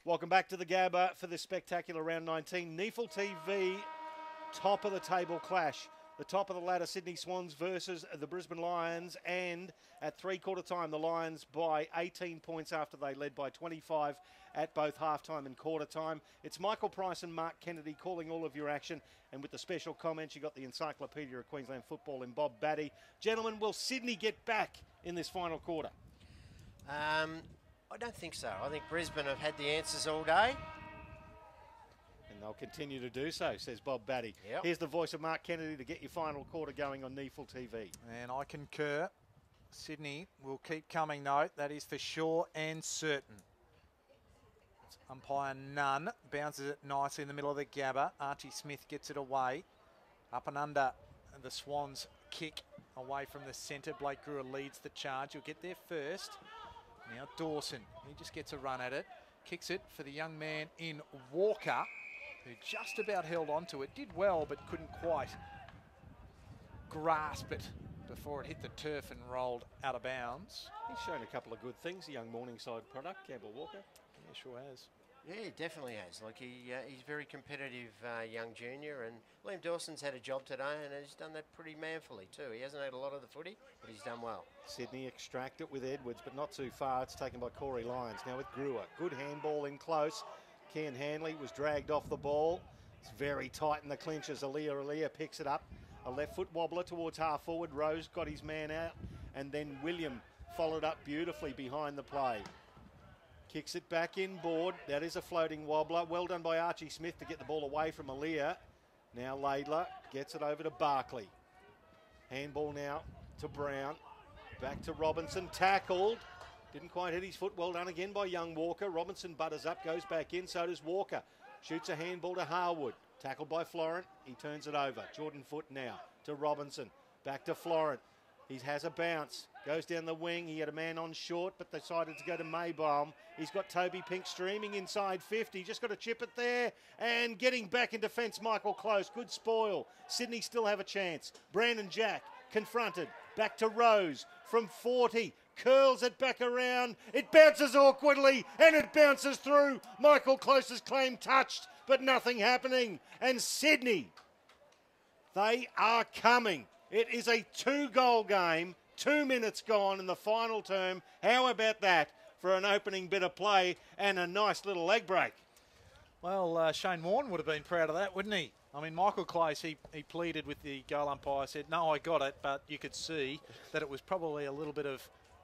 Welcome back to the Gabba for this spectacular round 19. NEAFL TV, top of the table clash. The top of the ladder, Sydney Swans versus the Brisbane Lions. And at three-quarter time, the Lions by 18 points after they led by 25 at both halftime and quarter time. It's Michael Price and Mark Kennedy calling all of your action. And with the special comments, you got the Encyclopedia of Queensland Football in Bob Batty. Gentlemen, will Sydney get back in this final quarter? I don't think so. I think Brisbane have had the answers all day. And they'll continue to do so, says Bob Batty. Yep. Here's the voice of Mark Kennedy to get your final quarter going on NEAFL TV. And I concur. Sydney will keep coming, though. That is for sure and certain. It's umpire none. Bounces it nicely in the middle of the Gabba. Archie Smith gets it away. Up and under the Swans kick away from the centre. Blake Brewer leads the charge. You'll get there first. Now Dawson, he just gets a run at it. Kicks it for the young man in Walker, who just about held on to it. Did well, but couldn't quite grasp it before it hit the turf and rolled out of bounds. He's shown a couple of good things, the young Morningside product, Campbell Walker. Yeah, sure has. Yeah, he definitely has. Like he's very competitive young junior, and Liam Dawson's had a job today, and he's done that pretty manfully too. He hasn't had a lot of the footy, but he's done well. Sydney extract it with Edwards, but not too far. It's taken by Corey Lyons. Now with Brewer. Good handball in close. Kian Hanley was dragged off the ball. It's very tight in the clinch as Aaliyah picks it up. A left foot wobbler towards half forward. Rose got his man out, and then William followed up beautifully behind the play. Kicks it back inboard. That is a floating wobbler. Well done by Archie Smith to get the ball away from Aaliyah. Now Laidler gets it over to Barkley. Handball now to Brown. Back to Robinson. Tackled. Didn't quite hit his foot. Well done again by young Walker. Robinson butters up, goes back in. So does Walker. Shoots a handball to Harwood. Tackled by Florent. He turns it over. Jordan Foot now to Robinson. Back to Florent. He has a bounce. Goes down the wing. He had a man on short, but decided to go to Maybaum. He's got Toby Pink streaming inside 50. Just got to chip it there. And getting back in defence, Michael Close. Good spoil. Sydney still have a chance. Brandon Jack confronted. Back to Rose from 40. Curls it back around. It bounces awkwardly, and it bounces through. Michael Close's claim touched, but nothing happening. And Sydney, they are coming. It is a 2-goal game, 2 minutes gone in the final term. How about that for an opening bit of play and a nice little leg break? Well, Shane Warne would have been proud of that, wouldn't he? I mean, Michael Close, he pleaded with the goal umpire, said, no, I got it, but you could see that it was probably a little bit of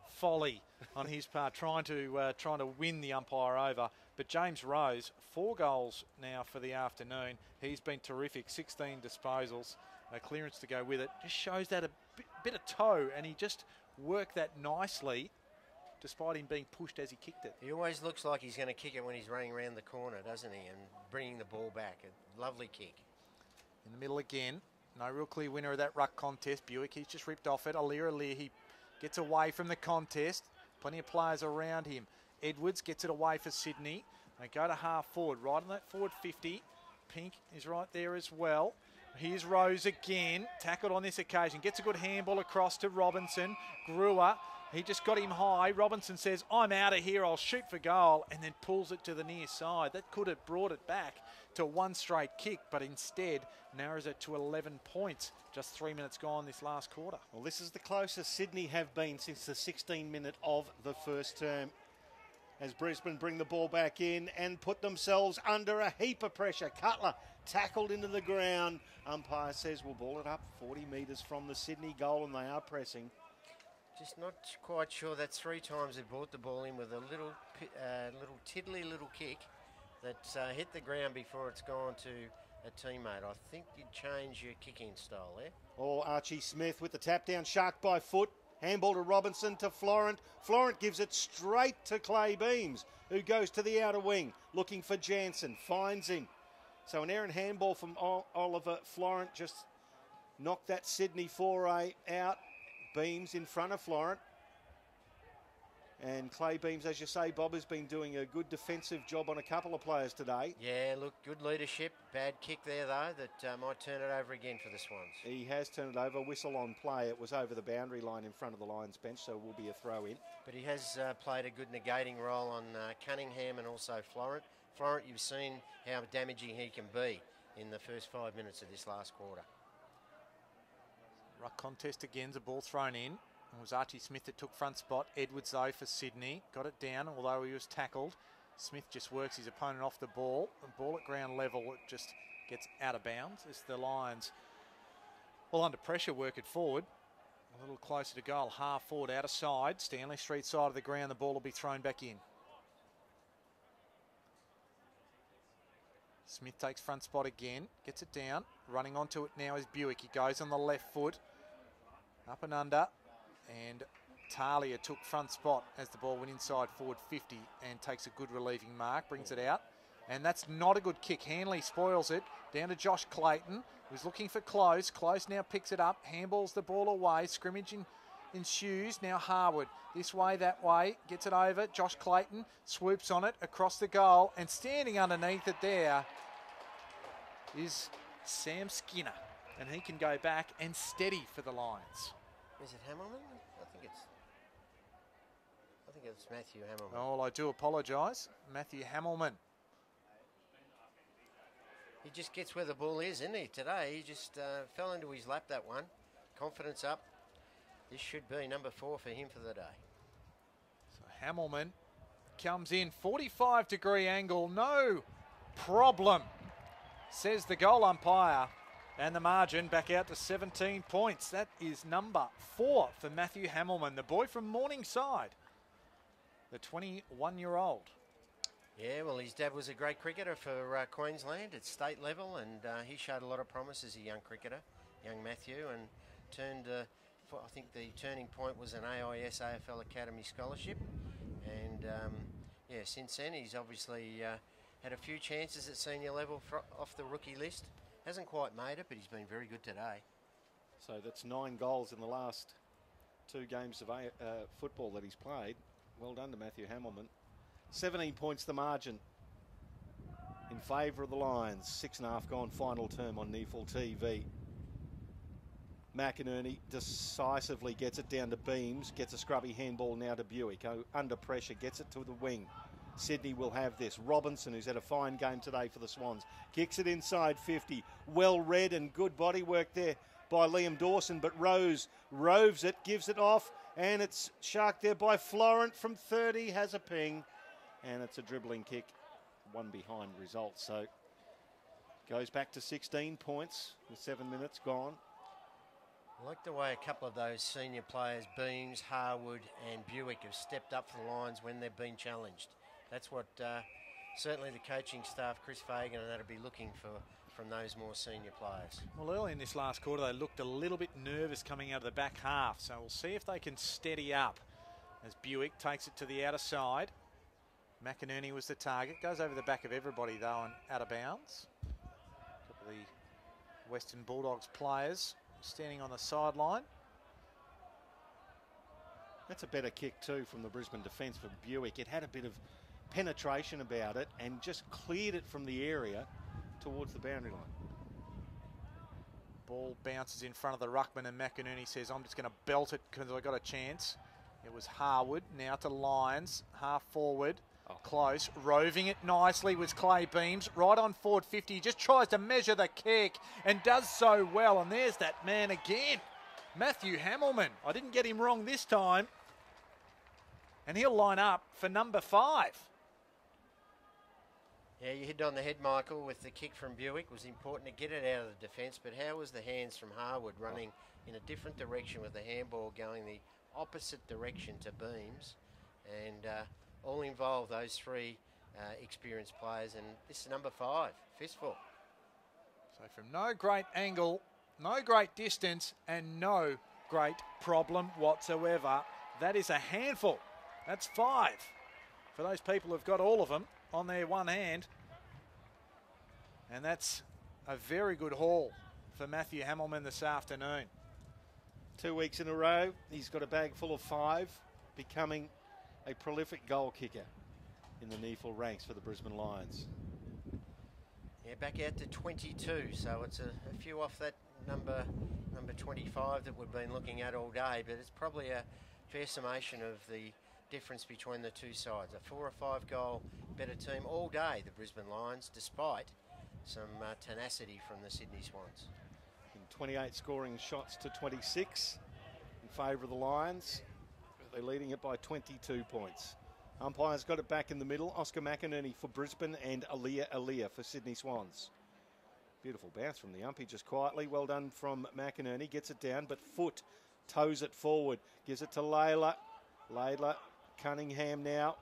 folly on his part, trying to win the umpire over. But James Rose, 4 goals now for the afternoon. He's been terrific, 16 disposals. A clearance to go with it. Just shows that a bit of toe, and he just worked that nicely despite him being pushed as he kicked it. He always looks like he's going to kick it when he's running around the corner, doesn't he? And bringing the ball back. A lovely kick. In the middle again. No real clear winner of that ruck contest. Buick, he's just ripped off it. Aaliyah, he gets away from the contest. Plenty of players around him. Edwards gets it away for Sydney. They go to half forward, right on that forward 50. Pink is right there as well. Here's Rose again, tackled on this occasion. Gets a good handball across to Robinson. Brewer, he just got him high. Robinson says, I'm out of here, I'll shoot for goal, and then pulls it to the near side. That could have brought it back to one straight kick, but instead narrows it to 11 points. Just 3 minutes gone this last quarter. Well, this is the closest Sydney have been since the 16-minute of the first term, as Brisbane bring the ball back in and put themselves under a heap of pressure. Cutler tackled into the ground. Umpire says we'll ball it up 40 metres from the Sydney goal, and they are pressing. Just not quite sure. That's 3 times they brought the ball in with a little tiddly little kick that hit the ground before it's gone to a teammate. I think you'd change your kicking style there. Oh, Archie Smith with the tap down, shark by foot. Handball to Robinson to Florent. Florent gives it straight to Clay Beams, who goes to the outer wing, looking for Jansen, finds him. So an errant handball from Oliver Florent just knocked that Sydney foray out. Beams in front of Florent. And Clay Beams, as you say, Bob, has been doing a good defensive job on a couple of players today. Yeah, look, good leadership. Bad kick there, though, that might turn it over again for the Swans. He has turned it over. Whistle on play. It was over the boundary line in front of the Lions bench, so it will be a throw in. But he has played a good negating role on Cunningham and also Florent. Florent, you've seen how damaging he can be in the first 5 minutes of this last quarter. Ruck contest again, the ball thrown in. It was Archie Smith that took front spot. Edwards, though, for Sydney. Got it down, although he was tackled. Smith just works his opponent off the ball. The ball at ground level, it just gets out of bounds as the Lions, well, under pressure, work it forward. A little closer to goal, half forward, out of side. Stanley Street side of the ground, the ball will be thrown back in. Smith takes front spot again, gets it down. Running onto it now is Buick. He goes on the left foot, up and under. And Talia took front spot as the ball went inside forward 50 and takes a good relieving mark, brings it out. And that's not a good kick. Hanley spoils it. Down to Josh Clayton, who's looking for Close. Close now picks it up, handballs the ball away. Scrimmage ensues. Now Harwood, this way, that way, gets it over. Josh Clayton swoops on it across the goal, and standing underneath it there is Sam Skinner. And he can go back and steady for the Lions. Is it Hamilton? I think it's Matthew Hamilton. Oh, I do apologise. Matthew Hamilton. He just gets where the ball is, isn't he? Today, he just fell into his lap, that one. Confidence up. This should be number 4 for him for the day. So Hamilton comes in, 45-degree angle, no problem, says the goal umpire. And the margin back out to 17 points. That is number 4 for Matthew Hamilton, the boy from Morningside, the 21-year-old. Yeah, well, his dad was a great cricketer for Queensland at state level, and he showed a lot of promise as a young cricketer, young Matthew, and turned, I think the turning point was an AIS AFL Academy scholarship. And, yeah, since then he's obviously had a few chances at senior level off the rookie list. Hasn't quite made it, but he's been very good today. So that's 9 goals in the last 2 games of football that he's played. Well done to Matthew Hamilton. 17 points the margin in favour of the Lions. 6.5 gone, final term on NEAFL TV. McInerney decisively gets it down to Beams, gets a scrubby handball now to Buick. Under pressure, gets it to the wing. Sydney will have this. Robinson, who's had a fine game today for the Swans, kicks it inside 50. Well read and good body work there by Liam Dawson, but Rose roves it, gives it off, and it's sharked there by Florent from 30, has a ping, and it's a dribbling kick, one behind result. So goes back to 16 points with 7 minutes gone. I like the way a couple of those senior players, Beams, Harwood and Buick, have stepped up for the Lions when they've been challenged. That's what certainly the coaching staff, Chris Fagan, and that'll be looking for from those more senior players. Well, early in this last quarter, they looked a little bit nervous coming out of the back half, so we'll see if they can steady up as Buick takes it to the outer side. McInerney was the target, goes over the back of everybody, though, and out of bounds. A couple of the Western Bulldogs players standing on the sideline. That's a better kick, too, from the Brisbane defence for Buick. It had a bit of penetration about it and just cleared it from the area towards the boundary line. Ball bounces in front of the ruckman, and McInerney says, I'm just going to belt it because I got a chance. It was Harwood, now to Lyons, half forward, close, roving it nicely was Clay Beams, right on forward 50. He just tries to measure the kick and does so well, and there's that man again, Matthew Hamilton. I didn't get him wrong this time, and he'll line up for number 5. Yeah, you hit on the head, Michael, with the kick from Buick. It was important to get it out of the defence, but how was the hands from Harwood running in a different direction with the handball going the opposite direction to Beams? And all involved, those 3 experienced players, and this is number 5, fistful. So from no great angle, no great distance, and no great problem whatsoever, that is a handful. That's 5 for those people who've got all of them on their one hand. And that's a very good haul for Matthew Hamilton this afternoon. 2 weeks in a row, he's got a bag full of 5, becoming a prolific goal kicker in the NEAFL ranks for the Brisbane Lions. Yeah, back out to 22, so it's a few off that number 25 that we've been looking at all day, but it's probably a fair summation of the difference between the two sides. A 4 or 5 goal better team all day, the Brisbane Lions, despite some tenacity from the Sydney Swans. 28 scoring shots to 26 in favour of the Lions. They're leading it by 22 points. Umpires got it back in the middle. Oscar McInerney for Brisbane and Aaliyah for Sydney Swans. Beautiful bounce from the umpy, just quietly. Well done from McInerney. Gets it down, but Foot toes it forward. Gives it to Layla. Layla Cunningham now.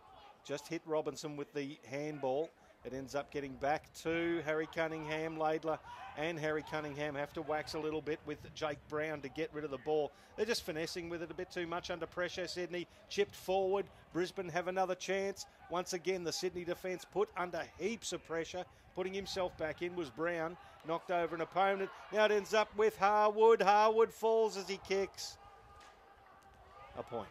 Just hit Robinson with the handball. It ends up getting back to Harry Cunningham. Laidler and Harry Cunningham have to wax a little bit with Jake Brown to get rid of the ball. They're just finessing with it a bit too much under pressure. Sydney chipped forward. Brisbane have another chance. Once again, the Sydney defence put under heaps of pressure. Putting himself back in was Brown. Knocked over an opponent. Now it ends up with Harwood. Harwood falls as he kicks. A point.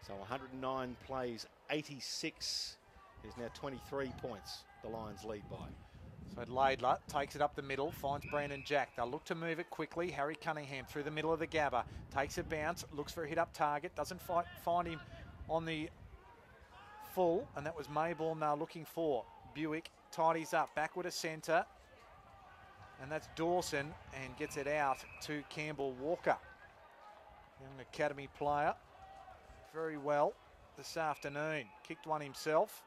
So 109 plays, 86 is now 23 points the Lions lead by. So Laidler takes it up the middle, finds Brandon Jack. They'll look to move it quickly. Harry Cunningham through the middle of the Gabba. Takes a bounce, looks for a hit-up target. Doesn't find him on the full, and that was Maybourne they're looking for. Buick tidies up, backward of centre. And that's Dawson, and gets it out to Campbell Walker. Young academy player. Very well this afternoon. Kicked one himself.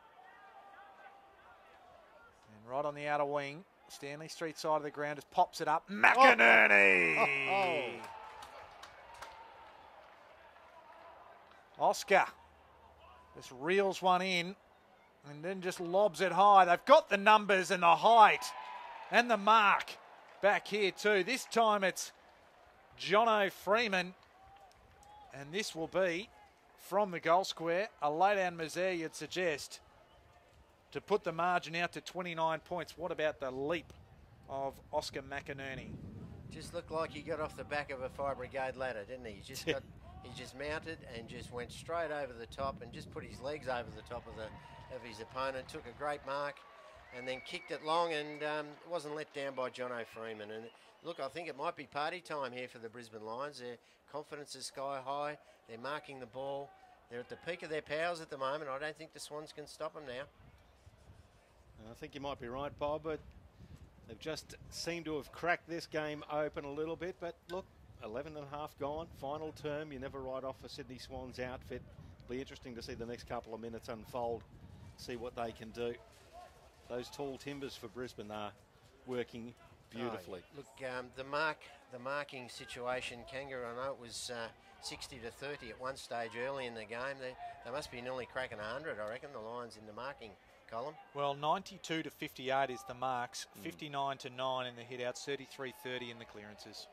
And right on the outer wing, Stanley Street side of the ground, just pops it up. McInerney! Oscar just reels one in and then just lobs it high. They've got the numbers and the height and the mark back here too. This time it's Jono Freeman, and this will be from the goal square. A lay-down misère, you'd suggest, to put the margin out to 29 points. What about the leap of Oscar McInerney? Just looked like he got off the back of a fire brigade ladder, didn't he? He just mounted and just went straight over the top and just put his legs over the top of his opponent. Took a great mark and then kicked it long, and wasn't let down by Jono Freeman. And look, I think it might be party time here for the Brisbane Lions. Their confidence is sky high. They're marking the ball. They're at the peak of their powers at the moment. I don't think the Swans can stop them now. I think you might be right, Bob, but they've just seemed to have cracked this game open a little bit. But look, 11 and a half gone, final term. You never write off a Sydney Swans outfit. It'll be interesting to see the next couple of minutes unfold, see what they can do. Those tall timbers for Brisbane are working beautifully. Look, the marking situation, Kangaroo, I know it was 60 to 30 at one stage early in the game. They must be nearly cracking 100, I reckon, the Lions in the marking column. Well, 92 to 58 is the marks, 59 to 9 in the hit-outs, 33-30 in the clearances.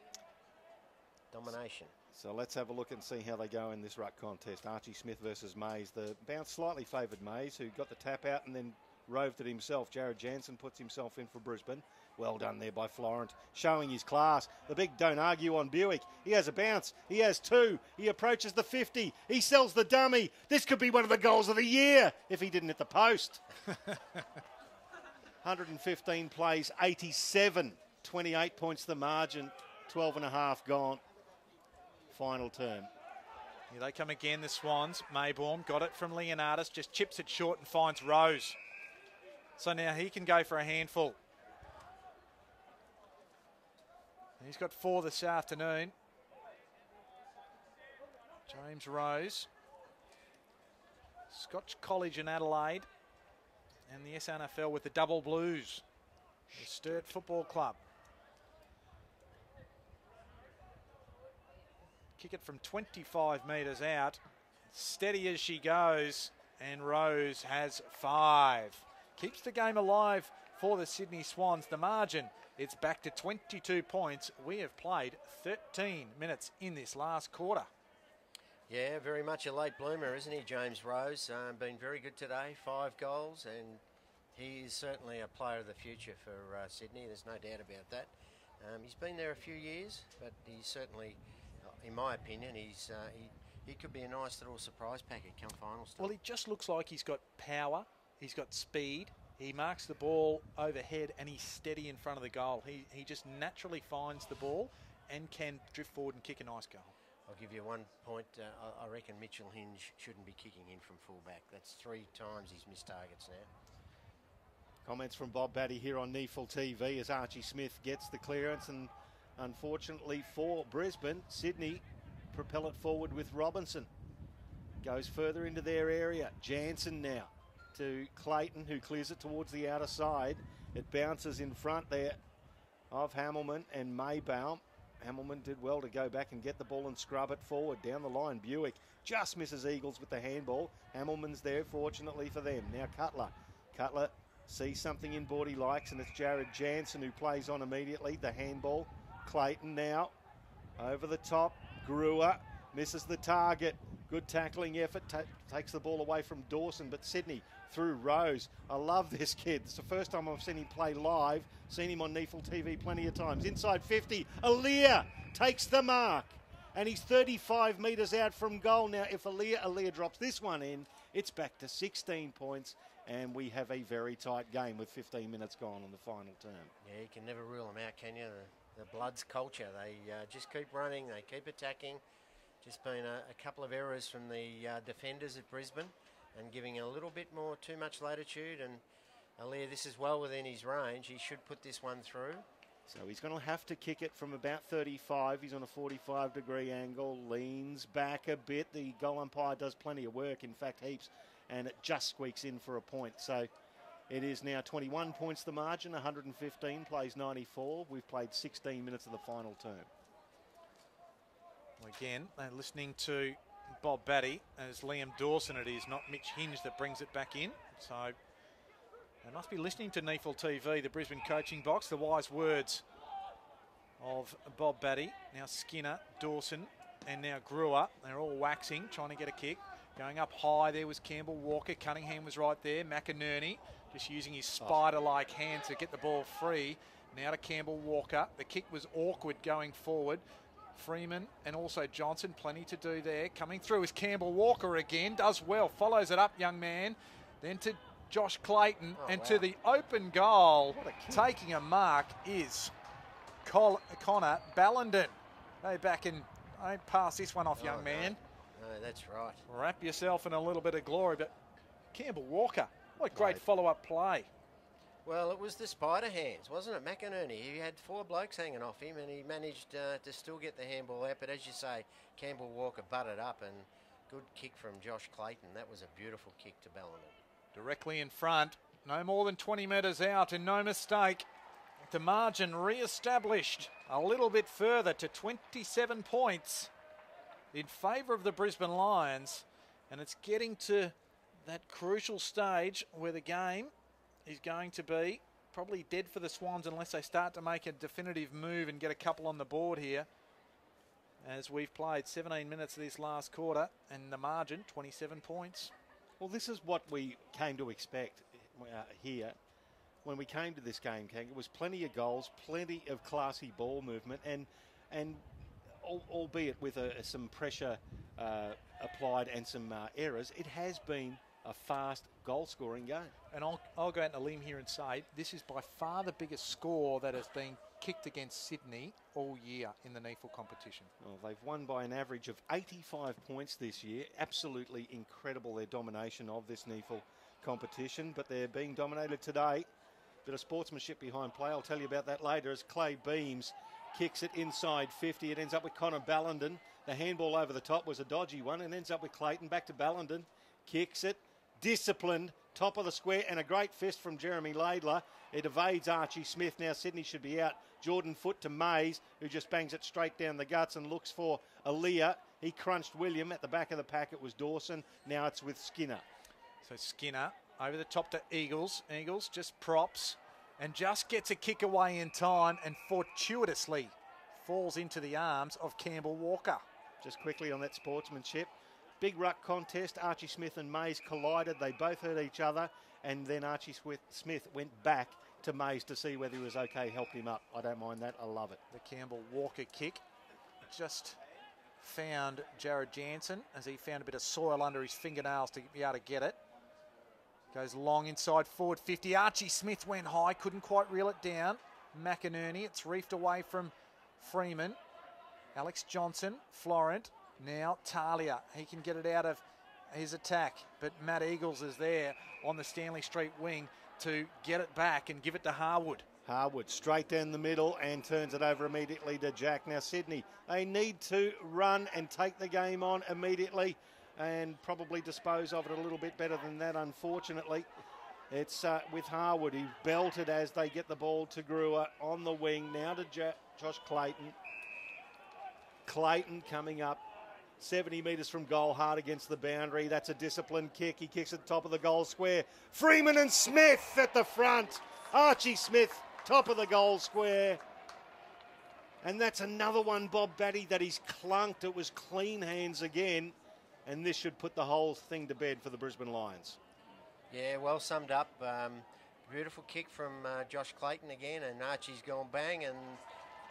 Domination. So let's have a look and see how they go in this ruck contest. Archie Smith versus Mays. The bounce slightly favoured Mays, who got the tap out and then roved it himself. Jared Jansen puts himself in for Brisbane. Well done there by Florent, showing his class. The big don't argue on Buick. He has a bounce. He has two. He approaches the 50. He sells the dummy. This could be one of the goals of the year if he didn't hit the post. 115 plays, 87. 28 points the margin. 12 and a half gone. Final term. Here they come again, the Swans. Maybourne got it from Leonardis, just chips it short and finds Rose. So now he can go for a handful. He's got 4 this afternoon. James Rose. Scotch College in Adelaide. And the SNFL with the Double Blues. The Sturt Football Club. Kick it from 25 metres out. Steady as she goes. And Rose has 5. Keeps the game alive for the Sydney Swans. The margin, it's back to 22 points. We have played 13 minutes in this last quarter. Yeah, very much a late bloomer, isn't he, James Rose? Been very good today, 5 goals, and he is certainly a player of the future for Sydney. There's no doubt about that. He's been there a few years, but he's certainly, in my opinion, he he could be a nice little surprise packet come final stuff. Well, he just looks like he's got power. He's got speed. He marks the ball overhead and he's steady in front of the goal. He just naturally finds the ball and can drift forward and kick a nice goal. I'll give you 1 point. I reckon Mitchell Hinge shouldn't be kicking in from fullback. That's 3 times he's missed targets now. Comments from Bob Batty here on NEAFL TV as Archie Smith gets the clearance, and unfortunately for Brisbane, Sydney propel it forward with Robinson. Goes further into their area. Jansen now to Clayton, who clears it towards the outer side. It bounces in front there of Hamilman and Maybaum. Hamilman did well to go back and get the ball and scrub it forward. Down the line, Buick just misses Eagles with the handball. Hamilman's there, fortunately for them. Now Cutler. Cutler sees something inboard he likes, and it's Jared Jansen who plays on immediately. The handball. Clayton now over the top. Brewer misses the target. Good tackling effort. Takes the ball away from Dawson, but Sydney through Rose. I love this kid. It's the first time I've seen him play live. Seen him on NEAFL TV plenty of times. Inside 50, Aaliyah takes the mark. And he's 35 metres out from goal. Now, if Aaliyah drops this one in, it's back to 16 points. And we have a very tight game with 15 minutes gone on the final term. Yeah, you can never rule them out, can you? The Bloods culture. They just keep running. They keep attacking. Just been a couple of errors from the defenders at Brisbane and giving a little bit more, too much latitude. And Aaliyah, this is well within his range. He should put this one through. So he's going to have to kick it from about 35. He's on a 45-degree angle, leans back a bit. The goal umpire does plenty of work, in fact, heaps, and it just squeaks in for a point. So it is now 21 points the margin, 115, plays 94. We've played 16 minutes of the final term. Again, listening to Bob Batty as Liam Dawson, it is not Mitch Hinge that brings it back in. So they must be listening to NEAFL TV, the Brisbane coaching box, the wise words of Bob Batty. Now Skinner, Dawson, and now Brewer. They're all waxing, trying to get a kick. Going up high, there was Campbell Walker. Cunningham was right there. McInerney just using his spider-like hands to get the ball free. Now to Campbell Walker. The kick was awkward going forward. Freeman and also Johnson, plenty to do there. Coming through is Campbell Walker again, does well, follows it up, young man. Then to Josh Clayton, to the open goal, taking a mark is Connor Ballenden. Go back and don't pass this one off, young man. No, that's right. Wrap yourself in a little bit of glory, but Campbell Walker, what great follow-up play. Well, it was the spider hands, wasn't it? McInerney, he had 4 blokes hanging off him and he managed to still get the handball out. But as you say, Campbell Walker butted up and good kick from Josh Clayton. That was a beautiful kick to Ballenden. Directly in front, no more than 20 metres out and no mistake. The margin re-established a little bit further to 27 points in favour of the Brisbane Lions. And it's getting to that crucial stage where the game is going to be probably dead for the Swans unless they start to make a definitive move and get a couple on the board here. As we've played 17 minutes of this last quarter and the margin, 27 points. Well, this is what we came to expect here when we came to this game, Kang. It was plenty of goals, plenty of classy ball movement, and albeit with some pressure applied and some errors, it has been a fast goal-scoring game. And I'll go out on a limb here and say this is by far the biggest score that has been kicked against Sydney all year in the NEAFL competition. Well, they've won by an average of 85 points this year. Absolutely incredible, their domination of this NEAFL competition, but they're being dominated today. Bit of sportsmanship behind play. I'll tell you about that later as Clay Beams kicks it inside 50. It ends up with Connor Ballenden. The handball over the top was a dodgy one and ends up with Clayton. Back to Ballenden. Kicks it. Disciplined. Top of the square and a great fist from Jeremy Laidler. It evades Archie Smith. Now Sydney should be out. Jordan Foote to Mays, who just bangs it straight down the guts and looks for Aaliyah. He crunched William. At the back of the pack it was Dawson. Now it's with Skinner. So Skinner over the top to Eagles. Eagles just props and just gets a kick away in time and fortuitously falls into the arms of Campbell Walker. Just quickly on that sportsmanship. Big ruck contest. Archie Smith and Mays collided. They both hurt each other. And then Archie Smith went back to Mays to see whether he was okay, helped him up. I don't mind that. I love it. The Campbell Walker kick just found Jared Jansen as he found a bit of soil under his fingernails to be able to get it. Goes long inside forward 50. Archie Smith went high, couldn't quite reel it down. McInerney, it's reefed away from Freeman. Alex Johnson, Florent, now Talia. He can get it out of his attack, but Matt Eagles is there on the Stanley Street wing to get it back and give it to Harwood. Harwood straight down the middle and turns it over immediately to Jack. Now Sydney, they need to run and take the game on immediately and probably dispose of it a little bit better than that, unfortunately. It's with Harwood. He belted as they get the ball to Brewer on the wing. Now to Josh Clayton. Clayton coming up 70 metres from goal, hard against the boundary. That's a disciplined kick. He kicks at the top of the goal square. Freeman and Smith at the front. Archie Smith, top of the goal square. And that's another one, Bob Batty, that he's clunked. It was clean hands again. And this should put the whole thing to bed for the Brisbane Lions. Yeah, well summed up. Beautiful kick from Josh Clayton again, and Archie's gone bang, and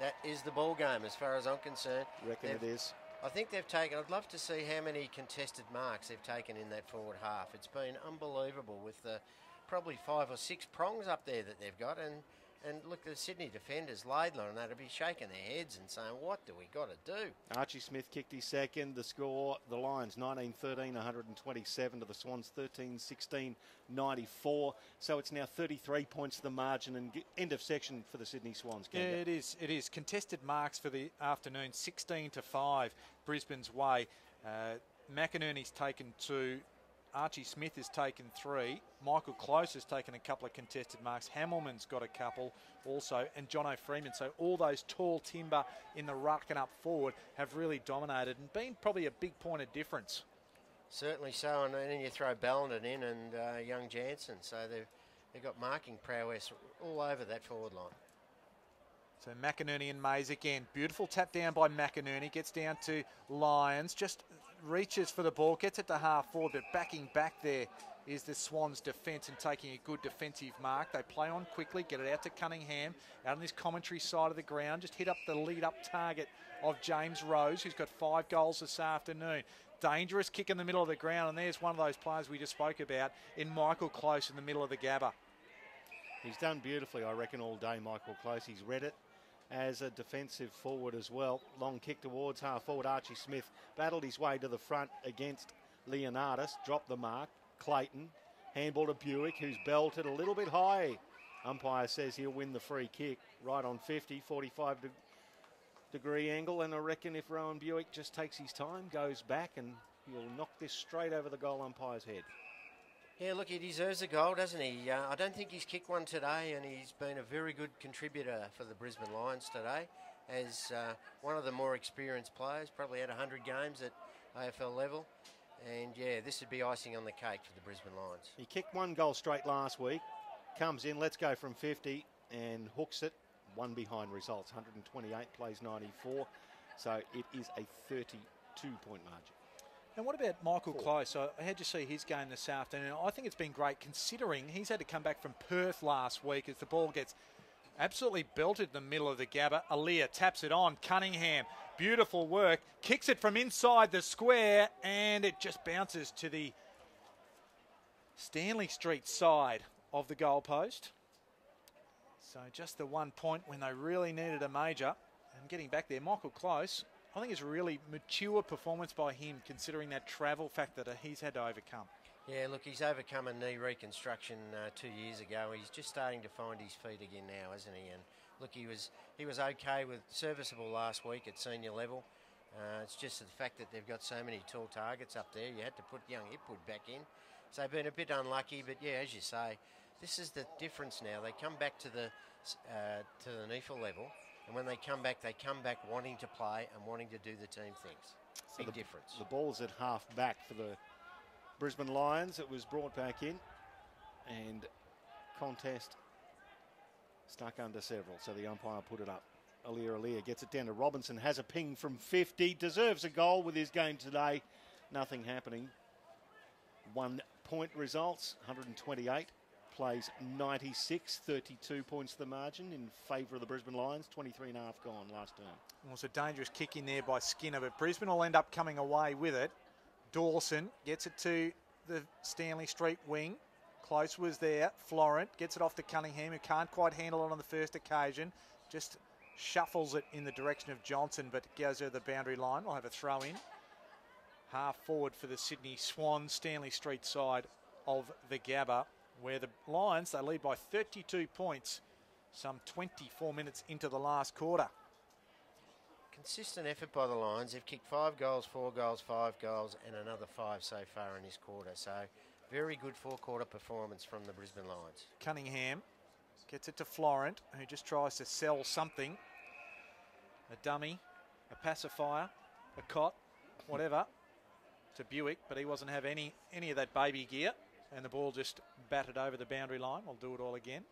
that is the ball game as far as I'm concerned. Reckon it is. I think they've taken, I'd love to see how many contested marks they've taken in that forward half. It's been unbelievable with the probably 5 or 6 prongs up there that they've got, and look, the Sydney defenders, Laidler and that, will be shaking their heads and saying, what do we got to do? Archie Smith kicked his second. The score, the Lions 19-13, 127 to the Swans 13-16, 94. So it's now 33 points to the margin and end of section for the Sydney Swans. Yeah, it is. It is. Contested marks for the afternoon, 16-5, Brisbane's way. McInerney's taken 2. Archie Smith has taken 3. Michael Close has taken a couple of contested marks. Hamilman's got a couple also, and Jono Freeman. So all those tall timber in the ruck and up forward have really dominated and been probably a big point of difference. Certainly so, and then you throw Ballenden in and young Jansen. So they've got marking prowess all over that forward line. So McInerney and Mays again. Beautiful tap down by McInerney. Gets down to Lyons. Just reaches for the ball. Gets it to half forward, but backing back there is the Swans' defence and taking a good defensive mark. They play on quickly, get it out to Cunningham, out on this commentary side of the ground. Just hit up the lead-up target of James Rose, who's got 5 goals this afternoon. Dangerous kick in the middle of the ground, and there's one of those players we just spoke about in Michael Close in the middle of the Gabba. He's done beautifully, I reckon, all day, Michael Close. He's read it as a defensive forward as well. Long kick towards half forward. Archie Smith battled his way to the front against Leonardis, dropped the mark. Clayton, handball to Buick, who's belted a little bit high. Umpire says he'll win the free kick right on 50, 45 degree angle, and I reckon if Rowan Buick just takes his time, goes back, and he'll knock this straight over the goal umpire's head. Yeah, look, he deserves a goal, doesn't he? I don't think he's kicked one today, and he's been a very good contributor for the Brisbane Lions today as one of the more experienced players, probably had 100 games at AFL level. And, yeah, this would be icing on the cake for the Brisbane Lions. He kicked 1 goal straight last week, comes in, let's go from 50, and hooks it. 1 behind results, 128, plays 94. So it is a 32-point margin. And what about Michael Close? I had to see his game this afternoon. I think it's been great considering he's had to come back from Perth last week as the ball gets absolutely belted in the middle of the Gabba. Aaliyah taps it on. Cunningham, beautiful work. Kicks it from inside the square and it just bounces to the Stanley Street side of the goalpost. So just the 1 point when they really needed a major. And getting back there, Michael Close, I think it's a really mature performance by him considering that travel factor that he's had to overcome. Yeah, look, he's overcome a knee reconstruction 2 years ago. He's just starting to find his feet again now, isn't he? And look, he was okay with serviceable last week at senior level. It's just the fact that they've got so many tall targets up there. You had to put young Hipwood back in. So they've been a bit unlucky, but yeah, as you say, this is the difference now. They come back to the NEAFL level, and when they come back wanting to play and wanting to do the team things. Big difference. The ball's at half back for the Brisbane Lions. It was brought back in, and contest stuck under several, so the umpire put it up. Aaliyah gets it down to Robinson, has a ping from 50, deserves a goal with his game today. Nothing happening. 1 point results, 128 plays 96, 32 points the margin in favour of the Brisbane Lions. 23.5 gone last term. It was a dangerous kick in there by Skinner, but Brisbane will end up coming away with it. Dawson gets it to the Stanley Street wing. Close was there. Florent gets it off to Cunningham, who can't quite handle it on the first occasion. Just shuffles it in the direction of Johnson, but goes over the boundary line. We'll have a throw in. Half forward for the Sydney Swans, Stanley Street side of the Gabba, where the Lions, they lead by 32 points, some 24 minutes into the last quarter. Consistent effort by the Lions. They've kicked 5 goals, 4 goals, 5 goals, and another 5 so far in this quarter. So very good four-quarter performance from the Brisbane Lions. Cunningham gets it to Florent, who just tries to sell something. A dummy, a pacifier, a cot, whatever, to Buick, but he wasn't have any of that baby gear, and the ball just batted over the boundary line. We'll do it all again.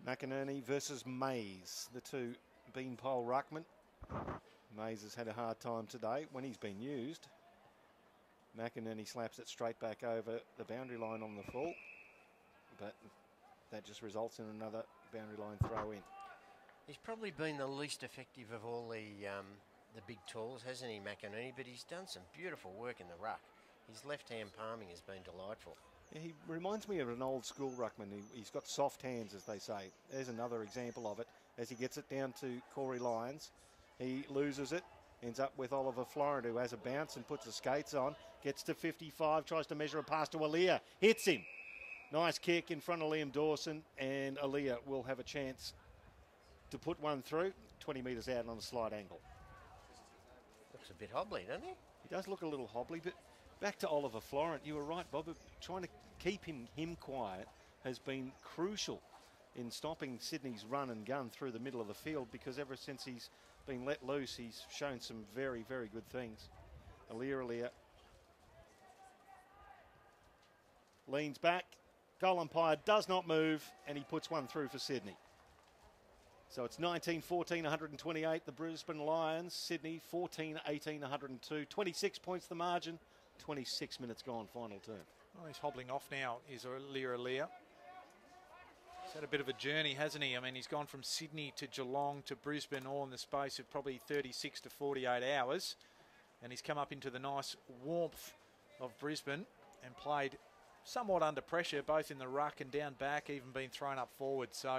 McInerney versus Mays, the two beanpole ruckmen. Mays has had a hard time today when he's been used. McInerney slaps it straight back over the boundary line on the full, but that just results in another boundary line throw in. He's probably been the least effective of all the big tools, hasn't he, McInerney? But he's done some beautiful work in the ruck. His left-hand palming has been delightful. Yeah, he reminds me of an old school ruckman. He's got soft hands, as they say. There's another example of it. As he gets it down to Corey Lyons, he loses it, ends up with Oliver Florent, who has a bounce and puts the skates on, gets to 55, tries to measure a pass to Aaliyah, hits him. Nice kick in front of Liam Dawson, and Aaliyah will have a chance to put one through, 20 metres out on a slight angle. Looks a bit hobbly, doesn't he? He does look a little hobbly, but back to Oliver Florent. You were right, Bob. Trying to keep him quiet has been crucial in stopping Sydney's run and gun through the middle of the field, because ever since he's been let loose, he's shown some very, very good things. Aaliyah leans back. Goal umpire does not move, and he puts one through for Sydney. So it's 19-14, 128, the Brisbane Lions. Sydney 14-18, 102. 26 points the margin. 26 minutes gone, final turn. Well, he's hobbling off now, is Aaliyah. He's had a bit of a journey, hasn't he? I mean, he's gone from Sydney to Geelong to Brisbane all in the space of probably 36 to 48 hours. And he's come up into the nice warmth of Brisbane and played somewhat under pressure, both in the ruck and down back, even been thrown up forward. So,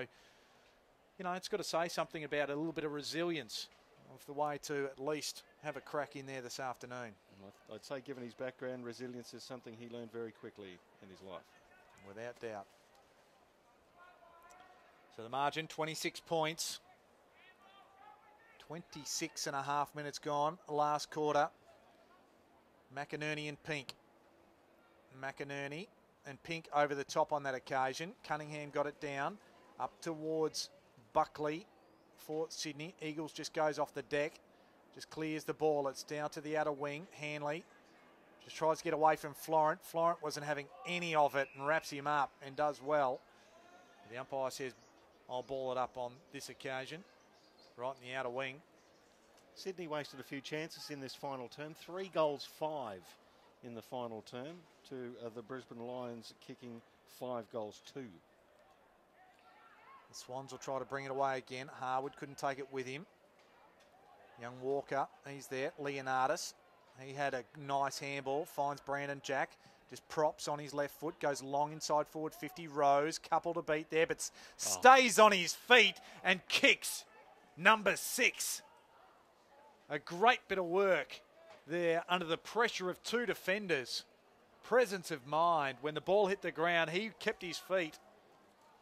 you know, it's got to say something about a little bit of resilience of the way to at least have a crack in there this afternoon. I'd say, given his background, resilience is something he learned very quickly in his life. Without doubt. So the margin, 26 points. 26 and a half minutes gone, last quarter. McInerney and Pink. McInerney and Pink over the top on that occasion. Cunningham got it down up towards Buckley for Sydney. Eagles just goes off the deck, just clears the ball. It's down to the outer wing. Hanley just tries to get away from Florent. Florent wasn't having any of it and wraps him up and does well. The umpire says, I'll ball it up on this occasion, right in the outer wing. Sydney wasted a few chances in this final term. 3 goals, 5 in the final term to the Brisbane Lions kicking 5 goals, 2. The Swans will try to bring it away again. Harwood couldn't take it with him. Young Walker, he's there. Leonardis, he had a nice handball, finds Brandon Jack, just props on his left foot, goes long inside forward 50, Rose, couple to beat there, but stays on his feet and kicks number 6. A great bit of work there under the pressure of 2 defenders. Presence of mind. When the ball hit the ground, he kept his feet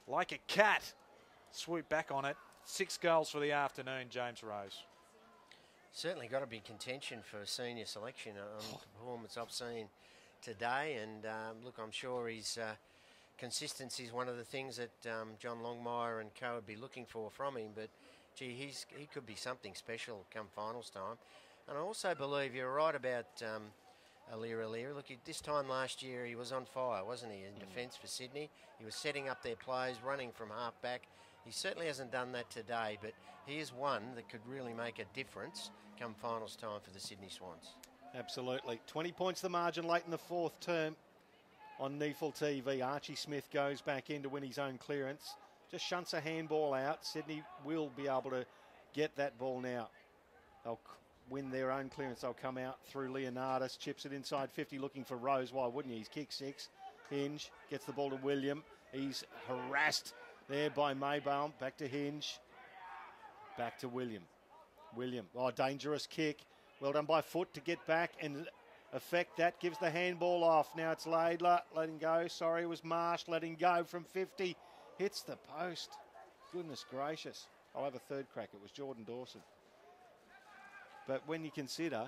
like a cat. Swooped back on it. 6 goals for the afternoon, James Rose. Certainly got to be contention for senior selection on the performance I've seen today. And look, I'm sure his consistency is one of the things that John Longmire and co would be looking for from him. But gee, he could be something special come finals time. And I also believe you're right about Aaliyah. Look, this time last year he was on fire, wasn't he, in defence for Sydney? He was setting up their plays, running from half back. He certainly hasn't done that today, but he is one that could really make a difference come finals time for the Sydney Swans. Absolutely. 20 points the margin late in the fourth term. on NEAFL TV. Archie Smith goes back in to win his own clearance. Just shunts a handball out. Sydney will be able to get that ball now. They'll win their own clearance. They'll come out through Leonardis, chips it inside 50, looking for Rose. Why wouldn't he? He's kick 6. Hinge gets the ball to William. He's harassed there by Maybaum. Back to Hinge. Back to William. William, oh, dangerous kick. Well done by Foot to get back and effect that. Gives the handball off. Now it's Laidler letting go. Sorry, it was Marsh letting go from 50. Hits the post. Goodness gracious. I'll have a third crack. It was Jordan Dawson. But when you consider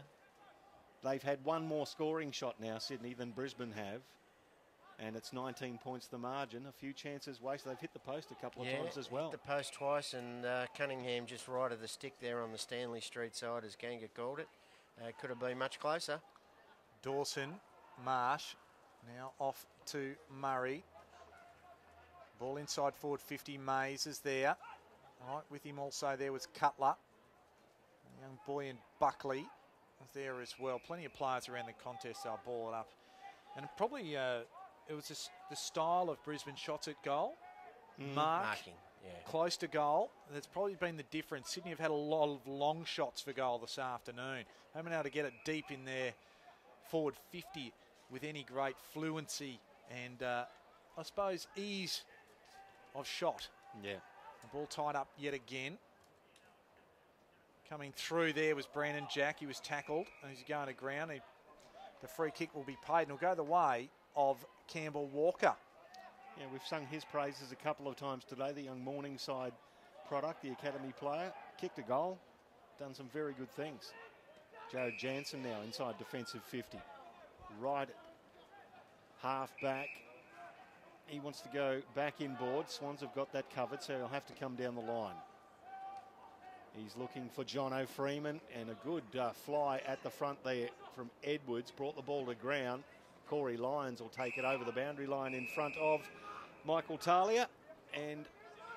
they've had one more scoring shot now, Sydney, than Brisbane have, and it's 19 points the margin, a few chances wasted. They've hit the post a couple of times as well. Hit the post twice, and Cunningham just right of the stick there on the Stanley Street side, as Ganga called it. Could have been much closer. Dawson, Marsh, now off to Murray. Ball inside forward 50, Mays is there. Right, with him also there was Cutler. A young boy in Buckley was there as well. Plenty of players around the contest, they'll ball it up. And probably it was just the style of Brisbane shots at goal. Marking, yeah. Close to goal. That's probably been the difference. Sydney have had a lot of long shots for goal this afternoon. Haven't been able to get it deep in their forward 50 with any great fluency and I suppose ease of shot. Yeah. The ball tied up yet again. Coming through there was Brandon Jack. He was tackled and he's going to ground. The free kick will be paid and will go the way of Campbell Walker. Yeah, we've sung his praises a couple of times today. The young Morningside product, the academy player, kicked a goal, done some very good things. Jared Jansen now inside defensive 50. Right half back. He wants to go back inboard. Swans have got that covered, so he'll have to come down the line. He's looking for Jono Freeman, and a good fly at the front there from Edwards. Brought the ball to ground. Corey Lyons will take it over the boundary line in front of Michael Talia, and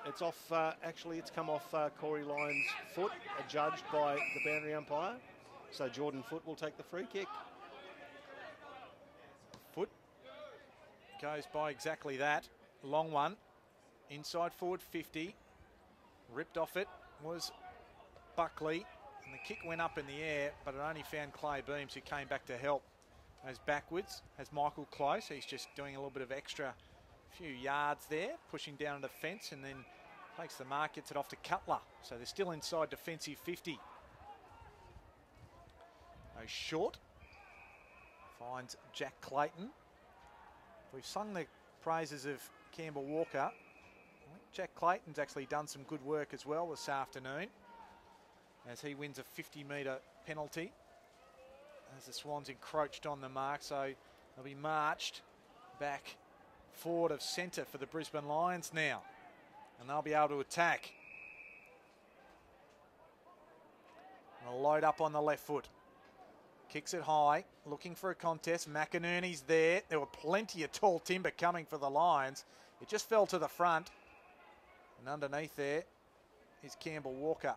it's off, actually it's come off Corey Lyons' foot, adjudged by the boundary umpire. So Jordan Foot will take the free kick. Foot goes by exactly that. Long one. Inside forward 50. Ripped off it was Buckley. And the kick went up in the air, but it only found Clay Beams, who came back to help. Goes backwards. Has Michael close. He's just doing a little bit of extra few yards there. Pushing down the fence and then takes the mark, gets it off to Cutler. So they're still inside defensive 50. Goes short. Finds Jack Clayton. We've sung the praises of Campbell Walker. I think Jack Clayton's actually done some good work as well this afternoon, as he wins a 50-metre penalty as the Swans encroached on the mark. So they'll be marched back forward of centre for the Brisbane Lions now, and they'll be able to attack. And they'll load up on the left foot. Kicks it high, looking for a contest. McInerney's there. There were plenty of tall timber coming for the Lions. It just fell to the front. And underneath there is Campbell Walker.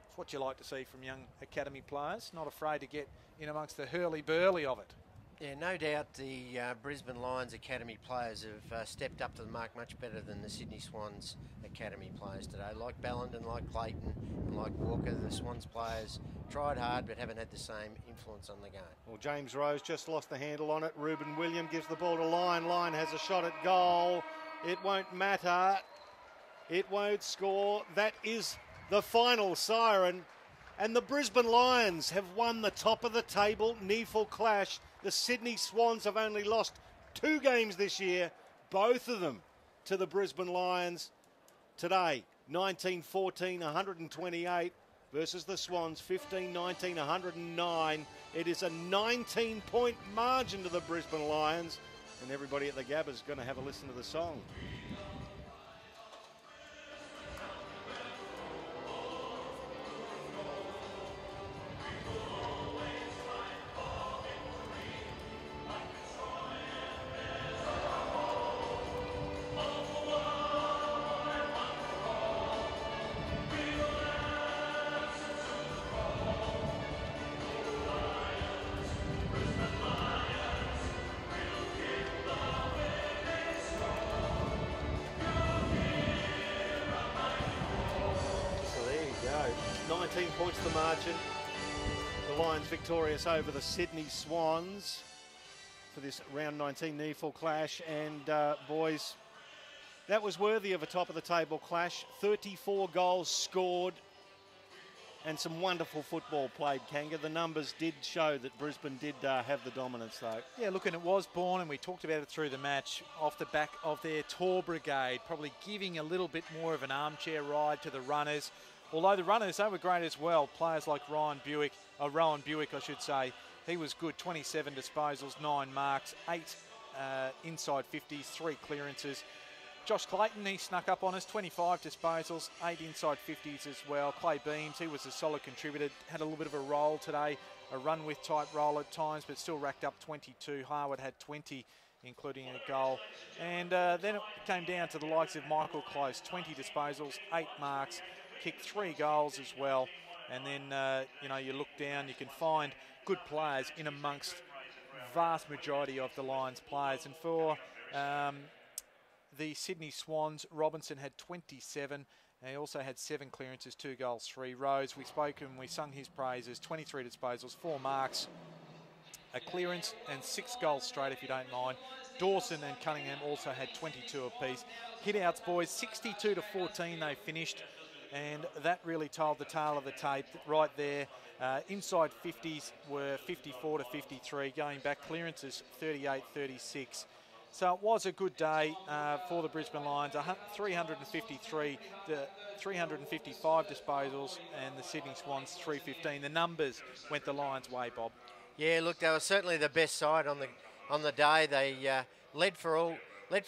It's what you like to see from young academy players. Not afraid to get in amongst the hurly-burly of it. Yeah, no doubt the Brisbane Lions academy players have stepped up to the mark much better than the Sydney Swans academy players today. Like Ballenden, like Clayton, and like Walker, the Swans players tried hard but haven't had the same influence on the game. Well, James Rose just lost the handle on it. Ruben William gives the ball to Lyon. Lyon has a shot at goal. It won't matter. It won't score. That is the final siren. And the Brisbane Lions have won the top of the table NEAFL clash. The Sydney Swans have only lost 2 games this year, both of them to the Brisbane Lions today. 19-14, 128 versus the Swans, 15-19, 109. It is a 19-point margin to the Brisbane Lions, and everybody at the Gabba is going to have a listen to the song. 19 points the margin. The Lions victorious over the Sydney Swans for this round 19 NEAFL clash. And boys, that was worthy of a top of the table clash. 34 goals scored and some wonderful football played, Kanga. The numbers did show that Brisbane did have the dominance, though. Yeah, look, and it was born, and we talked about it through the match, off the back of their Tor brigade, probably giving a little bit more of an armchair ride to the runners. Although the runners, they were great as well. Players like Rowan Buick, I should say, he was good. 27 disposals, 9 marks, 8 inside 50s, 3 clearances. Josh Clayton, he snuck up on us, 25 disposals, 8 inside 50s as well. Clay Beams, he was a solid contributor, had a little bit of a roll today, a run-with type roll at times, but still racked up 22. Harwood had 20, including a goal. And then it came down to the likes of Michael Close, 20 disposals, 8 marks, kicked 3 goals as well. And then, you look down, you can find good players in amongst vast majority of the Lions players. And for the Sydney Swans, Robinson had 27. And he also had 7 clearances, 2 goals, 3 rows. We spoke and we sung his praises. 23 disposals, 4 marks, a clearance, and 6 goals straight, if you don't mind. Dawson and Cunningham also had 22 apiece. Hit-outs, boys, 62-14 they finished. And that really told the tale of the tape right there. Inside 50s were 54-53. Going back, clearances 38-36. So it was a good day for the Brisbane Lions. 355 disposals, and the Sydney Swans 315. The numbers went the Lions' way, Bob. Yeah, look, they were certainly the best side on the day. They led for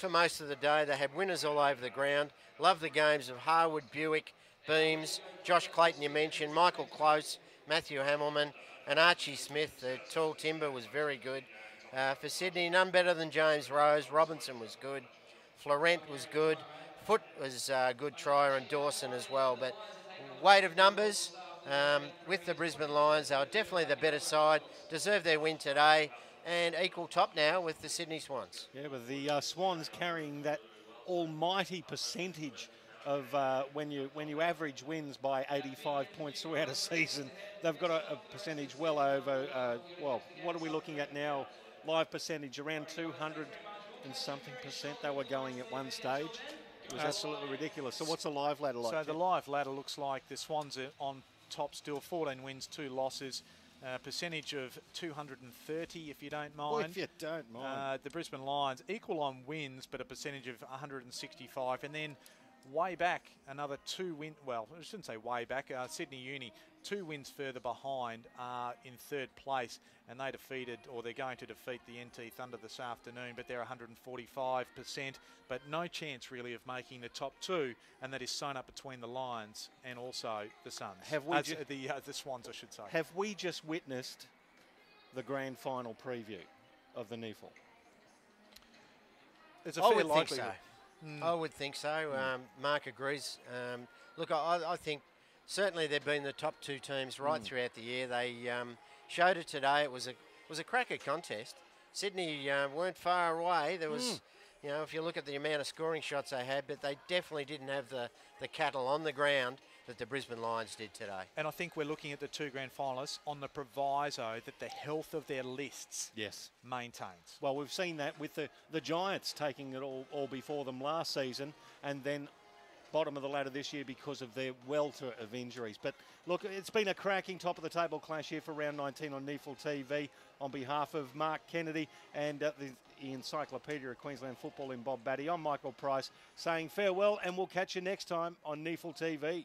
most of the day. They had winners all over the ground. Loved the games of Harwood, Buick, Beams, Josh Clayton you mentioned, Michael Close, Matthew Hamilman, and Archie Smith. The tall timber was very good. For Sydney, none better than James Rose. Robinson was good. Florent was good. Foot was a good trier, and Dawson as well. But weight of numbers with the Brisbane Lions, they were definitely the better side. Deserved their win today, and equal top now with the Sydney Swans. Yeah, with the Swans carrying that almighty percentage of when you average wins by 85 points throughout a season, they've got a percentage well over, what are we looking at now? Live percentage around 200 and something percent they were going at one stage. It was absolutely ridiculous. So what's the live ladder like? So the live ladder looks like the Swans are on top still, 14 wins, 2 losses. Percentage of 230, if you don't mind. Well, if you don't mind. The Brisbane Lions equal on wins, but a percentage of 165. And then way back, another 2 win. Well, I shouldn't say way back. Sydney Uni, 2 wins further behind, are in 3rd place, and they defeated, or they're going to defeat, the NT Thunder this afternoon. But they're 145%, but no chance really of making the top 2, and that is sewn up between the Lions and also the Suns. The Swans, I should say. Have we just witnessed the grand final preview of the NEAFL? There's a fair likelihood. Think so. I would think so. Mark agrees. Look, I think certainly they've been the top 2 teams right throughout the year. They showed it today. It was a cracker contest. Sydney weren't far away. There was, if you look at the amount of scoring shots they had, but they definitely didn't have the cattle on the ground that the Brisbane Lions did today. And I think we're looking at the 2 grand finalists on the proviso that the health of their lists maintains. Well, we've seen that with the Giants taking it all before them last season, and then bottom of the ladder this year because of their welter of injuries. But look, it's been a cracking top of the table clash here for round 19 on NEAFL TV. On behalf of Mark Kennedy and the Encyclopedia of Queensland Football in Bob Batty, I'm Michael Price saying farewell, and we'll catch you next time on NEAFL TV.